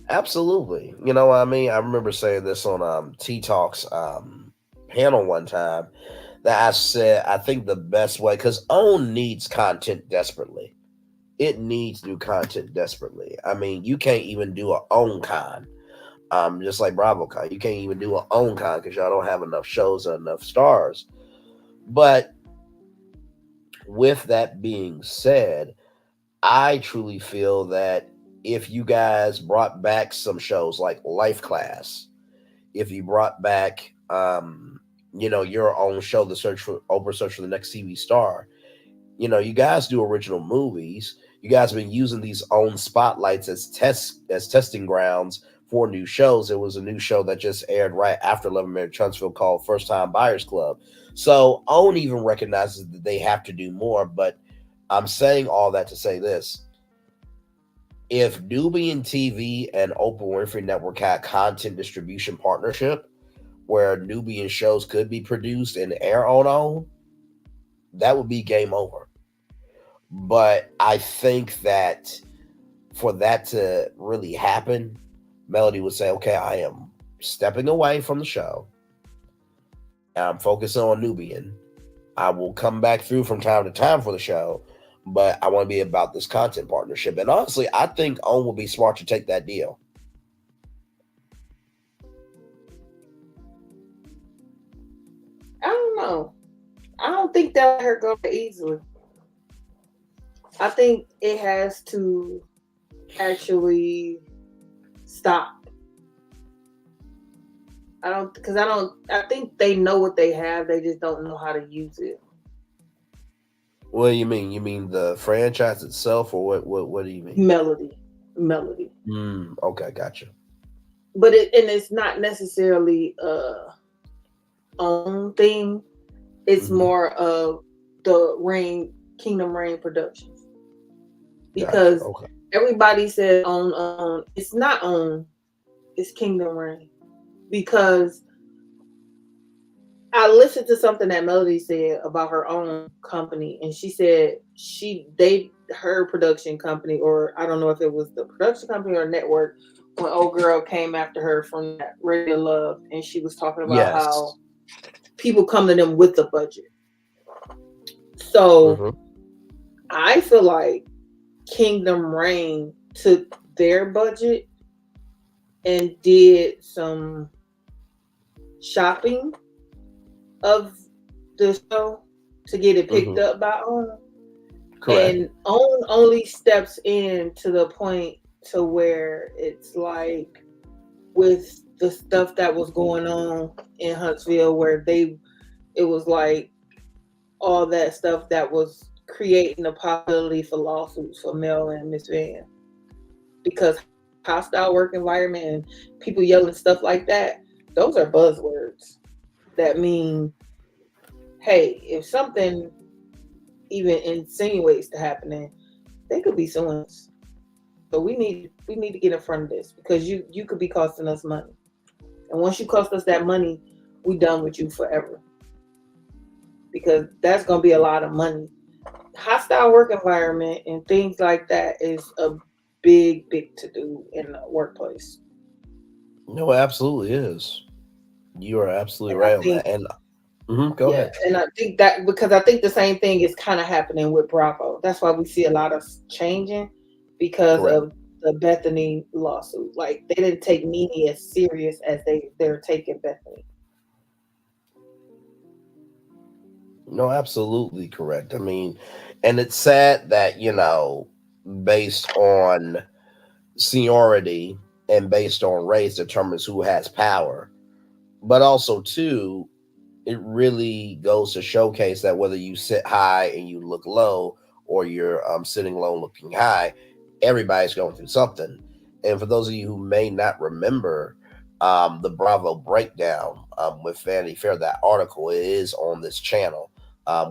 absolutely. You know what I mean? I remember saying this on T Talk's panel one time that I said I think the best way, because OWN needs content desperately. It needs new content desperately. I mean, you can't even do a OWN con. Just like BravoCon, you can't even do an OWN con because y'all don't have enough shows or enough stars. But with that being said, I truly feel that if you guys brought back some shows like Life Class, if you brought back, your own show, the Search for the Next TV Star, you guys do original movies. You guys have been using these OWN spotlights as testing grounds for new shows. It was a new show that just aired right after Love and Marriage Huntsville called First Time Buyers Club. So OWN even recognizes that they have to do more. But I'm saying all that to say this. If Nubian TV and Oprah Winfrey Network had content distribution partnership where Nubian shows could be produced and air on OWN, that would be game over. But I think that for that to really happen, Melody would say, okay, I am stepping away from the show. I'm focusing on Nubian. I will come back through from time to time for the show, but I want to be about this content partnership. And honestly, I think OWN will be smart to take that deal. I don't know. I don't think that her go easily. I think it has to actually stop. I think they know what they have. They just don't know how to use it. What do you mean? You mean the franchise itself, or what do you mean? Melody. Okay, gotcha. But it's not necessarily own thing. It's more of the Kingdom Reign Productions. Because everybody said own. It's not own. It's Kingdom Reign. Because I listened to something that Melody said about her own company, and she said her production company, or I don't know if it was the production company or network, when old girl came after her from that Radio Love, and she was talking about how people come to them with the budget. So I feel like Kingdom Reign took their budget and did some shopping of the show to get it picked up by OWN. Correct. And OWN only steps in to the point to where it's like with the stuff that was going on in Huntsville, where it was like all that stuff that was creating a possibility for lawsuits for Mel and Miss Van, because hostile work environment and people yelling stuff like that, those are buzzwords that mean, hey, if something even insinuates to happening, they could be suing us. So we need to get in front of this, because you could be costing us money. And once you cost us that money, we done with you forever. Because that's going to be a lot of money. Hostile work environment and things like that is a big to do in the workplace. No, it absolutely is. You are absolutely right on that. And go ahead. And I think that, because I think the same thing is kind of happening with Bravo. That's why we see a lot of changing, because of the Bethany lawsuit. Like, they didn't take Nene as serious as they're taking Bethany. No, absolutely correct. I mean, and it's sad that, based on seniority and based on race determines who has power. But also, too, it really goes to showcase that whether you sit high and you look low, or you're sitting low looking high, everybody's going through something. And for those of you who may not remember the Bravo breakdown with Vanity Fair, that article is on this channel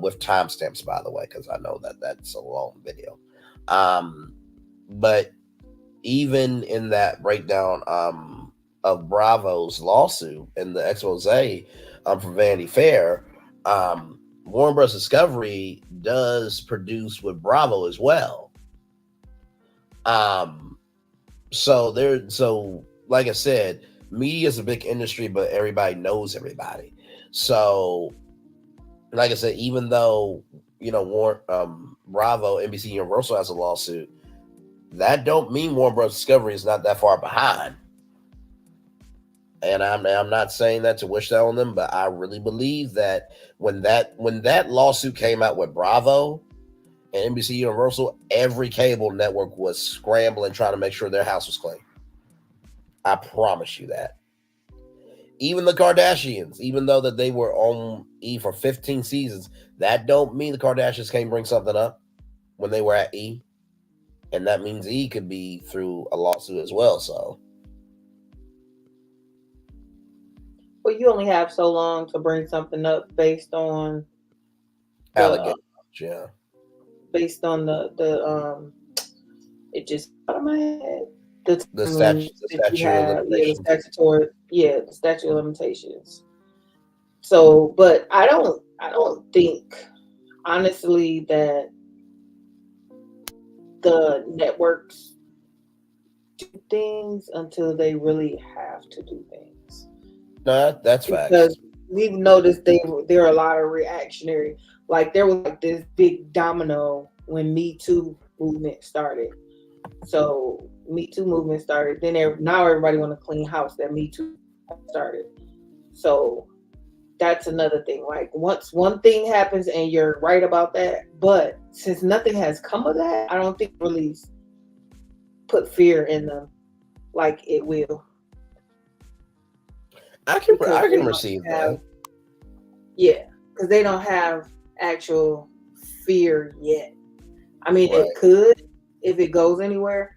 with timestamps, by the way, because I know that that's a long video. But even in that breakdown of Bravo's lawsuit and the expose for Vanity Fair, Warner Bros. Discovery does produce with Bravo as well. So like I said, media is a big industry, but everybody knows everybody. So, like I said, even though Bravo, NBC Universal has a lawsuit, that don't mean Warner Bros. Discovery is not that far behind. And I'm not saying that to wish that on them, but I really believe that when that lawsuit came out with Bravo and NBC Universal, every cable network was scrambling trying to make sure their house was clean. I promise you that. Even the Kardashians, even though that they were on E for 15 seasons, that don't mean the Kardashians can't bring something up when they were at E. And that means E could be through a lawsuit as well. So, well, you only have so long to bring something up based on allegations. Yeah. Based on the it just out of my head. The statute of limitations. The statute of limitations. So, but I don't think honestly that the networks do things until they really have to do things. No, that's facts. Because we've noticed there are a lot of reactionary. Like there was like this big domino when Me Too movement started. So Me Too movement started. Then now everybody want to clean house that Me Too started. So that's another thing. Like once one thing happens and you're right about that, but since nothing has come of that, I don't think really put fear in them like it will. I can receive that. Yeah, because they don't have actual fear yet. I mean, Right. It could if it goes anywhere,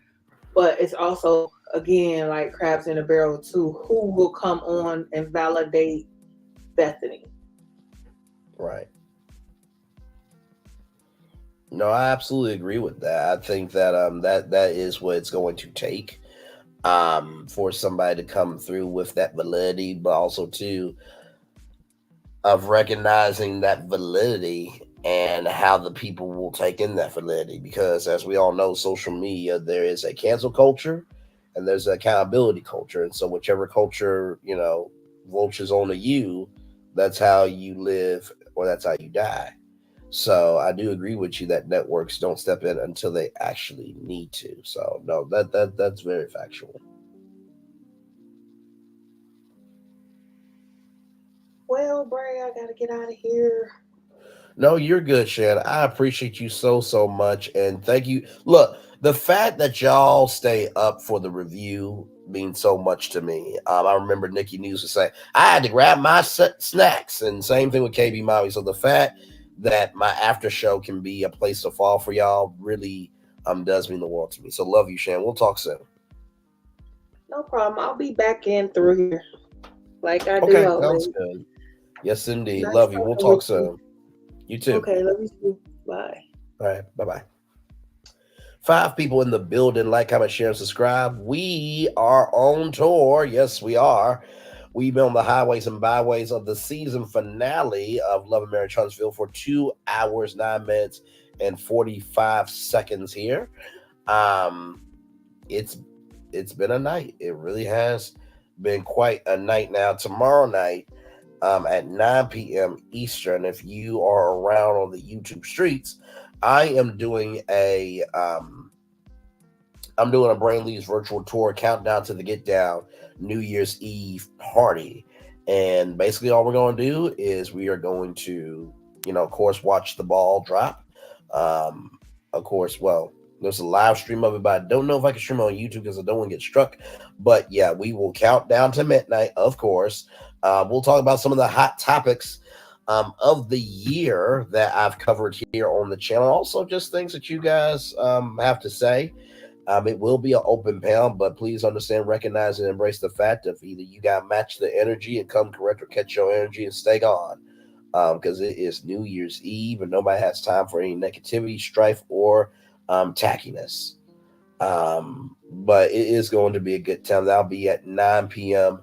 but it's also, again, like crabs in a barrel too. Who will come on and validate Bethany? Right. No, I absolutely agree with that. I think that that is what it's going to take for somebody to come through with that validity, but also too of recognizing that validity and how the people will take in that validity. Because as we all know, social media, there is a cancel culture and there's an accountability culture. And so whichever culture, vultures onto you, that's how you live or that's how you die. So I do agree with you that networks don't step in until they actually need to. So no, that's very factual. Well, Bray, I gotta get out of here. No, you're good, Shan. I appreciate you so much, and thank you. Look, the fact that y'all stay up for the review means so much to me. I remember Nikki News was saying I had to grab my snacks, and same thing with KB Mommy. So the fact that my after show can be a place to fall for y'all really does mean the world to me. So love you, Shan. We'll talk soon. No problem. I'll be back in through here, like I do. Okay, always. sounds good. Yes, indeed. Nice love you. We'll talking talk with soon. You too. Okay, love you too. Bye. All right, bye-bye. 5 people in the building. Like, comment, share, and subscribe. We are on tour. Yes, we are. We've been on the highways and byways of the season finale of Love and Marriage Huntsville for 2 hours, 9 minutes, and 45 seconds here. It's been a night. It really has been quite a night. Now, tomorrow night, at 9 p.m. Eastern, if you are around on the YouTube streets, I am doing a Brain Leaves virtual tour countdown to the Get Down New Year's Eve party. And basically all we're going to do is we are going to of course, watch the ball drop. Of course, well, there's a live stream of it, but I don't know if I can stream it on YouTube because I don't want to get struck. But yeah, we will count down to midnight, of course. We'll talk about some of the hot topics of the year that I've covered here on the channel. Also, just things that you guys have to say. It will be an open panel, but please understand, recognize, and embrace the fact of either you got to match the energy and come correct, or catch your energy and stay gone. Because it is New Year's Eve and nobody has time for any negativity, strife, or tackiness. But it is going to be a good time. That'll be at 9 p.m.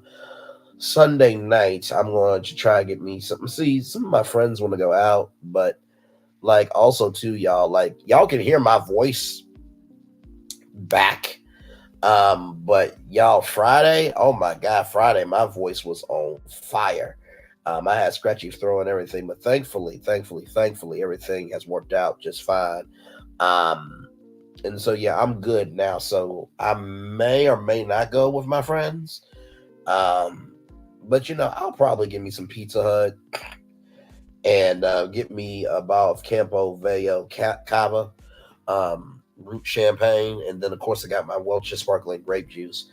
Sunday night. I'm going to try to get me something. See, some of my friends want to go out, but like also too, y'all, like y'all can hear my voice back. But y'all, Friday, oh my God, Friday, my voice was on fire. I had scratchy throat and everything, but thankfully, everything has worked out just fine. And so, yeah, I'm good now. So I may or may not go with my friends. But, I'll probably get me some Pizza Hut and get me a bottle of Campo Viejo Cava, root champagne. And then, of course, I got my Welch's sparkling grape juice.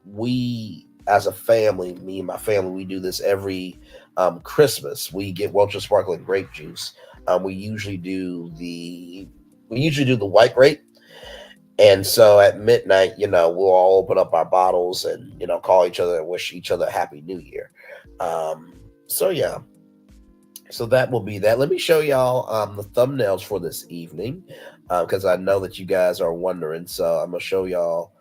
We, as a family, me and my family, we do this every Christmas. We get Welch's sparkling grape juice. We usually do the white grape. And so at midnight, we'll all open up our bottles and, call each other and wish each other a happy new year. So yeah. So that will be that. Let me show y'all the thumbnails for this evening, because I know that you guys are wondering. So I'm going to show y'all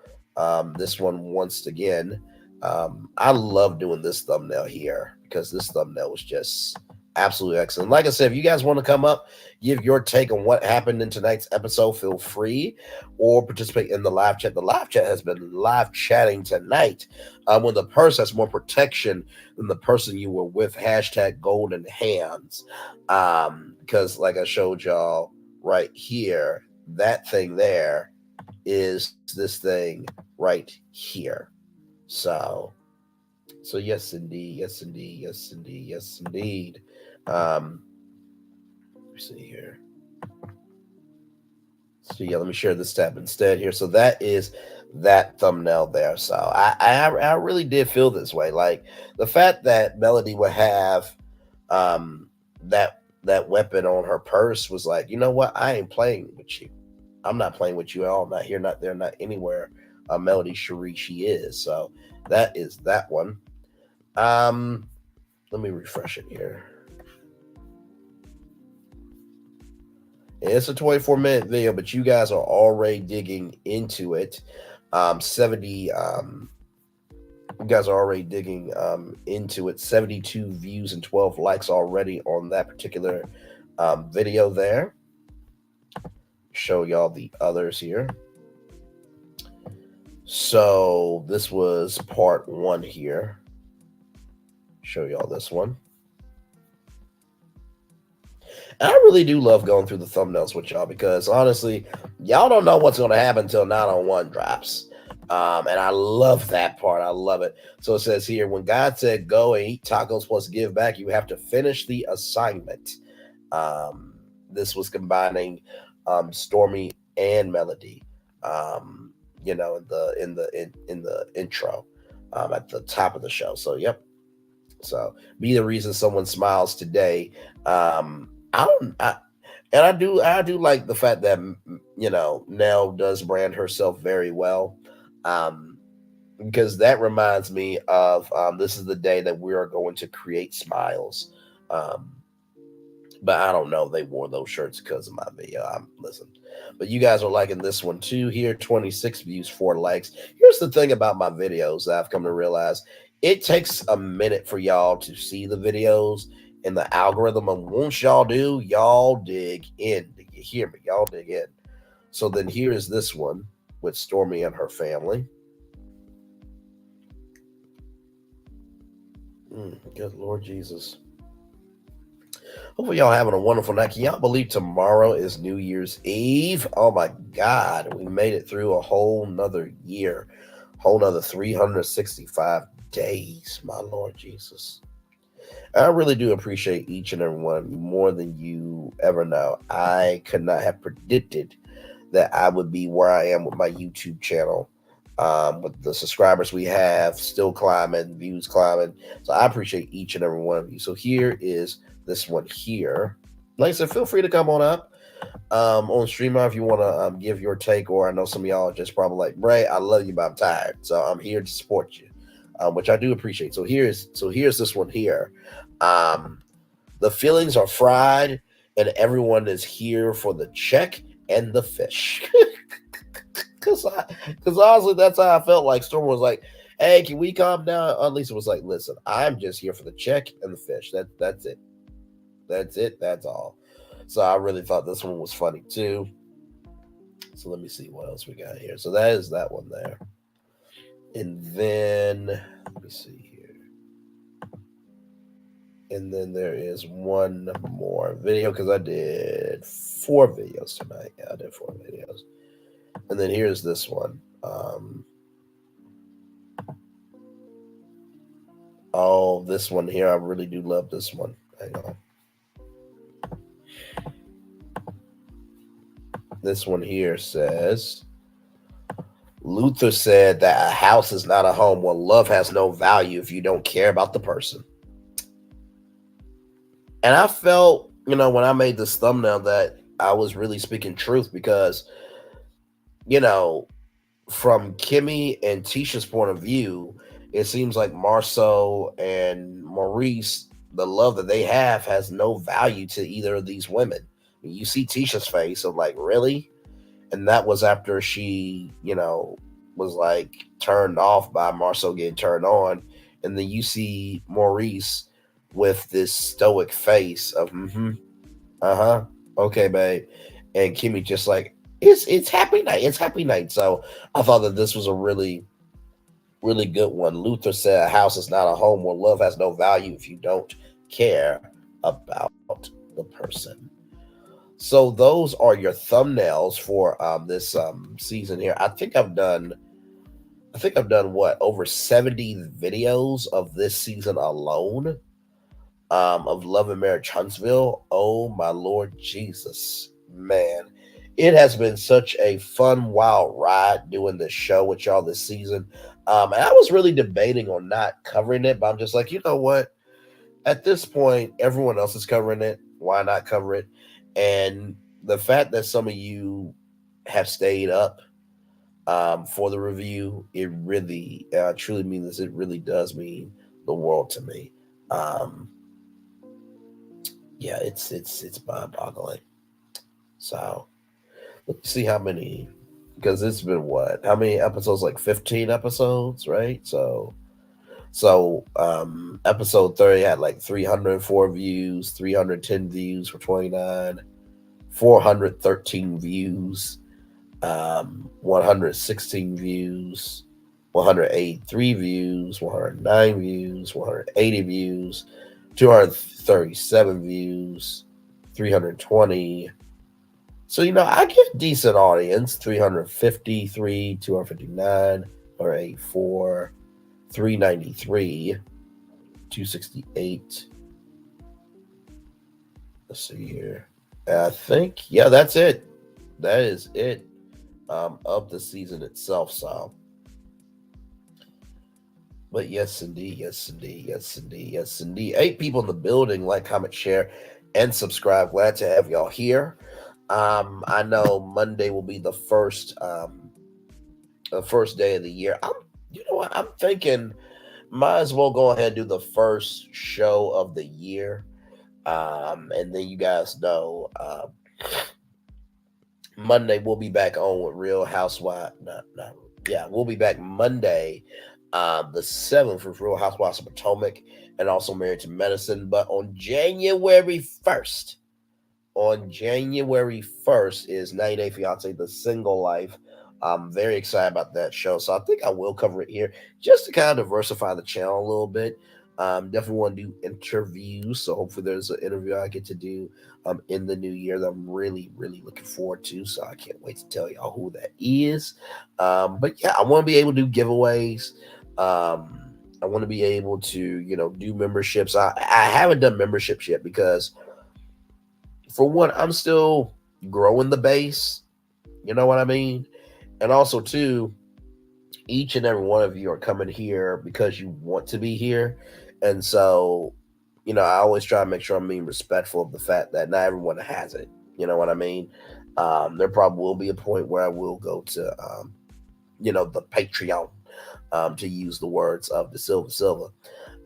this one once again. I love doing this thumbnail here because this thumbnail was just absolutely excellent. Like I said, if you guys want to come up, give your take on what happened in tonight's episode, feel free, or participate in the live chat. The live chat has been live chatting tonight. When the person has more protection than the person you were with, hashtag golden hands. Because like I showed y'all right here, that thing there is this thing right here. So yes, indeed. Yes, indeed. Yes, indeed. Yes, indeed. Let me see here. So yeah, let me share this tab instead here. So that is that thumbnail there. So I really did feel this way. Like the fact that Melody would have that weapon on her purse was like, you know what? I ain't playing with you. I'm not playing with you at all. Not here, not there, not anywhere. Melody Cherie, she is. So that is that one. Let me refresh it here. It's a 24-minute video, but you guys are already digging into it. You guys are already digging into it. 72 views and 12 likes already on that particular video there. Show y'all the others here. So this was part 1 here. Show y'all this one. And I really do love going through the thumbnails with y'all because honestly, y'all don't know what's going to happen until 901 drops. And I love that part. I love it. So it says here, when God said, go and eat tacos plus give back, you have to finish the assignment. This was combining Stormy and Melody. In the intro at the top of the show. So yep. So be the reason someone smiles today. I do like the fact that Nell does brand herself very well. Because that reminds me of this is the day that we are going to create smiles. But I don't know. They wore those shirts because of my video. Listen. But you guys are liking this one too. Here, 26 views, 4 likes. Here's the thing about my videos that I've come to realize. It takes a minute for y'all to see the videos in the algorithm. And once y'all do, y'all dig in. Do you hear me? Y'all dig in. So then here is this one with Stormy and her family. Good Lord Jesus. Hopefully y'all having a wonderful night. Can y'all believe tomorrow is New Year's Eve? Oh my God. We made it through a whole nother year. Whole nother 365 days. My Lord Jesus. I really do appreciate each and every one more than you ever know. I could not have predicted that I would be where I am with my YouTube channel. With the subscribers we have still climbing, views climbing. So I appreciate each and every one of you. So here is this one here. Like I said, feel free to come on up on Streamer if you want to give your take, or I know some of y'all are just probably like, Bray, I love you, but I'm tired. So I'm here to support you, which I do appreciate. So here's this one here. The feelings are fried and everyone is here for the check and the fish. Because honestly, that's how I felt. Like Storm was like, hey, can we calm down? Lisa was like, listen, I'm just here for the check and the fish. That's it. That's it. That's all. So I really thought this one was funny too. So let me see what else we got here. So that is that one there. And then let me see here. And then there is one more video because I did 4 videos tonight. Yeah, I did 4 videos. And then here's this one. Oh, this one here. I really do love this one. Hang on. This one here says, Luther said that a house is not a home. Well, love has no value if you don't care about the person. And I felt, when I made this thumbnail that I was really speaking truth because, from Kimmy and Tisha's point of view, it seems like Marceau and Maurice, the love that they have has no value to either of these women. You see Tisha's face of like, really? And that was after she, was like turned off by Marceau getting turned on. And then you see Maurice with this stoic face of, okay, babe. And Kimmy just like, it's happy night. It's happy night. So I thought that this was a really, really good one. Luther said, a house is not a home where love has no value if you don't care about the person. So those are your thumbnails for this season here. I think I've done what, over 70 videos of this season alone of Love and Marriage Huntsville. Oh my Lord Jesus, man. It has been such a fun, wild ride doing this show with y'all this season. And I was really debating on not covering it, but I'm just like, you know what? At this point, everyone else is covering it. Why not cover it? And the fact that some of you have stayed up for the review, it really, I truly mean this. It really does mean the world to me. Yeah, it's mind-boggling. So let's see how many, because it's been what? How many episodes? Like 15 episodes, right? So episode 30 had like 304 views, 310 views for 29, 413 views, 116 views, 183 views, 109 views, 180 views, 237 views, 320. So, I get a decent audience. 353, 259, 184, 393, 268. Let's see here. I think, yeah, that's it. That is it of the season itself. So, but yes, indeed, yes, indeed, yes, indeed, yes, indeed. 8 people in the building. Like, comment, share, and subscribe. Glad to have y'all here. I know Monday will be the first day of the year. I'm thinking might as well go ahead and do the first show of the year. And then you guys know, Monday we'll be back on with Real Housewives. We'll be back Monday, the 7th with Real Housewives of Potomac and also Married to Medicine. But on January 1st is 90 Day Fiance, The Single Life. I'm very excited about that show. So I think I will cover it here just to kind of diversify the channel a little bit. Definitely want to do interviews. So hopefully there's an interview I get to do in the new year that I'm really, really looking forward to. So I can't wait to tell y'all who that is. But yeah, I want to be able to do giveaways. I want to be able to, you know, do memberships. I haven't done memberships yet because, for one, I'm still growing the base. You know what I mean? And also, too, each and every one of you are coming here because you want to be here. And so, you know, I always try to make sure I'm being respectful of the fact that not everyone has it. You know what I mean? There probably will be a point where I will go to, you know, the Patreon, to use the words of the Silver.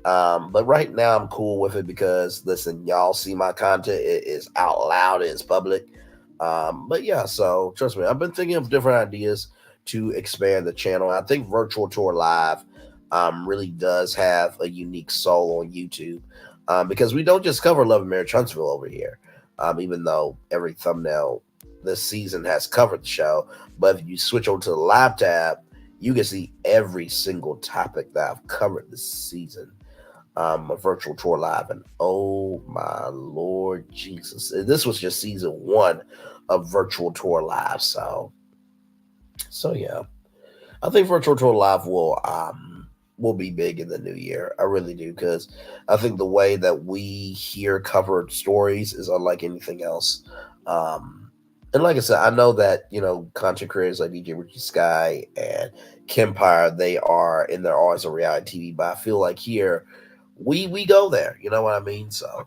But right now I'm cool with it because, listen, y'all see my content. It is out loud. It is public. But yeah, so trust me, I've been thinking of different ideas to expand the channel. I think Virtual Tour Live really does have a unique soul on YouTube, because we don't just cover Love and Marriage Huntsville over here, even though every thumbnail this season has covered the show. But if you switch over to the live tab, you can see every single topic that I've covered this season. A Virtual Tour Live, and oh my Lord Jesus, this was just season 1 of Virtual Tour Live. So yeah, I think Virtual Tour Live will be big in the new year. I really do, because I think the way that we hear covered stories is unlike anything else. And like I said, I know that, you know, content creators like DJ Richie Sky and Kempire, they are in their arts of reality TV, but I feel like here we go there. You know what I mean? So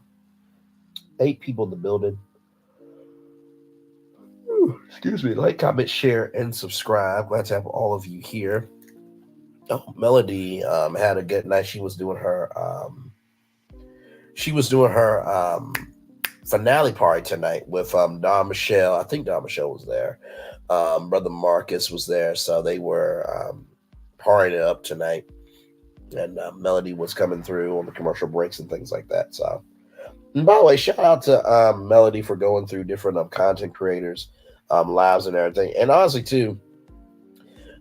8 people in the building. Ooh, excuse me. Like, comment, share, and subscribe. Glad to have all of you here. Oh, Melody had a good night. She was doing her finale party tonight with Don Michelle. I think Don Michelle was there. Brother Marcus was there, so they were partying it up tonight. And Melody was coming through on the commercial breaks and things like that. So, and by the way, shout out to Melody for going through different content creators' lives and everything. And honestly, too,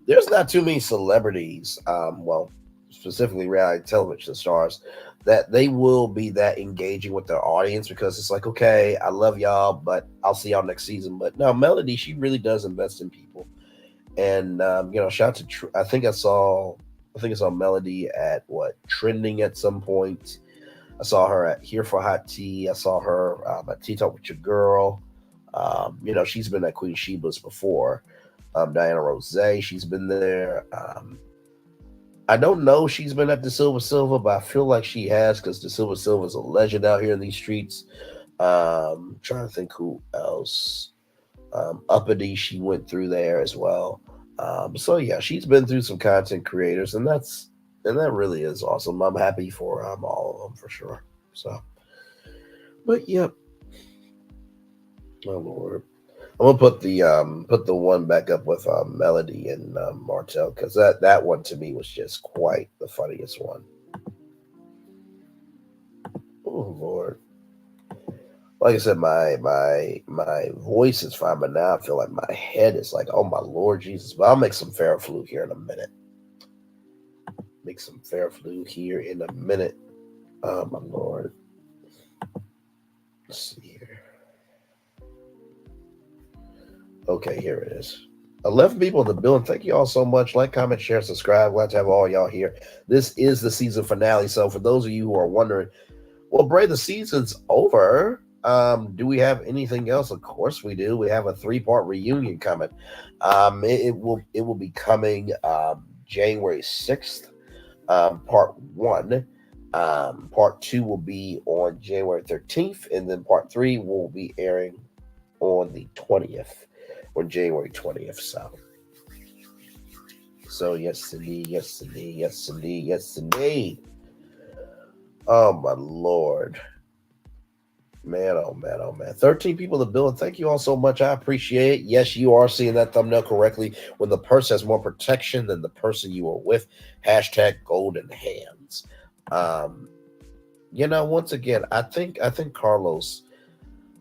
there's not too many celebrities, well, specifically reality television stars, that they will be that engaging with their audience, because it's like, okay, I love y'all, but I'll see y'all next season. But no, Melody, she really does invest in people. And, you know, shout out to, I think I saw Melody at Trending at some point. I saw her at Here for Hot Tea. I saw her at Tea Talk with Your Girl. You know, she's been at Queen Sheba's before. Diana Rose, she's been there. I don't know if she's been at the Silver, but I feel like she has, because the Silver is a legend out here in these streets. Trying to think who else. Uppity, she went through there as well. So yeah, she's been through some content creators, and that really is awesome. I'm happy for all of them for sure. So, but yep. Oh Lord, I'm gonna put the one back up with Melody and Martell, because that one to me was just quite the funniest one. Oh Lord. Like I said, my voice is fine, but now I feel like my head is like, oh my Lord Jesus. But I'll make some Faraflu here in a minute. Oh my Lord. Let's see here. Okay, here it is. 11 people in the building. Thank you all so much. Like, comment, share, subscribe. Glad to have all y'all here. This is the season finale. So for those of you who are wondering, well, Bray, the season's over. Do we have anything else? Of course we do. We have a 3-part reunion coming. It will be coming January 6th. Part 1. Part 2 will be on January 13th, and then part 3 will be airing on the 20th, on January 20th. So yes indeed. Oh my Lord. Man, oh man. 13 people in the building. Thank you all so much. I appreciate it. Yes, you are seeing that thumbnail correctly. When the person has more protection than the person you are with. Hashtag golden hands. You know, once again, I think Carlos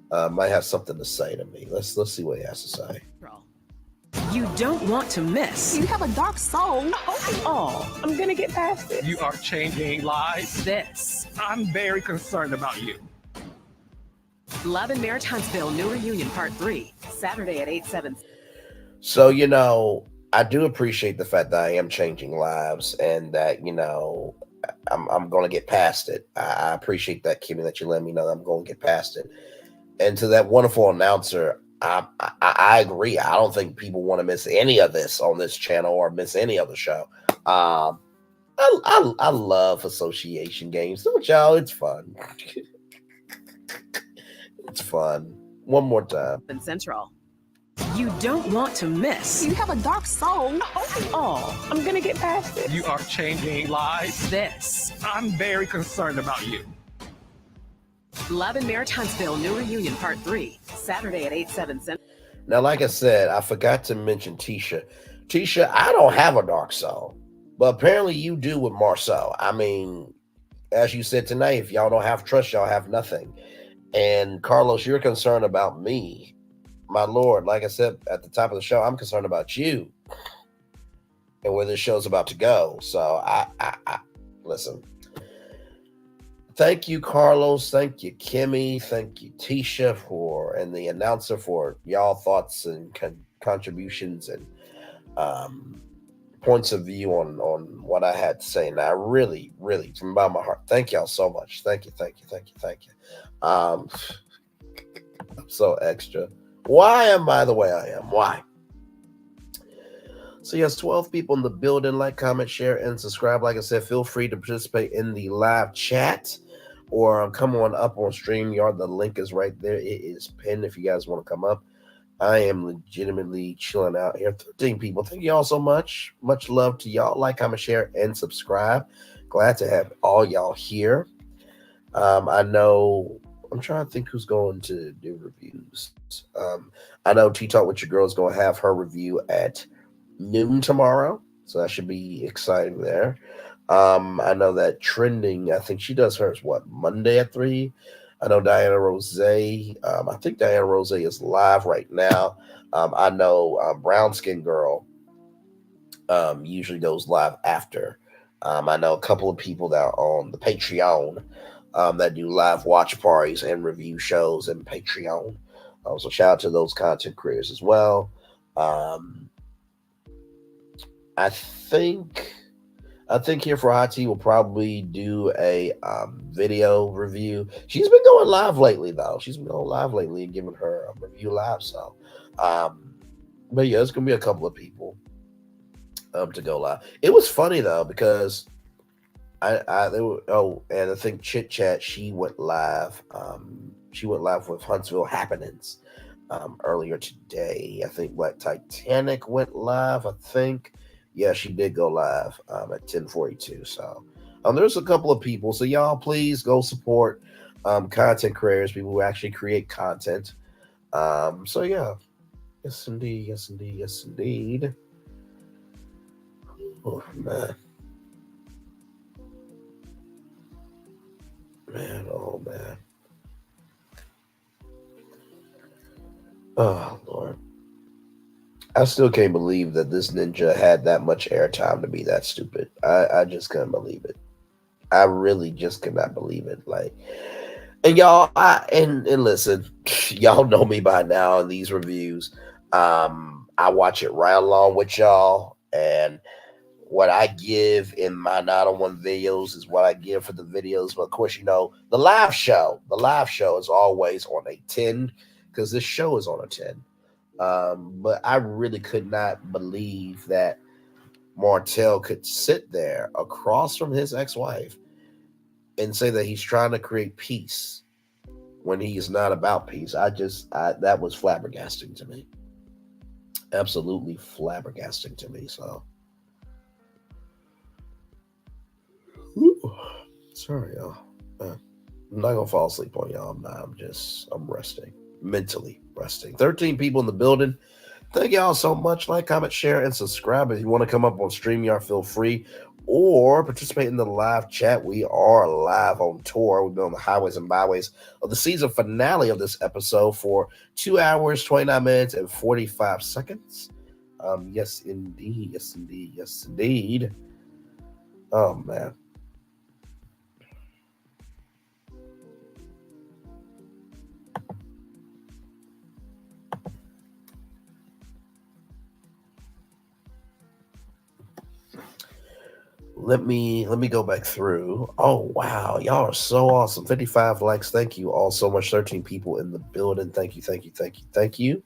might have something to say to me. Let's see what he has to say. You don't want to miss. You have a dark soul. Oh, I'm gonna get past it. You are changing lives. This. I'm very concerned about you. Love and Marriage Huntsville New Reunion Part 3, Saturday at 8/7. So, you know, I do appreciate the fact that I am changing lives, and that, you know, I'm gonna get past it. I appreciate that, Kimmy, that you let me know that I'm gonna get past it. And to that wonderful announcer, I agree. I don't think people want to miss any of this on this channel or miss any other show. I love association games, don't y'all? It's fun. It's fun. One more time. Central. You don't want to miss. You have a dark soul. Oh, I'm gonna get past it. You are changing lives. This. I'm very concerned about you. Love and Marriage Huntsville New Reunion Part 3, Saturday at 8/7 Central. Now, like I said, I forgot to mention Tisha. Tisha, I don't have a dark soul, but apparently you do with Marcel. I mean, as you said tonight, if y'all don't have trust, y'all have nothing. And Carlos, you're concerned about me. My Lord, like I said at the top of the show, I'm concerned about you and where this show's about to go. So I listen. Thank you, Carlos. Thank you, Kimmy. Thank you, Tisha, and the announcer for y'all thoughts and contributions and points of view on what I had to say. And I really, really, from the bottom of my heart, thank y'all so much. Thank you. I'm so extra. Why am I the way I am? Why? So yes, 12 people in the building. Like, comment, share, and subscribe. Like I said, feel free to participate in the live chat or come on up on StreamYard. The link is right there. It is pinned if you guys want to come up. I am legitimately chilling out here. 13 people. Thank you all so much. Much love to y'all. Like, comment, share, and subscribe. Glad to have all y'all here. I know... I'm trying to think who's going to do reviews. I know T-Talk with Your Girl is going to have her review at noon tomorrow, so that should be exciting there. I know that Trending, I think she does hers, Monday at 3? I know Diana Rose. I think Diana Rose is live right now. I know Brown Skin Girl usually goes live after. I know a couple of people that are on the Patreon that do live watch parties and review shows and Patreon. So shout out to those content creators as well. I think here for Hot Tea will probably do a video review. She's been going live lately, though. She's been going live lately and giving her a review live. So, but yeah, it's gonna be a couple of people to go live. It was funny though because and I think Chit Chat, she went live. She went live with Huntsville Happenings earlier today. I think Titanic went live. I think, yeah, she did go live at 10:42. So there's a couple of people. So y'all, please go support content creators, people who actually create content. So yeah, yes indeed. Oh man. Oh man. Oh Lord. I still can't believe that this ninja had that much airtime to be that stupid. I just couldn't believe it. I really just could not believe it. And y'all, and listen, y'all know me by now in these reviews. I watch it right along with y'all, and what I give in my 901 videos is what I give for the videos. But of course, the live show is always on a 10 because this show is on a 10. But I really could not believe that Martell could sit there across from his ex-wife and say that he's trying to create peace when he is not about peace. That was flabbergasting to me. Absolutely flabbergasting to me. So. Sorry, y'all. I'm not gonna fall asleep on y'all. I'm resting. Mentally resting. 13 people in the building. Thank y'all so much. Like, comment, share, and subscribe. If you want to come up on StreamYard, feel free. Or participate in the live chat. We are live on tour. We've been on the highways and byways of the season finale of this episode for 2 hours, 29 minutes, and 45 seconds. Yes, indeed. Oh, man. Let me go back through. Oh wow, y'all are so awesome. 55 likes. Thank you all so much. 13 people in the building. Thank you.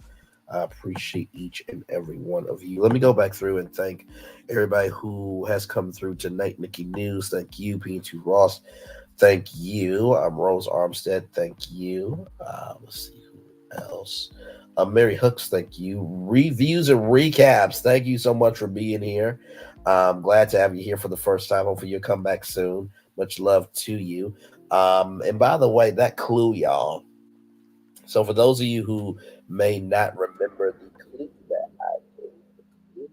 I appreciate each and every one of you. Let me go back through and thank everybody who has come through tonight. Nikki News, thank you. P2 Ross, thank you. Rose Armstead, thank you. Let's see who else. Mary Hooks, thank you. Reviews and recaps, thank you so much for being here. Glad to have you here for the first time. Hopefully you'll come back soon. Much love to you. And by the way, that clue, y'all. So for those of you who may not remember the clue that I gave,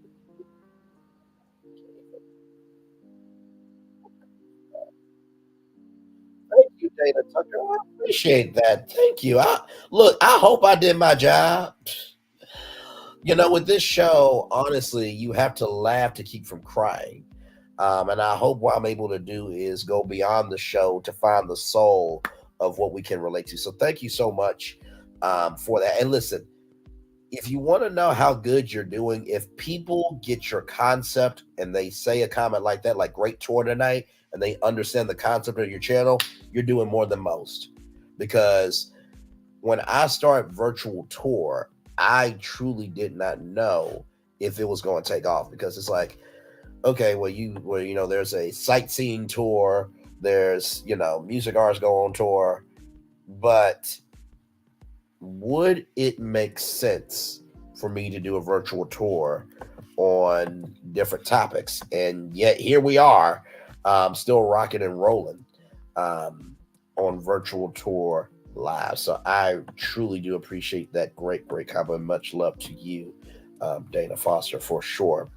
thank you, Dana Tucker. I appreciate that. Thank you. I hope I did my job. You know, with this show, honestly, you have to laugh to keep from crying. And I hope what I'm able to do is go beyond the show to find the soul of what we can relate to. So thank you so much for that. And listen, if you want to know how good you're doing, if people get your concept and they say a comment like that, like great tour tonight, and they understand the concept of your channel, you're doing more than most. Because when I start virtual tour, I truly did not know if it was going to take off, because it's like, okay, well, there's a sightseeing tour, there's, music artists go on tour, but would it make sense for me to do a virtual tour on different topics? And yet here we are, still rocking and rolling on virtual tour live. So I truly do appreciate that. Great comment. Much love to you, Dana Foster, for sure.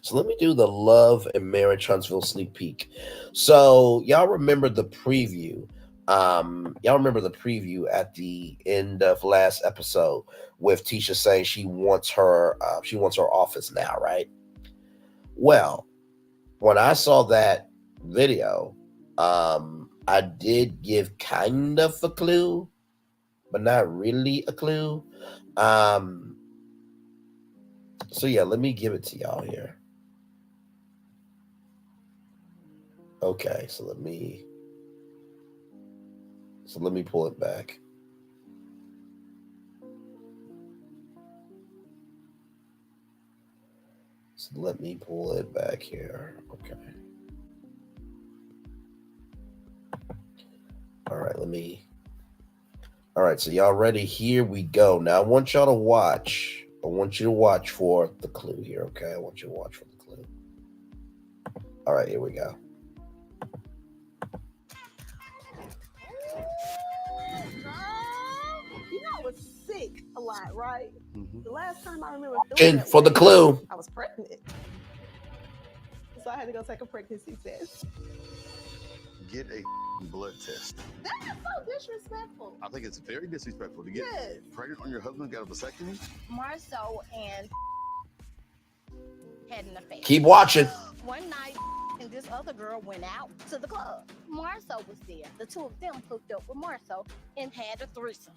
So let me do the Love and Marriage Huntsville sneak peek. So y'all remember the preview. Y'all remember the preview at the end of last episode with Tisha saying she wants her office now, right? Well, when I saw that video, I did give kind of a clue, but not really a clue. So yeah, let me give it to y'all here. Okay, so let me pull it back. So let me pull it back here. Okay. All right, so y'all ready? Here we go. Now I want y'all to watch. I want you to watch for the clue here, okay? I want you to watch for the clue. All right, here we go. I was sick a lot, right? Mm-hmm. The last time I remember and for the clue, I was pregnant. So I had to go take a pregnancy test. Get a blood test. That is so disrespectful. I think it's very disrespectful to get pregnant on your husband got a vasectomy. Marceau and had an affair. Keep watching. One night, and this other girl went out to the club. Marceau was there. The two of them hooked up with Marceau and had a threesome.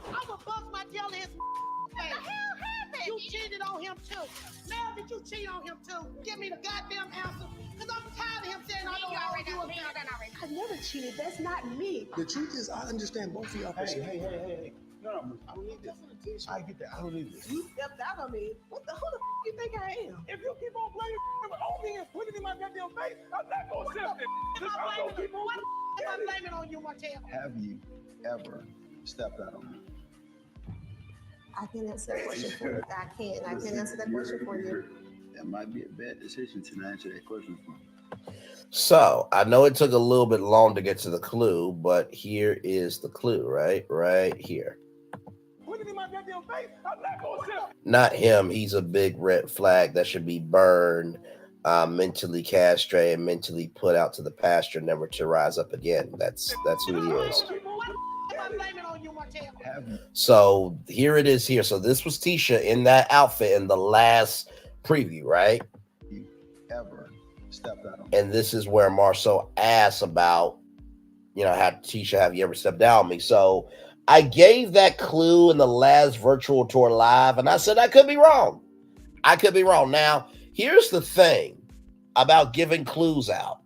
I would bust my jelly his What the hell happened? You cheated on him too. Mel, did you cheat on him too? Give me the goddamn answer. Because I'm tired of him saying I don't know you again. I never cheated. That's not me. The truth is, I understand both of y'all. Hey. No, I don't need this. I get that. I don't need this. You stepped out on me. Who the you think I am? If you keep on blaming on me and putting it in my goddamn face, I'm not going to accept it. Am I blaming on you, Martell? Have you ever stepped out on me? I can't answer that question for you. I can't answer that question for you. That might be a bad decision to not answer that question for me. So I know it took a little bit long to get to the clue, but here is the clue, right here. Put it in my goddamn face. I'm not going to accept it. Not him. He's a big red flag that should be burned, mentally castrated, mentally put out to the pasture, never to rise up again. That's who he is. So here it is here. So this was Tisha in that outfit in the last preview, right? You ever stepped out on me? And this is where Marceau asks about, how Tisha, have you ever stepped out on me? So I gave that clue in the last virtual tour live, and I said I could be wrong. Now, here's the thing. about giving clues out.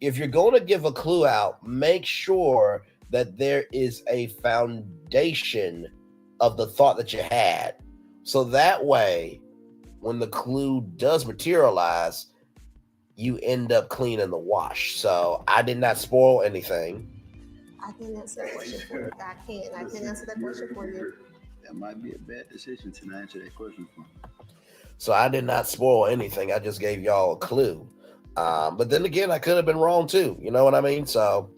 If you're going to give a clue out, make sure that there is a foundation of the thought that you had. So that way, when the clue does materialize, you end up clean in the wash. So I did not spoil anything. I can answer that question for you. I can answer that question for you. That might be a bad decision to not answer that question for me. So I did not spoil anything. I just gave y'all a clue. But then again, I could have been wrong too. You know what I mean? So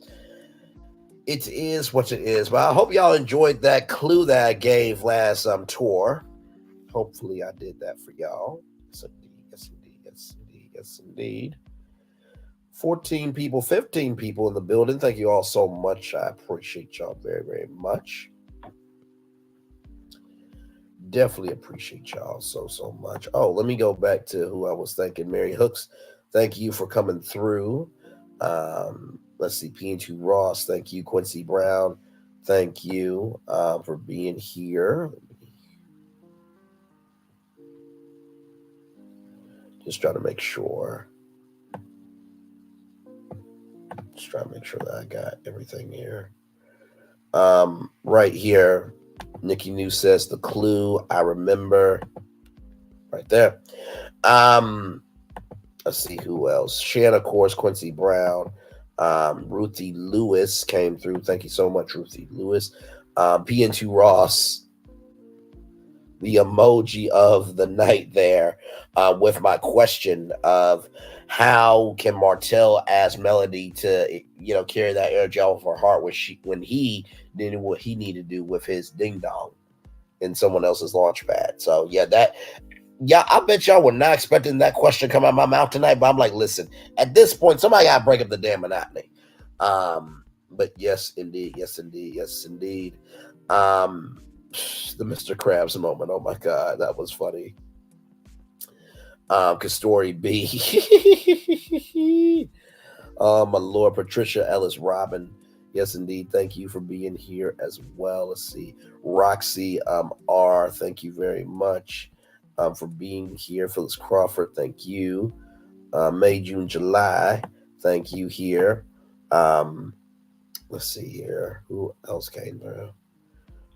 it is what it is. But I hope y'all enjoyed that clue that I gave last tour. Hopefully I did that for y'all. Yes, indeed. Yes, indeed. Yes, indeed. Yes, indeed. 14 people, 15 people in the building. Thank you all so much. I appreciate y'all very, very much. Definitely appreciate y'all so much. Oh, let me go back to who I was thanking. Mary Hooks, thank you for coming through. Let's see, P&2 Ross, thank you. Quincy Brown, thank you for being here. Just trying to make sure. Just trying to make sure that I got everything here. Right here, Nikki New says the clue I remember. Right there. Let's see who else. Shanna, of course, Quincy Brown. Ruthie Lewis came through. Thank you so much, Ruthie Lewis. PN2 Ross. The emoji of the night there with my question of how can Martell ask Melody to, carry that energy off her heart when he did what he needed to do with his ding dong in someone else's launch pad. So I bet y'all were not expecting that question to come out of my mouth tonight, but I'm like, listen, at this point, somebody got to break up the damn monotony. But yes, indeed. Yes, indeed. Yes, indeed. The Mr. Krabs moment. Oh my God, that was funny. Story B. My Lord, Patricia Ellis Robin. Yes, indeed. Thank you for being here as well. Let's see. Roxy R. Thank you very much for being here. Phyllis Crawford. Thank you. May, June, July. Thank you here. Let's see here. Who else came through?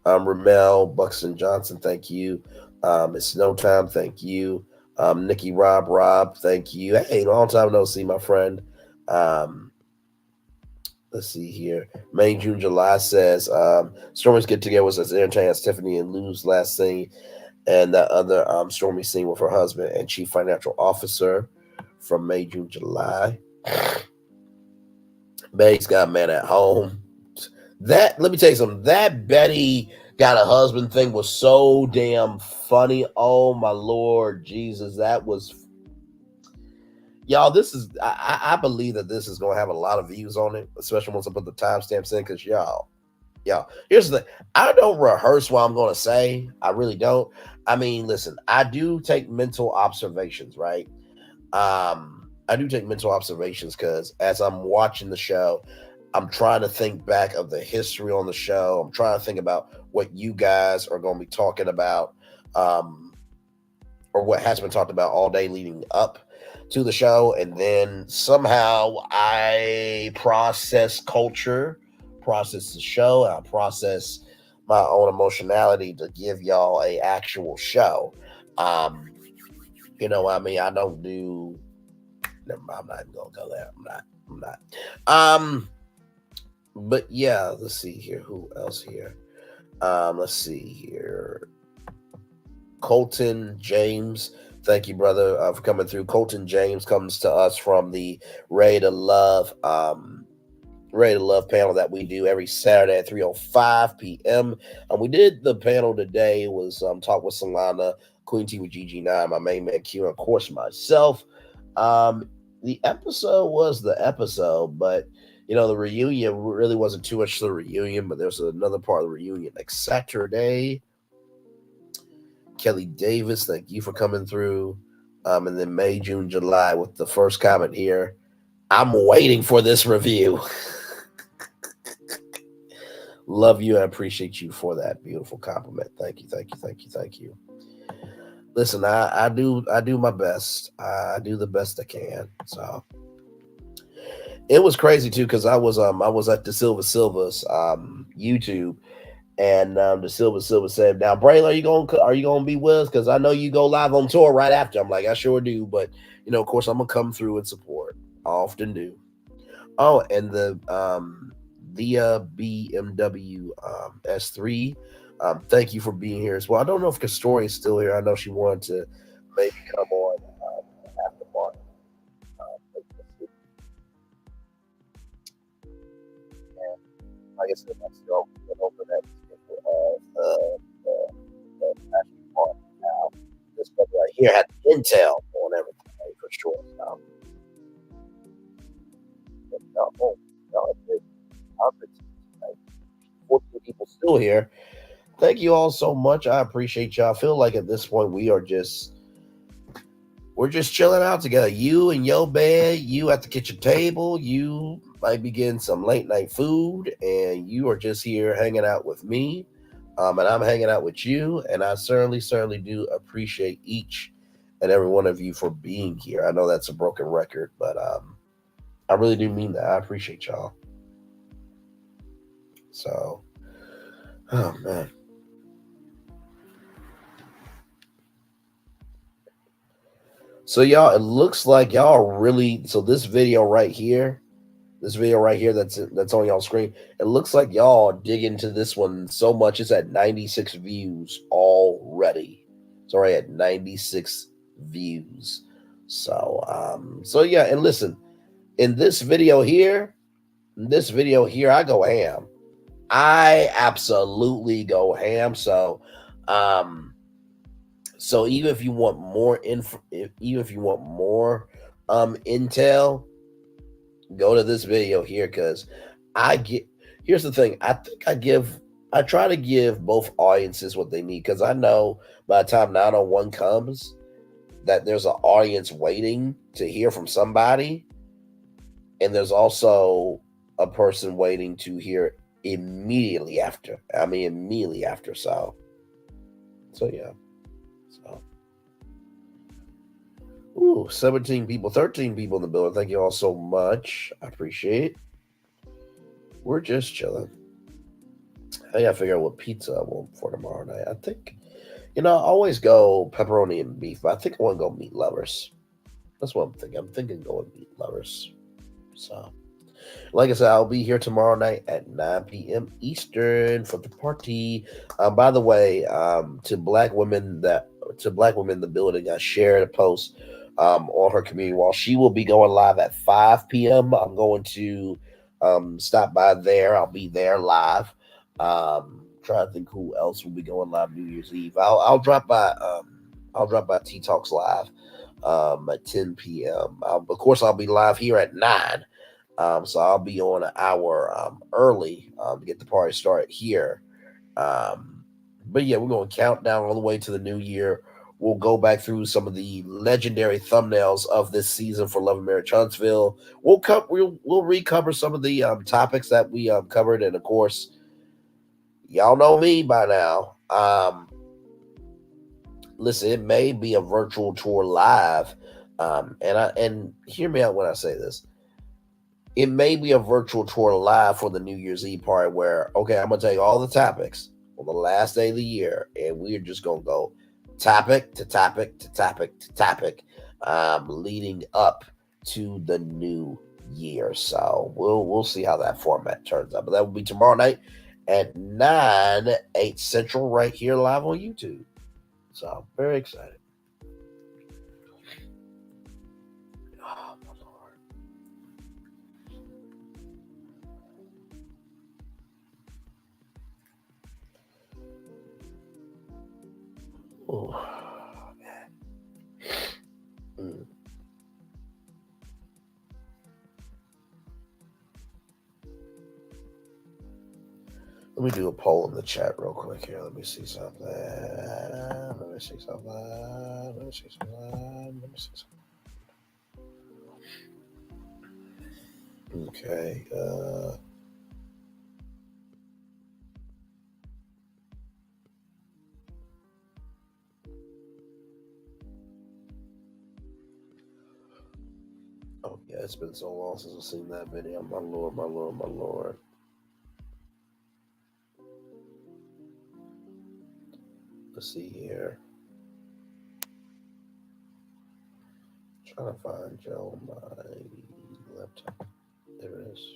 Ramel Buxton Johnson, thank you. It's Snow Time, thank you. Nikki Rob, thank you. Hey, long time no see, my friend. Let's see here. May, June, July says Stormy's get together was as entertaining as Tiffany and Lou's last scene, and that other Stormy scene with her husband and chief financial officer from May, June, July. May's got a man at home. That, let me tell you something, that Betty got a husband thing was so damn funny. Oh my Lord Jesus, that was, y'all, this is, I believe that this is going to have a lot of views on it, especially once I put the timestamps in, because y'all, here's the thing, I don't rehearse what I'm going to say. I really don't. I mean, listen, I do take mental observations, right? I do take mental observations because as I'm watching the show, I'm trying to think back of the history on the show. I'm trying to think about what you guys are going to be talking about, or what has been talked about all day leading up to the show. And then somehow I process culture, process the show, and I process my own emotionality to give y'all a actual show. You know what I mean? I don't do, never mind, I'm not even going to go there. I'm not. But yeah, let's see here. Who else here? Let's see here. Colton James. Thank you, brother, for coming through. Colton James comes to us from the Ready to Love panel that we do every Saturday at 3:05 p.m. We did the panel today. It was Talk with Solana, Queen T with GG9, my main man Q, and of course myself. The episode was the episode, but the reunion really wasn't too much to the reunion, but there's another part of the reunion next Saturday. Kelly Davis, thank you for coming through. And then May, June, July with the first comment here. I'm waiting for this review. Love you. I appreciate you for that beautiful compliment. Thank you. listen, I do my best. I do the best I can. So it was crazy too because I was at the Silva's YouTube, and the Silva said, "Now, Braylon, are you gonna be with us? Because I know you go live on tour right after." I'm like, "I sure do," but of course, I'm gonna come through and support. I often do. Oh, and the BMW S3. Thank you for being here as well. I don't know if Castoria is still here. I know she wanted to maybe come on after Mark. Like I said, I still over that National Park now. This brother right here had intel on everything for sure. So, 14 people still here. Thank you all so much. I appreciate y'all. I feel like at this point we're just chilling out together. You in your bed, you at the kitchen table, you might be getting some late night food, and you are just here hanging out with me. And I'm hanging out with you, and I certainly do appreciate each and every one of you for being here. I know that's a broken record, but I really do mean that. I appreciate y'all. So, oh man. So y'all, it looks like y'all really. So this video right here that's on y'all screen. It looks like y'all dig into this one so much. It's at 96 views already. It's already at 96 views. So yeah, and listen, in this video here, I go ham. I absolutely go ham. So even if you want more intel, go to this video here because here's the thing. I try to give both audiences what they need because I know by the time 901 comes that there's an audience waiting to hear from somebody, and there's also a person waiting to hear immediately after. So yeah. So 17 people, 13 people in the building. Thank you all so much. I appreciate it. We're just chilling. I gotta figure out what pizza I want for tomorrow night. I think, I always go pepperoni and beef, but I think I want to go meat lovers. That's what I'm thinking. I'm thinking going meat lovers. So, like I said, I'll be here tomorrow night at 9 p.m. Eastern for the party. By the way, to black women in the building, I shared a post on her community wall. She will be going live at 5 p.m. I'm going to stop by there. I'll be there live. Trying to think who else will be going live New Year's Eve. I'll drop by T Talks live at 10 p.m. Of course, I'll be live here at 9. So I'll be on an hour early to get the party started here. But yeah, we're going to count down all the way to the new year. We'll go back through some of the legendary thumbnails of this season for Love and Marriage Huntsville. We'll recover some of the topics that we covered, and of course, y'all know me by now. Listen, it may be a virtual tour live, and hear me out when I say this. It may be a virtual tour live for the New Year's Eve party where, okay, I'm going to take all the topics on the last day of the year, and we're just going to go topic to topic to topic to topic, leading up to the new year. So we'll see how that format turns out. But that will be tomorrow night at 8 Central right here live on YouTube. So very excited. Oh, my Lord. Oh. Let me do a poll in the chat real quick here. Let me see something. Okay. Oh yeah, it's been so long since I've seen that video. My lord, my lord, my lord. Let's see here. Trying to find Joe on my laptop. There it is.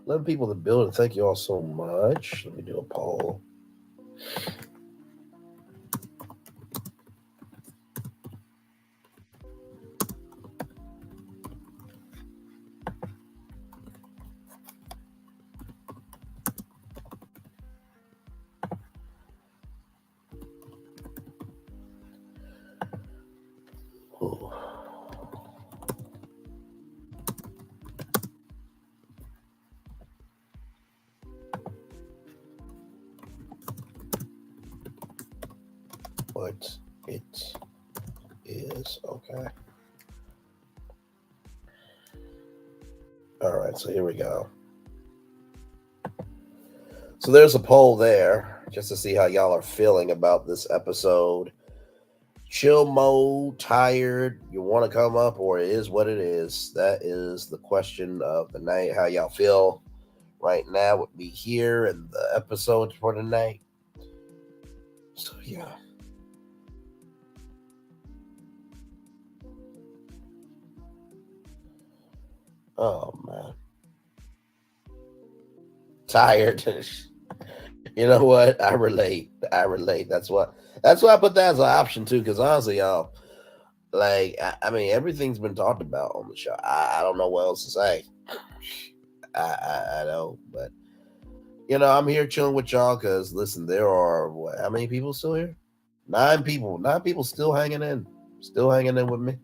11 people in the building. Thank you all so much. Let me do a poll. Ooh. But it is okay. All right, so here we go. So there's a poll there just to see how y'all are feeling about this episode. Chill mode, tired, you want to come up, or it is what it is? That is the question of the night. How y'all feel right now with me here and the episode for tonight? So yeah. Oh man. Tired. You know what? I relate. That's why I put that as an option too, because honestly, y'all, like I mean everything's been talked about on the show. I don't know what else to say. I don't, but you know, I'm here chilling with y'all because listen, there are what, how many people still here? 9 people. 9 people still hanging in. Still hanging in with me.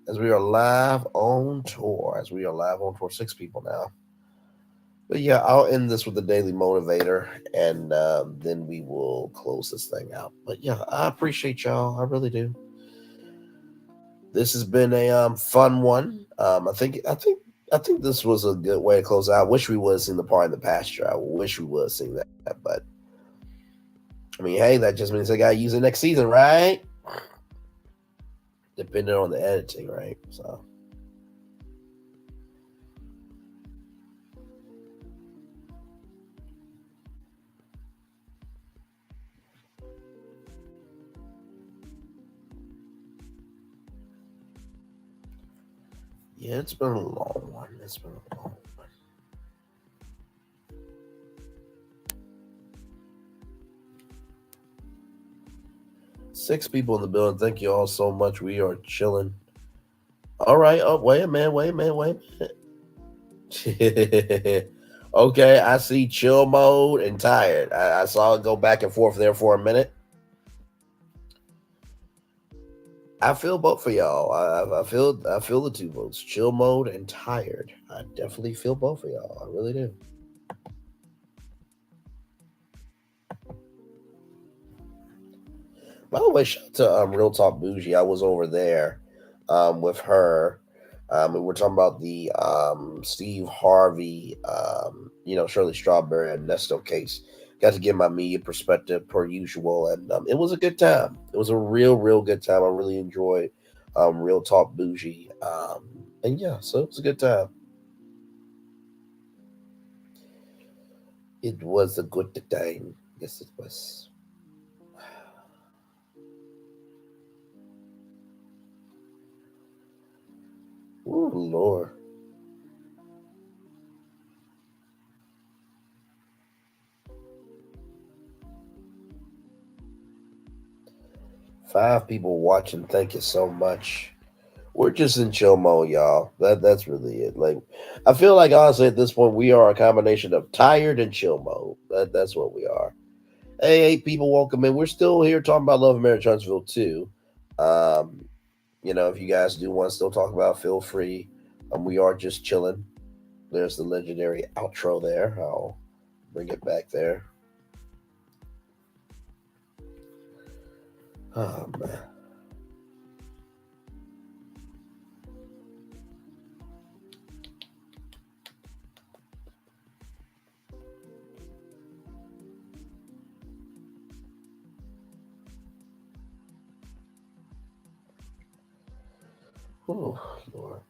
As we are live on tour. 6 people now. But yeah, I'll end this with the daily motivator, and then we will close this thing out. But yeah, I appreciate y'all. I really do. This has been a fun one. I think this was a good way to close out. I wish we would have seen the part in the pasture. I wish we would have seen that. But I mean, hey, that just means they gotta use it next season, right? Depending on the editing, right? So. Yeah, it's been a long one. 6 people in the building. Thank you all so much. We are chilling. All right. Oh, wait a minute. Okay, I see chill mode and tired. I saw it go back and forth there for a minute. I feel both for y'all. I feel the 2 votes. Chill mode and tired. I definitely feel both of y'all. I really do. By the way, shout out to Real Talk Bougie. I was over there with her. And we're talking about the Steve Harvey, Shirley Strawberry and Nesto case. Got to give my media perspective per usual, and it was a good time. It was a real good time. I really enjoyed Real Talk Bougie, and yeah, so it was a good time. It was a good time. Yes, it was. Oh Lord. Five people watching. Thank you so much. We're just in chill mode, y'all. That's really it. Like, I feel like honestly at this point we are a combination of tired and chill mode. That's what we are. Hey, 8 people, welcome in. We're still here talking about Love and Marriage Huntsville too. If you guys do want to still talk about it, feel free. We are just chilling. There's the legendary outro there. I'll bring it back there. Oh man. Oh, Lord.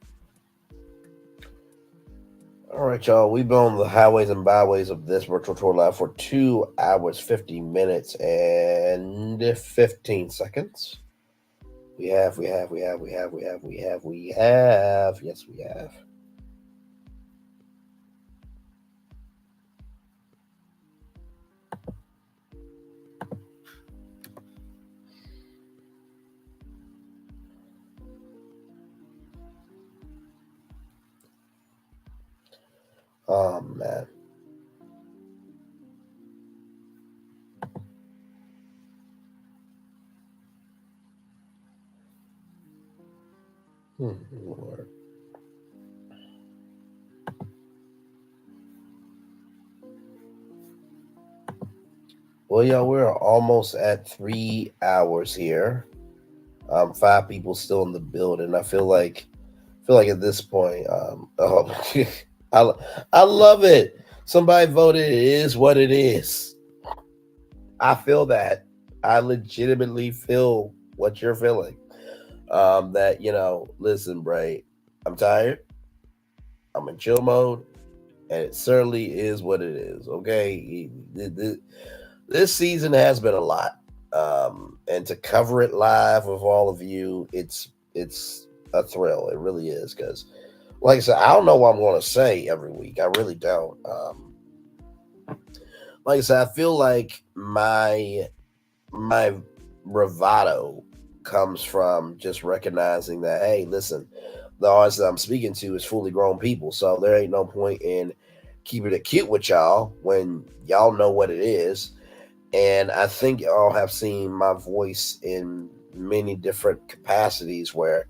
All right, y'all. We've been on the highways and byways of this virtual tour live for 2 hours, 50 minutes, and 15 seconds. We have. Yes, we have. Oh, man. Lord. Well, y'all, we're almost at 3 hours here. 5 people still in the building. I feel like at this point, I love it. Somebody voted. It is what it is. I feel that. I legitimately feel what you're feeling. That, listen, Bray, I'm tired. I'm in chill mode, and it certainly is what it is. Okay, this season has been a lot, and to cover it live with all of you, it's a thrill. It really is, because, like I said, I don't know what I'm going to say every week. I really don't. Like I said, I feel like my bravado comes from just recognizing that, hey, listen, the audience that I'm speaking to is fully grown people, so there ain't no point in keeping it cute with y'all when y'all know what it is. And I think y'all have seen my voice in many different capacities where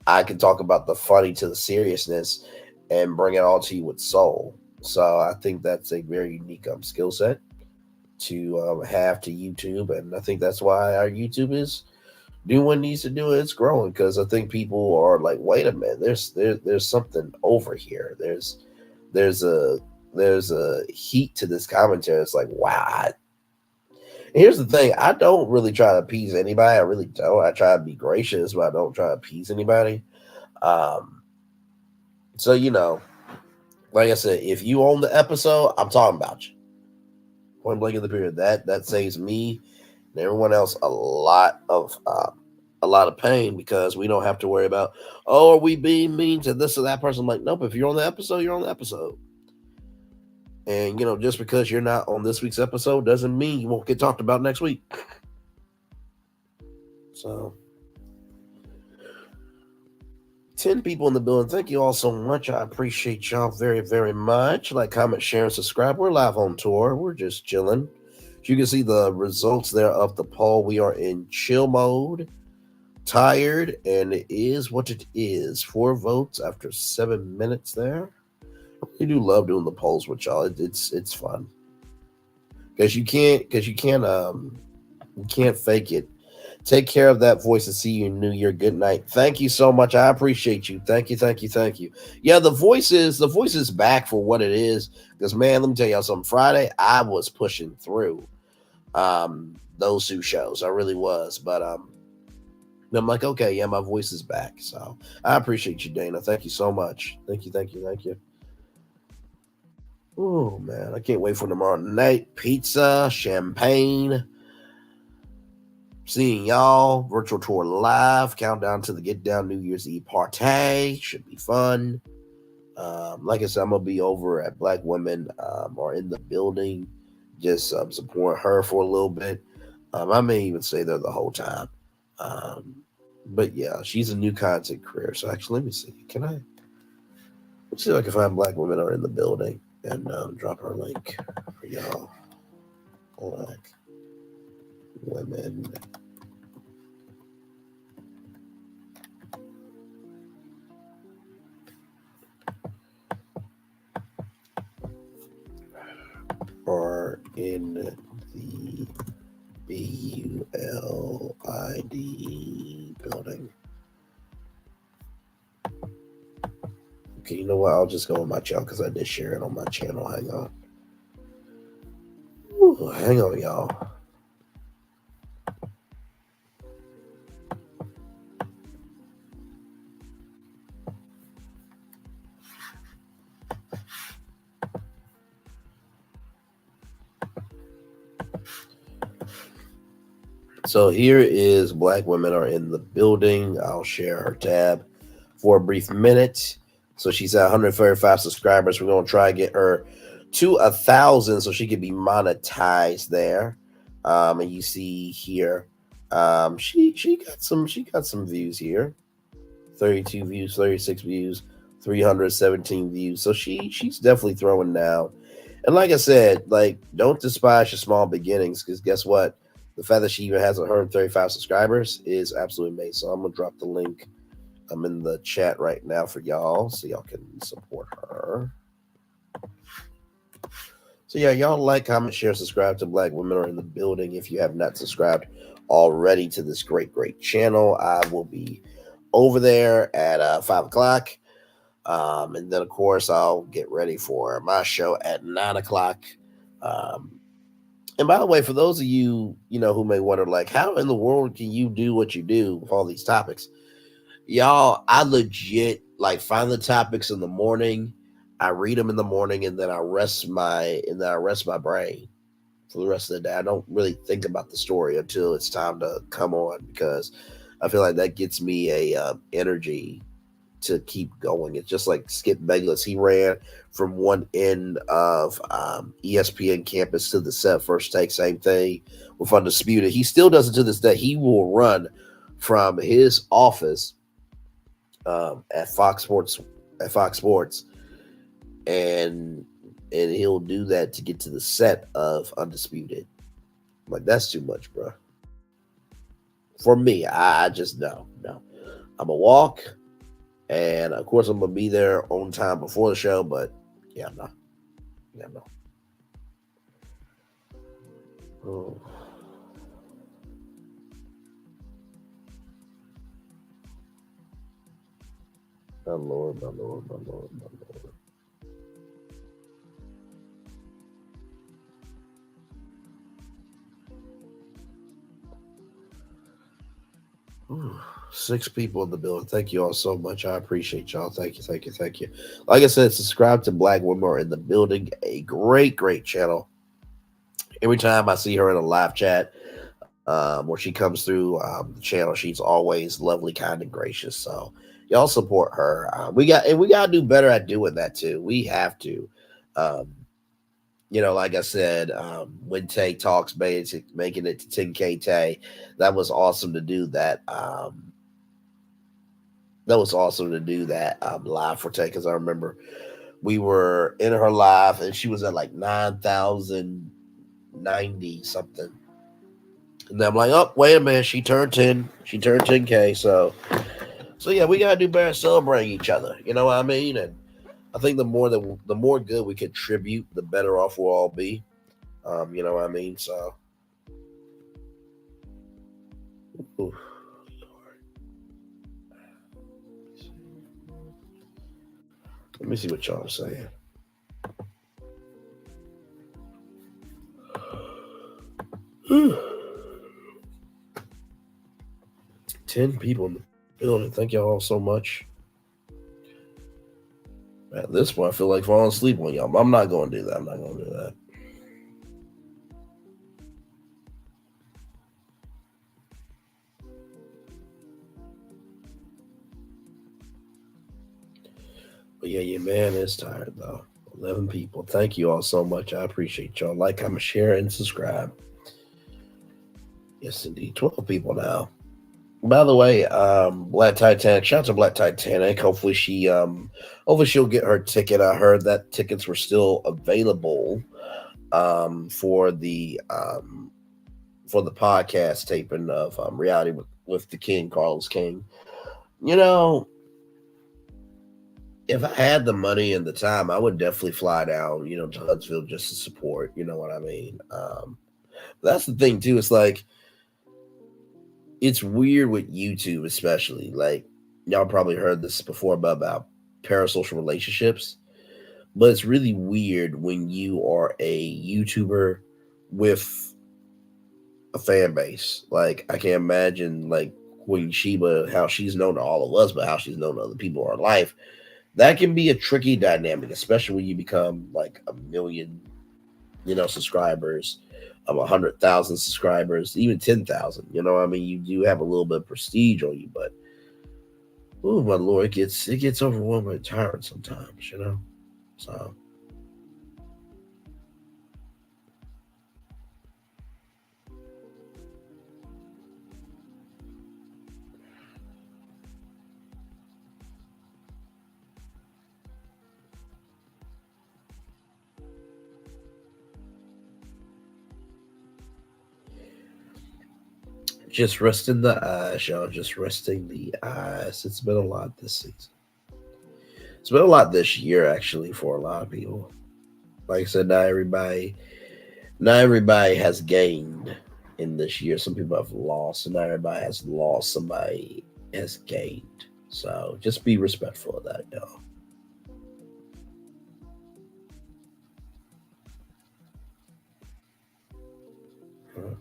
I can talk about the funny to the seriousness and bring it all to you with soul. So I think that's a very unique skill set to have to YouTube, and I think that's why our YouTube is doing what it needs to do. It's growing, because I think people are like, wait a minute, there's something over here. There's a heat to this commentary. It's like, wow. Here's the thing, I don't really try to appease anybody. I really don't. I try to be gracious, but I don't try to appease anybody. So, like I said, if you own the episode, I'm talking about you. Point blank in the period. That saves me and everyone else a lot of pain, because we don't have to worry about, are we being mean to this or that person? I'm like, nope, if you're on the episode, you're on the episode. And, just because you're not on this week's episode doesn't mean you won't get talked about next week. So, 10 people in the building. Thank you all so much. I appreciate y'all very, very much. Like, comment, share, and subscribe. We're live on tour. We're just chilling. As you can see the results there of the poll. We are in chill mode, tired, and it is what it is. 4 votes after 7 minutes there. I do love doing the polls with y'all. It's fun, because you can't fake it. Take care of that voice and see you in New Year. Good night. Thank you so much. I appreciate you. Thank you. Yeah, the voice is back for what it is. Because, man, let me tell y'all something. Friday, I was pushing through those 2 shows. I really was. But I'm like, okay, yeah, my voice is back. So I appreciate you, Dana. Thank you so much. Thank you. Oh, man, I can't wait for tomorrow night. Pizza, champagne. Seeing y'all, virtual tour live, countdown to the Get Down New Year's Eve party. Should be fun. Like I said, I'm going to be over at Black Women or in the building, just support her for a little bit. I may even stay there the whole time. But yeah, she's a new content creator. So actually, let me see. Let's see if I can find Black Women are in the building and drop her link for y'all. Black Women. Are in the BULID building. Okay, you know what? I'll just go on my channel because I did share it on my channel. Hang on. Ooh, hang on, y'all. So here is Black Women Are in the Building. I'll share her tab for a brief minute. So she's at 135 subscribers. We're gonna try to get her to 1,000 so she can be monetized there. And you see here, she got some views here. 32 views, 36 views, 317 views. So she's definitely throwing down. And like I said, like, don't despise your small beginnings, because guess what? The fact that she even has 135 subscribers is absolutely amazing. So I'm gonna drop the link. I'm in the chat right now for y'all, so y'all can support her. So yeah, y'all like, comment, share, subscribe to Black Women Are in the Building. If you have not subscribed already to this great channel, I will be over there at 5 o'clock. And then of course I'll get ready for my show at 9 o'clock. And by the way, for those of you, who may wonder, like, how in the world can you do what you do with all these topics? Y'all, I legit, like, find the topics in the morning. I read them in the morning, and then I rest my brain for the rest of the day. I don't really think about the story until it's time to come on, because I feel like that gets me a energy to keep going. It's just like Skip Bayless. He ran from one end of ESPN campus to the set First Take, same thing with Undisputed. He still does it to this day. He will run from his office at Fox Sports, and he'll do that to get to the set of Undisputed. Like, that's too much, bro. For me, I just no. I'm a walk. And of course, I'm gonna be there on time before the show, but yeah, no. Oh. My Lord. Ooh. 6 people in the building. Thank you all so much. I appreciate y'all. Thank you. Like I said, subscribe to Black Women Are in the Building, a great channel. Every time I see her in a live chat, where she comes through the channel, she's always lovely, kind, and gracious. So y'all support her. We got to do better at doing that too. We have to. Like I said, when Tay talks making it to 10K Tay, that was awesome to do that. That was awesome to do that live for Tay, because I remember we were in her live and she was at like 9,090 something. And then I'm like, oh, wait a minute, she turned 10. She turned 10K. So yeah, we gotta do better at celebrating each other. You know what I mean? And I think the more good we contribute, the better off we'll all be. You know what I mean? So ooh. Let me see what y'all are saying. Whew. 10 people in the building. Thank y'all all so much. At this point, I feel like falling asleep on y'all. I'm not going to do that. But yeah, your man is tired though. 11 people. Thank you all so much. I appreciate y'all. Like, comment, share, and subscribe. Yes, indeed. 12 people now. By the way, Black Titanic. Shout out to Black Titanic. Hopefully she'll get her ticket. I heard that tickets were still available for the podcast taping of Reality with the King, Carlos King. If I had the money and the time, I would definitely fly down, to Huntsville just to support. You know what I mean? That's the thing too. It's like, it's weird with YouTube, especially. Like, y'all probably heard this before about parasocial relationships, but it's really weird when you are a YouTuber with a fan base. Like, I can't imagine like Queen Sheba, how she's known to all of us, but how she's known to other people in her life. That can be a tricky dynamic, especially when you become like 1 million, subscribers. of 100,000 subscribers, even 10,000. You know, I mean, you do have a little bit of prestige on you, but oh my Lord, it gets overwhelming and tiring sometimes. You know, so. 'Just resting the eyes, y'all. Just resting the eyes. It's been a lot this season. It's been a lot this year, actually, for a lot of people. Like I said, not everybody has gained in this year. Some people have lost, and not everybody has lost. Somebody has gained. So just be respectful of that, y'all. Huh.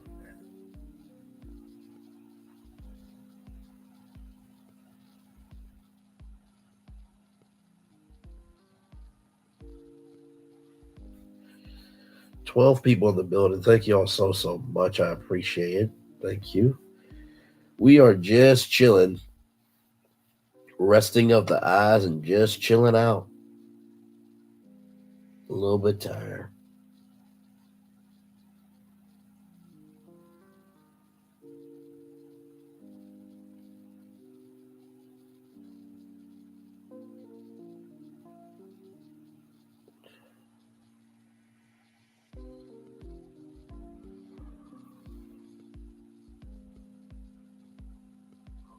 12 people in the building. Thank you all so much. I appreciate it. Thank you. We are just chilling, resting of the eyes and just chilling out. A little bit tired.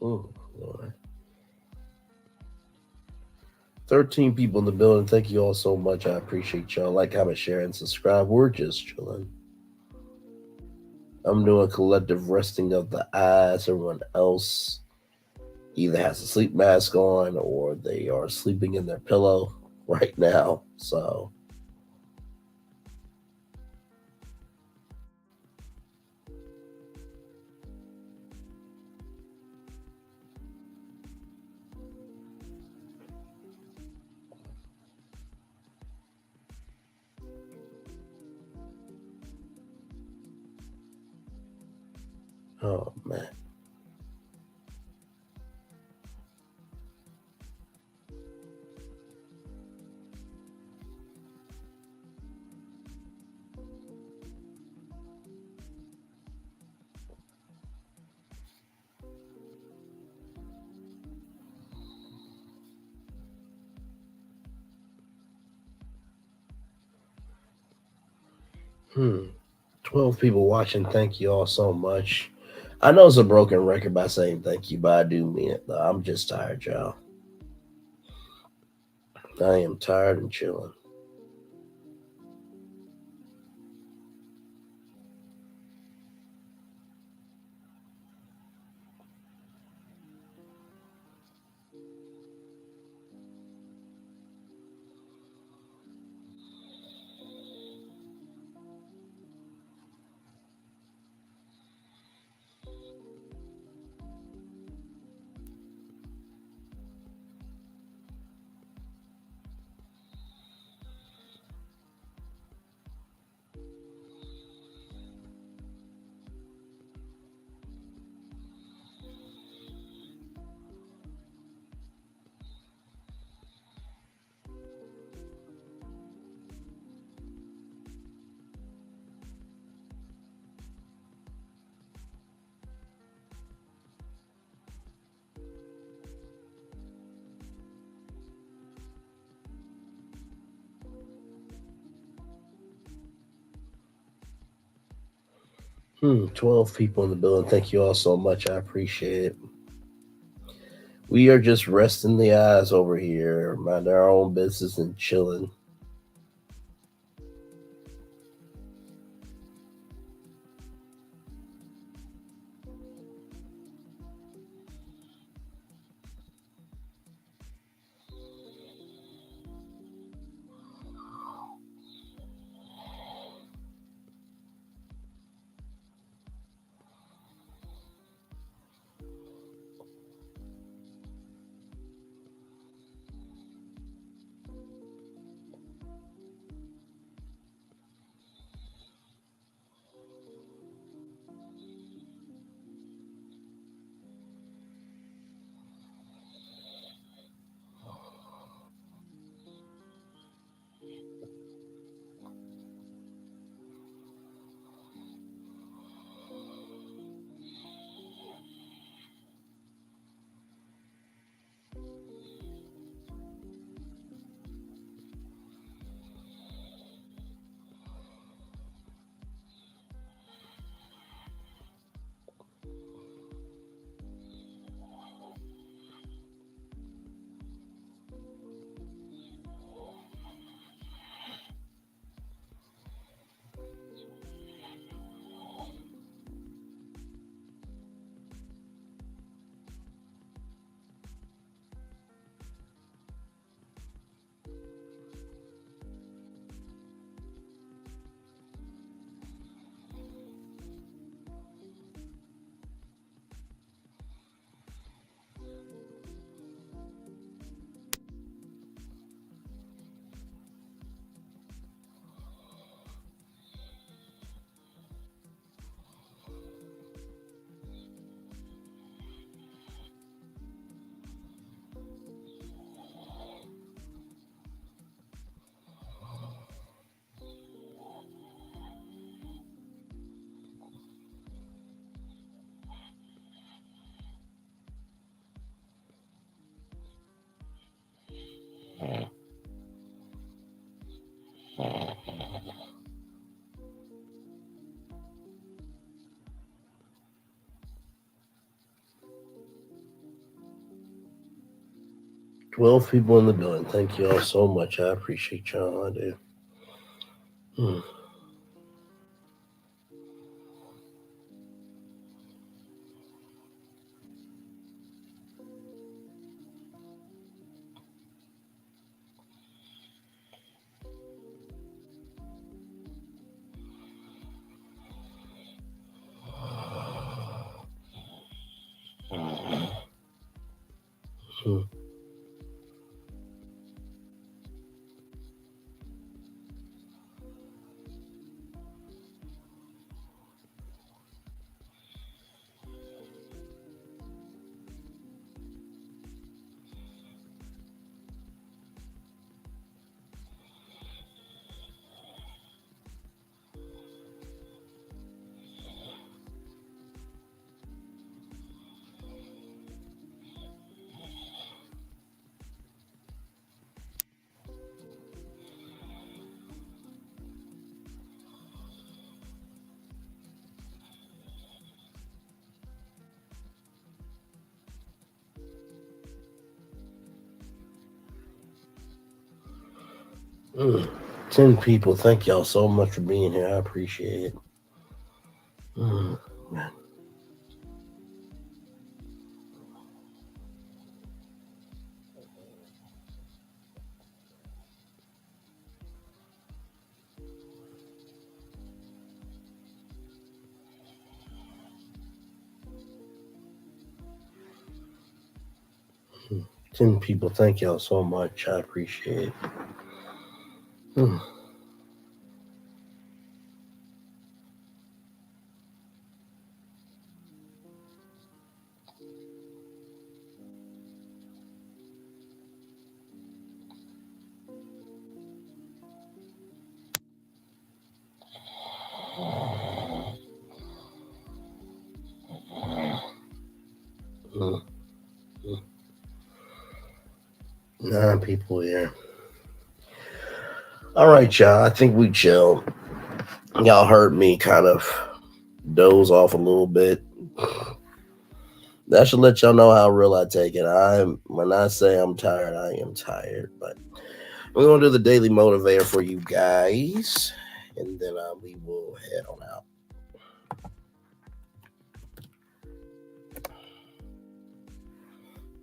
Oh, Lord. 13 people in the building. Thank you all so much. I appreciate y'all. Like, comment, share, and subscribe. We're just chilling. I'm doing collective resting of the eyes. Everyone else either has a sleep mask on or they are sleeping in their pillow right now. So, oh man. 12 people watching. Thank you all so much. I know it's a broken record by saying thank you, but I do mean it. I'm just tired, y'all. I am tired and chilling. Hmm, 12 people in the building. Thank you all so much. I appreciate it. We are just resting the eyes over here, minding our own business and chilling. 12 people in the building. Thank you all so much. I appreciate y'all. I do. Mm. 10 people. Thank y'all so much for being here. I appreciate it. Man. 10 people. Thank y'all so much. I appreciate it. Mm. 9 people here. All right, y'all. I think we chill. Y'all heard me kind of doze off a little bit. That should let y'all know how real I take it. When I say I'm tired, I am tired. But we're gonna do the daily motivator for you guys, and then we will head on out.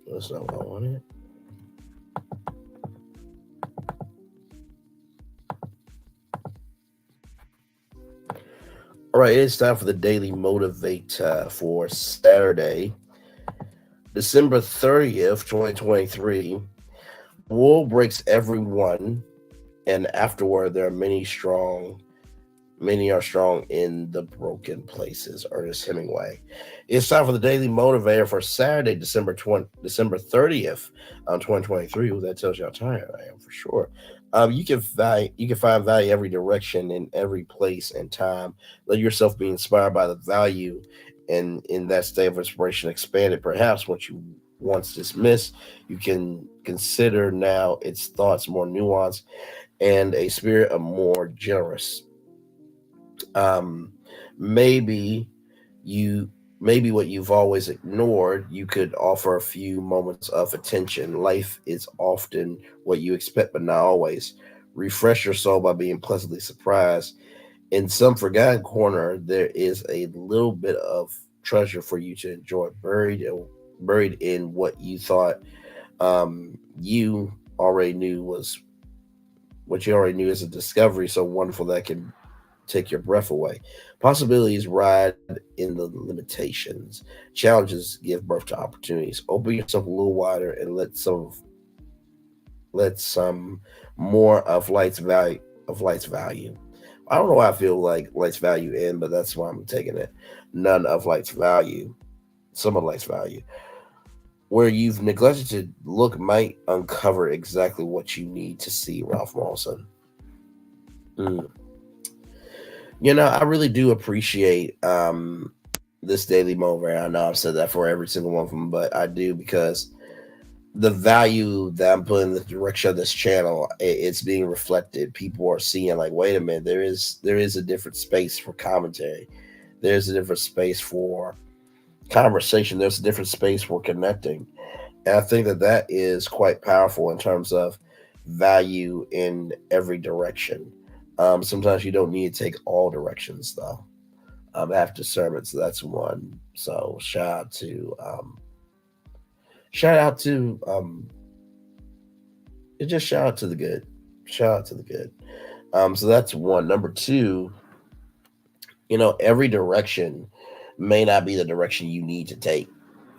That's not what I wanted. All right, it's time for the daily motivator for Saturday, December 30th, 2023. War breaks everyone, and afterward there are many are strong in the broken places. Ernest Hemingway. It's time for the daily motivator for Saturday, December 30th, 2023. Ooh, that tells you how tired I am for sure. You can find value every direction, in every place and time. Let yourself be inspired by the value, and in that state of inspiration, expand it. Perhaps what you once dismissed, you can consider now its thoughts more nuanced and a spirit of more generous. Maybe what you've always ignored, you could offer a few moments of attention. Life is often what you expect, but not always. Refresh your soul by being pleasantly surprised. In some forgotten corner, there is a little bit of treasure for you to enjoy, buried in what you thought you already knew as a discovery so wonderful that can take your breath away. Possibilities ride in the limitations. Challenges give birth to opportunities. Open yourself a little wider and let some more of life's value. I don't know why I feel like life's value in, but that's why I'm taking it. None of life's value. Some of life's value. Where you've neglected to look might uncover exactly what you need to see. Ralph Maulson. I really do appreciate this daily motivator. I know I've said that for every single one of them, but I do, because the value that I'm putting in the direction of this channel, it's being reflected. People are seeing, like, wait a minute, there is a different space for commentary. There's a different space for conversation. There's a different space for connecting. And I think that is quite powerful in terms of value in every direction. Sometimes you don't need to take all directions, though. Have discernment, so that's one. So shout out to just shout out to the good. Shout out to the good. So that's one. Number two, every direction may not be the direction you need to take.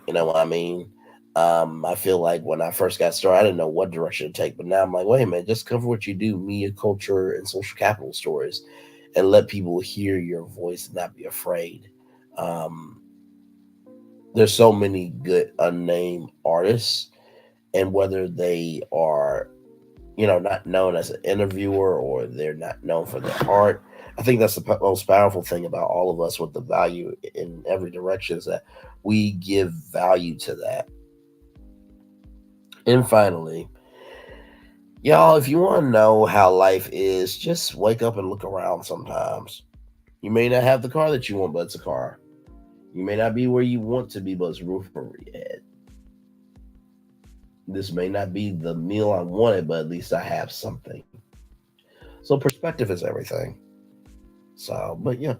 You know what I mean? I feel like when I first got started, I didn't know what direction to take, but now I'm like, wait a minute, just cover what you do, media, culture, and social capital stories, and let people hear your voice and not be afraid. Um, there's so many good unnamed artists, and whether they are, not known as an interviewer or they're not known for their art, I think that's the most powerful thing about all of us with the value in every direction is that we give value to that. And finally, y'all, if you want to know how life is, just wake up and look around sometimes. You may not have the car that you want, but it's a car. You may not be where you want to be, but it's a roof over your head. This may not be the meal I wanted, but at least I have something. So perspective is everything. So, but yeah.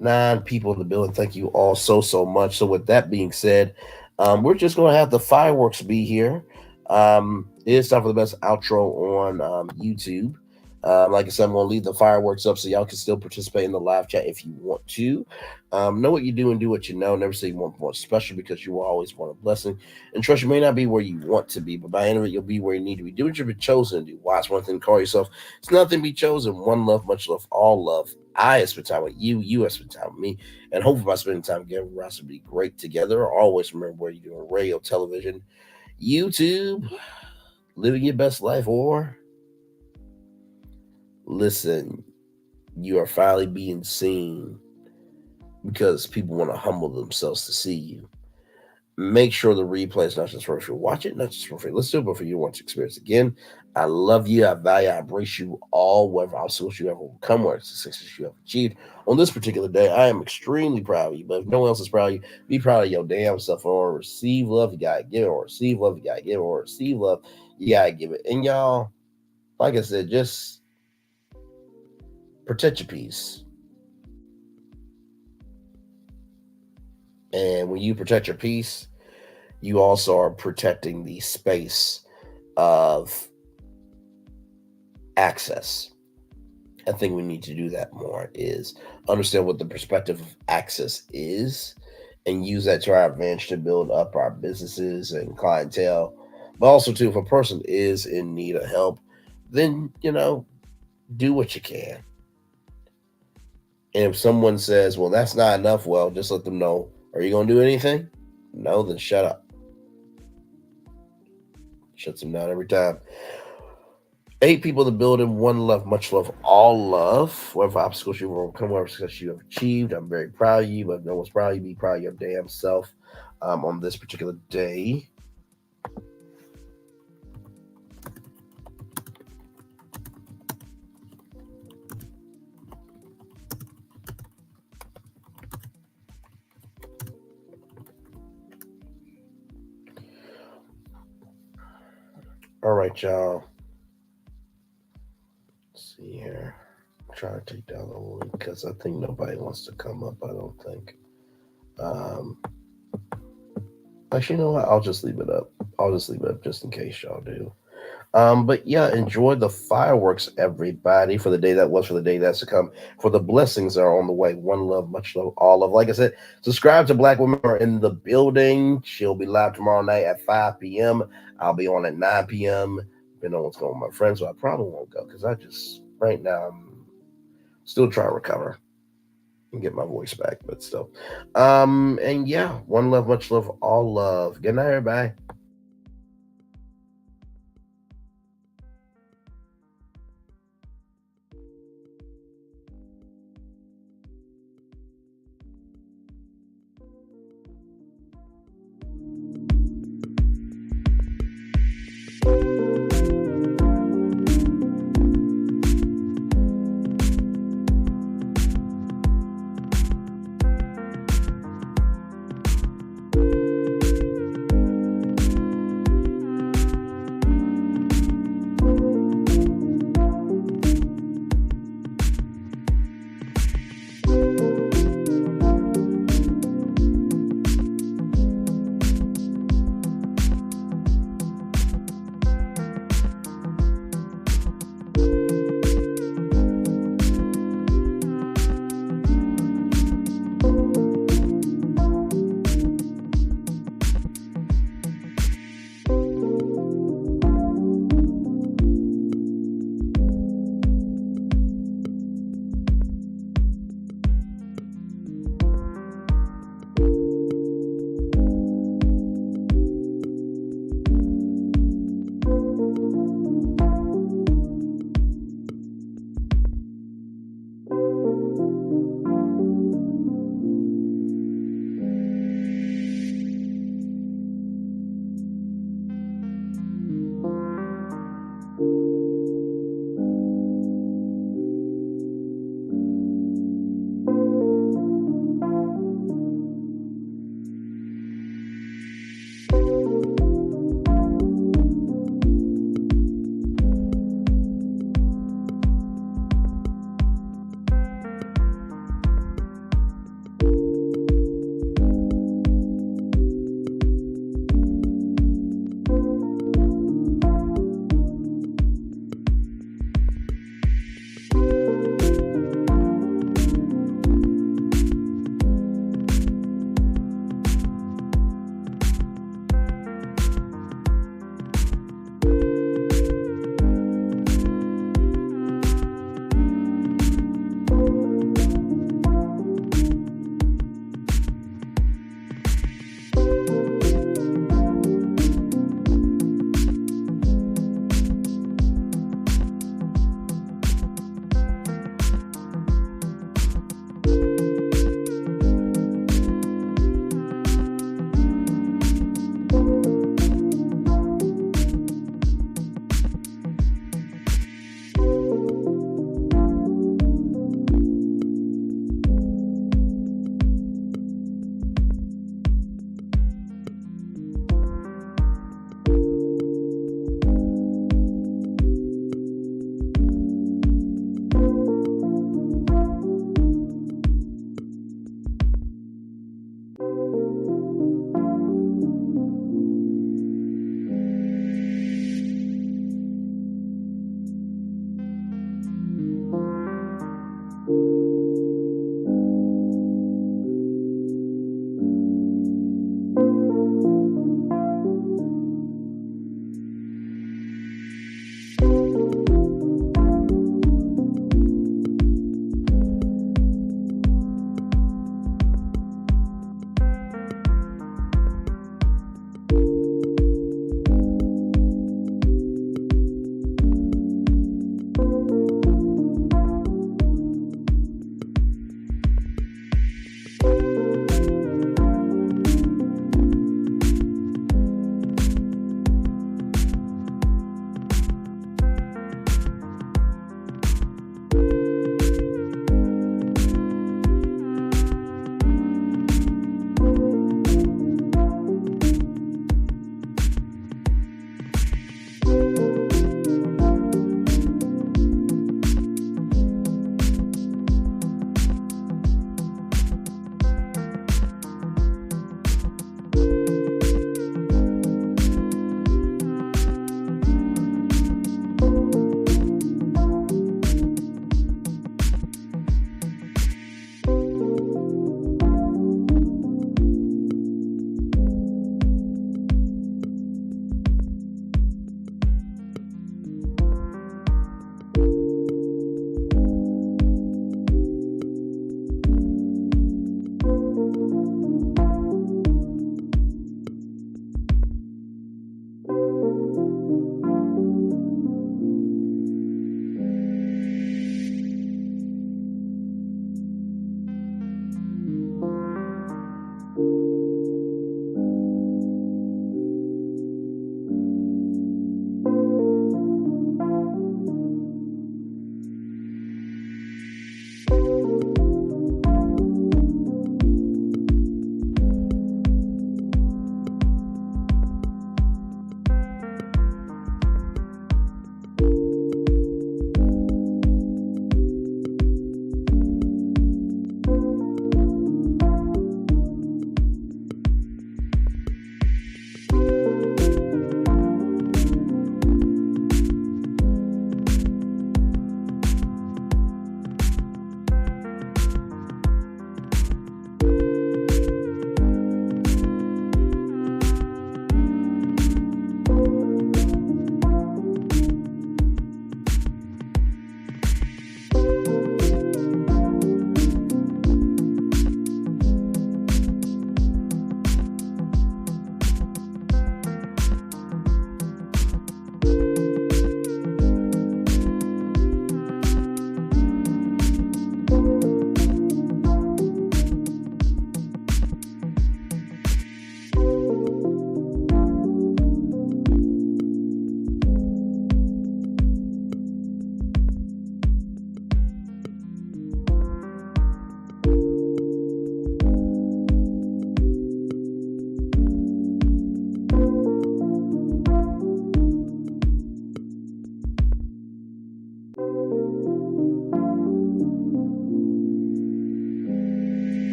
9 people in the building. Thank you all so much. So with that being said, we're just going to have the fireworks be here. It is time for the best outro on YouTube. Like I said, I'm going to leave the fireworks up so y'all can still participate in the live chat if you want to. Know what you do and do what you know. Never say you want more special because you will always want a blessing. And trust, you may not be where you want to be, but by the end of it, you'll be where you need to be. Do what you've been chosen to do. Watch one thing, call yourself. It's nothing to be chosen. One love, much love, all love. I have spent time with you. You have spent time with me. And hopefully by spending time together, we're also be great together. Always remember where you're doing radio, television, YouTube, living your best life, or listen, you are finally being seen because people want to humble themselves to see you. Make sure the replay is not just for if you watch it, not just for free. Let's do it, but for you want to experience it again. I love you. I value, I embrace you all, whatever obstacles you have overcome, whatever successes you have achieved. On this particular day, I am extremely proud of you. But if no one else is proud of you, be proud of your damn self. Or receive love, you gotta give it. Or receive love, you gotta give it. Or receive love, you gotta give it. And y'all, like I said, just protect your peace. And when you protect your peace, you also are protecting the space of access. I think we need to do that more, is understand what the perspective of access is and use that to our advantage to build up our businesses and clientele. But also, too, if a person is in need of help, then, do what you can. And if someone says, well, that's not enough, well, just let them know, are you going to do anything? No, then shut up. Shuts them down every time. 8 people in the building, 1 love, much love, all love. Whatever obstacles you've overcome, whatever success you have achieved, I'm very proud of you. But if no one's proud of you, be proud of your damn self on this particular day. All right, y'all. Let's see here. I'm trying to take down the link because I think nobody wants to come up. I don't think. Actually, you know what? I'll just leave it up. I'll just leave it up just in case y'all do. But yeah, enjoy the fireworks, everybody, for the day that was, for the day that's to come, for the blessings that are on the way. 1 love, much love, all love. Like I said, subscribe to Black Women Are in the Building. She'll be live tomorrow night at 5 p.m. I'll be on at 9 p.m. Depending on what's going on with my friends, so I probably won't go because right now, I'm still trying to recover and get my voice back, but still. And yeah, 1 love, much love, all love. Good night, everybody.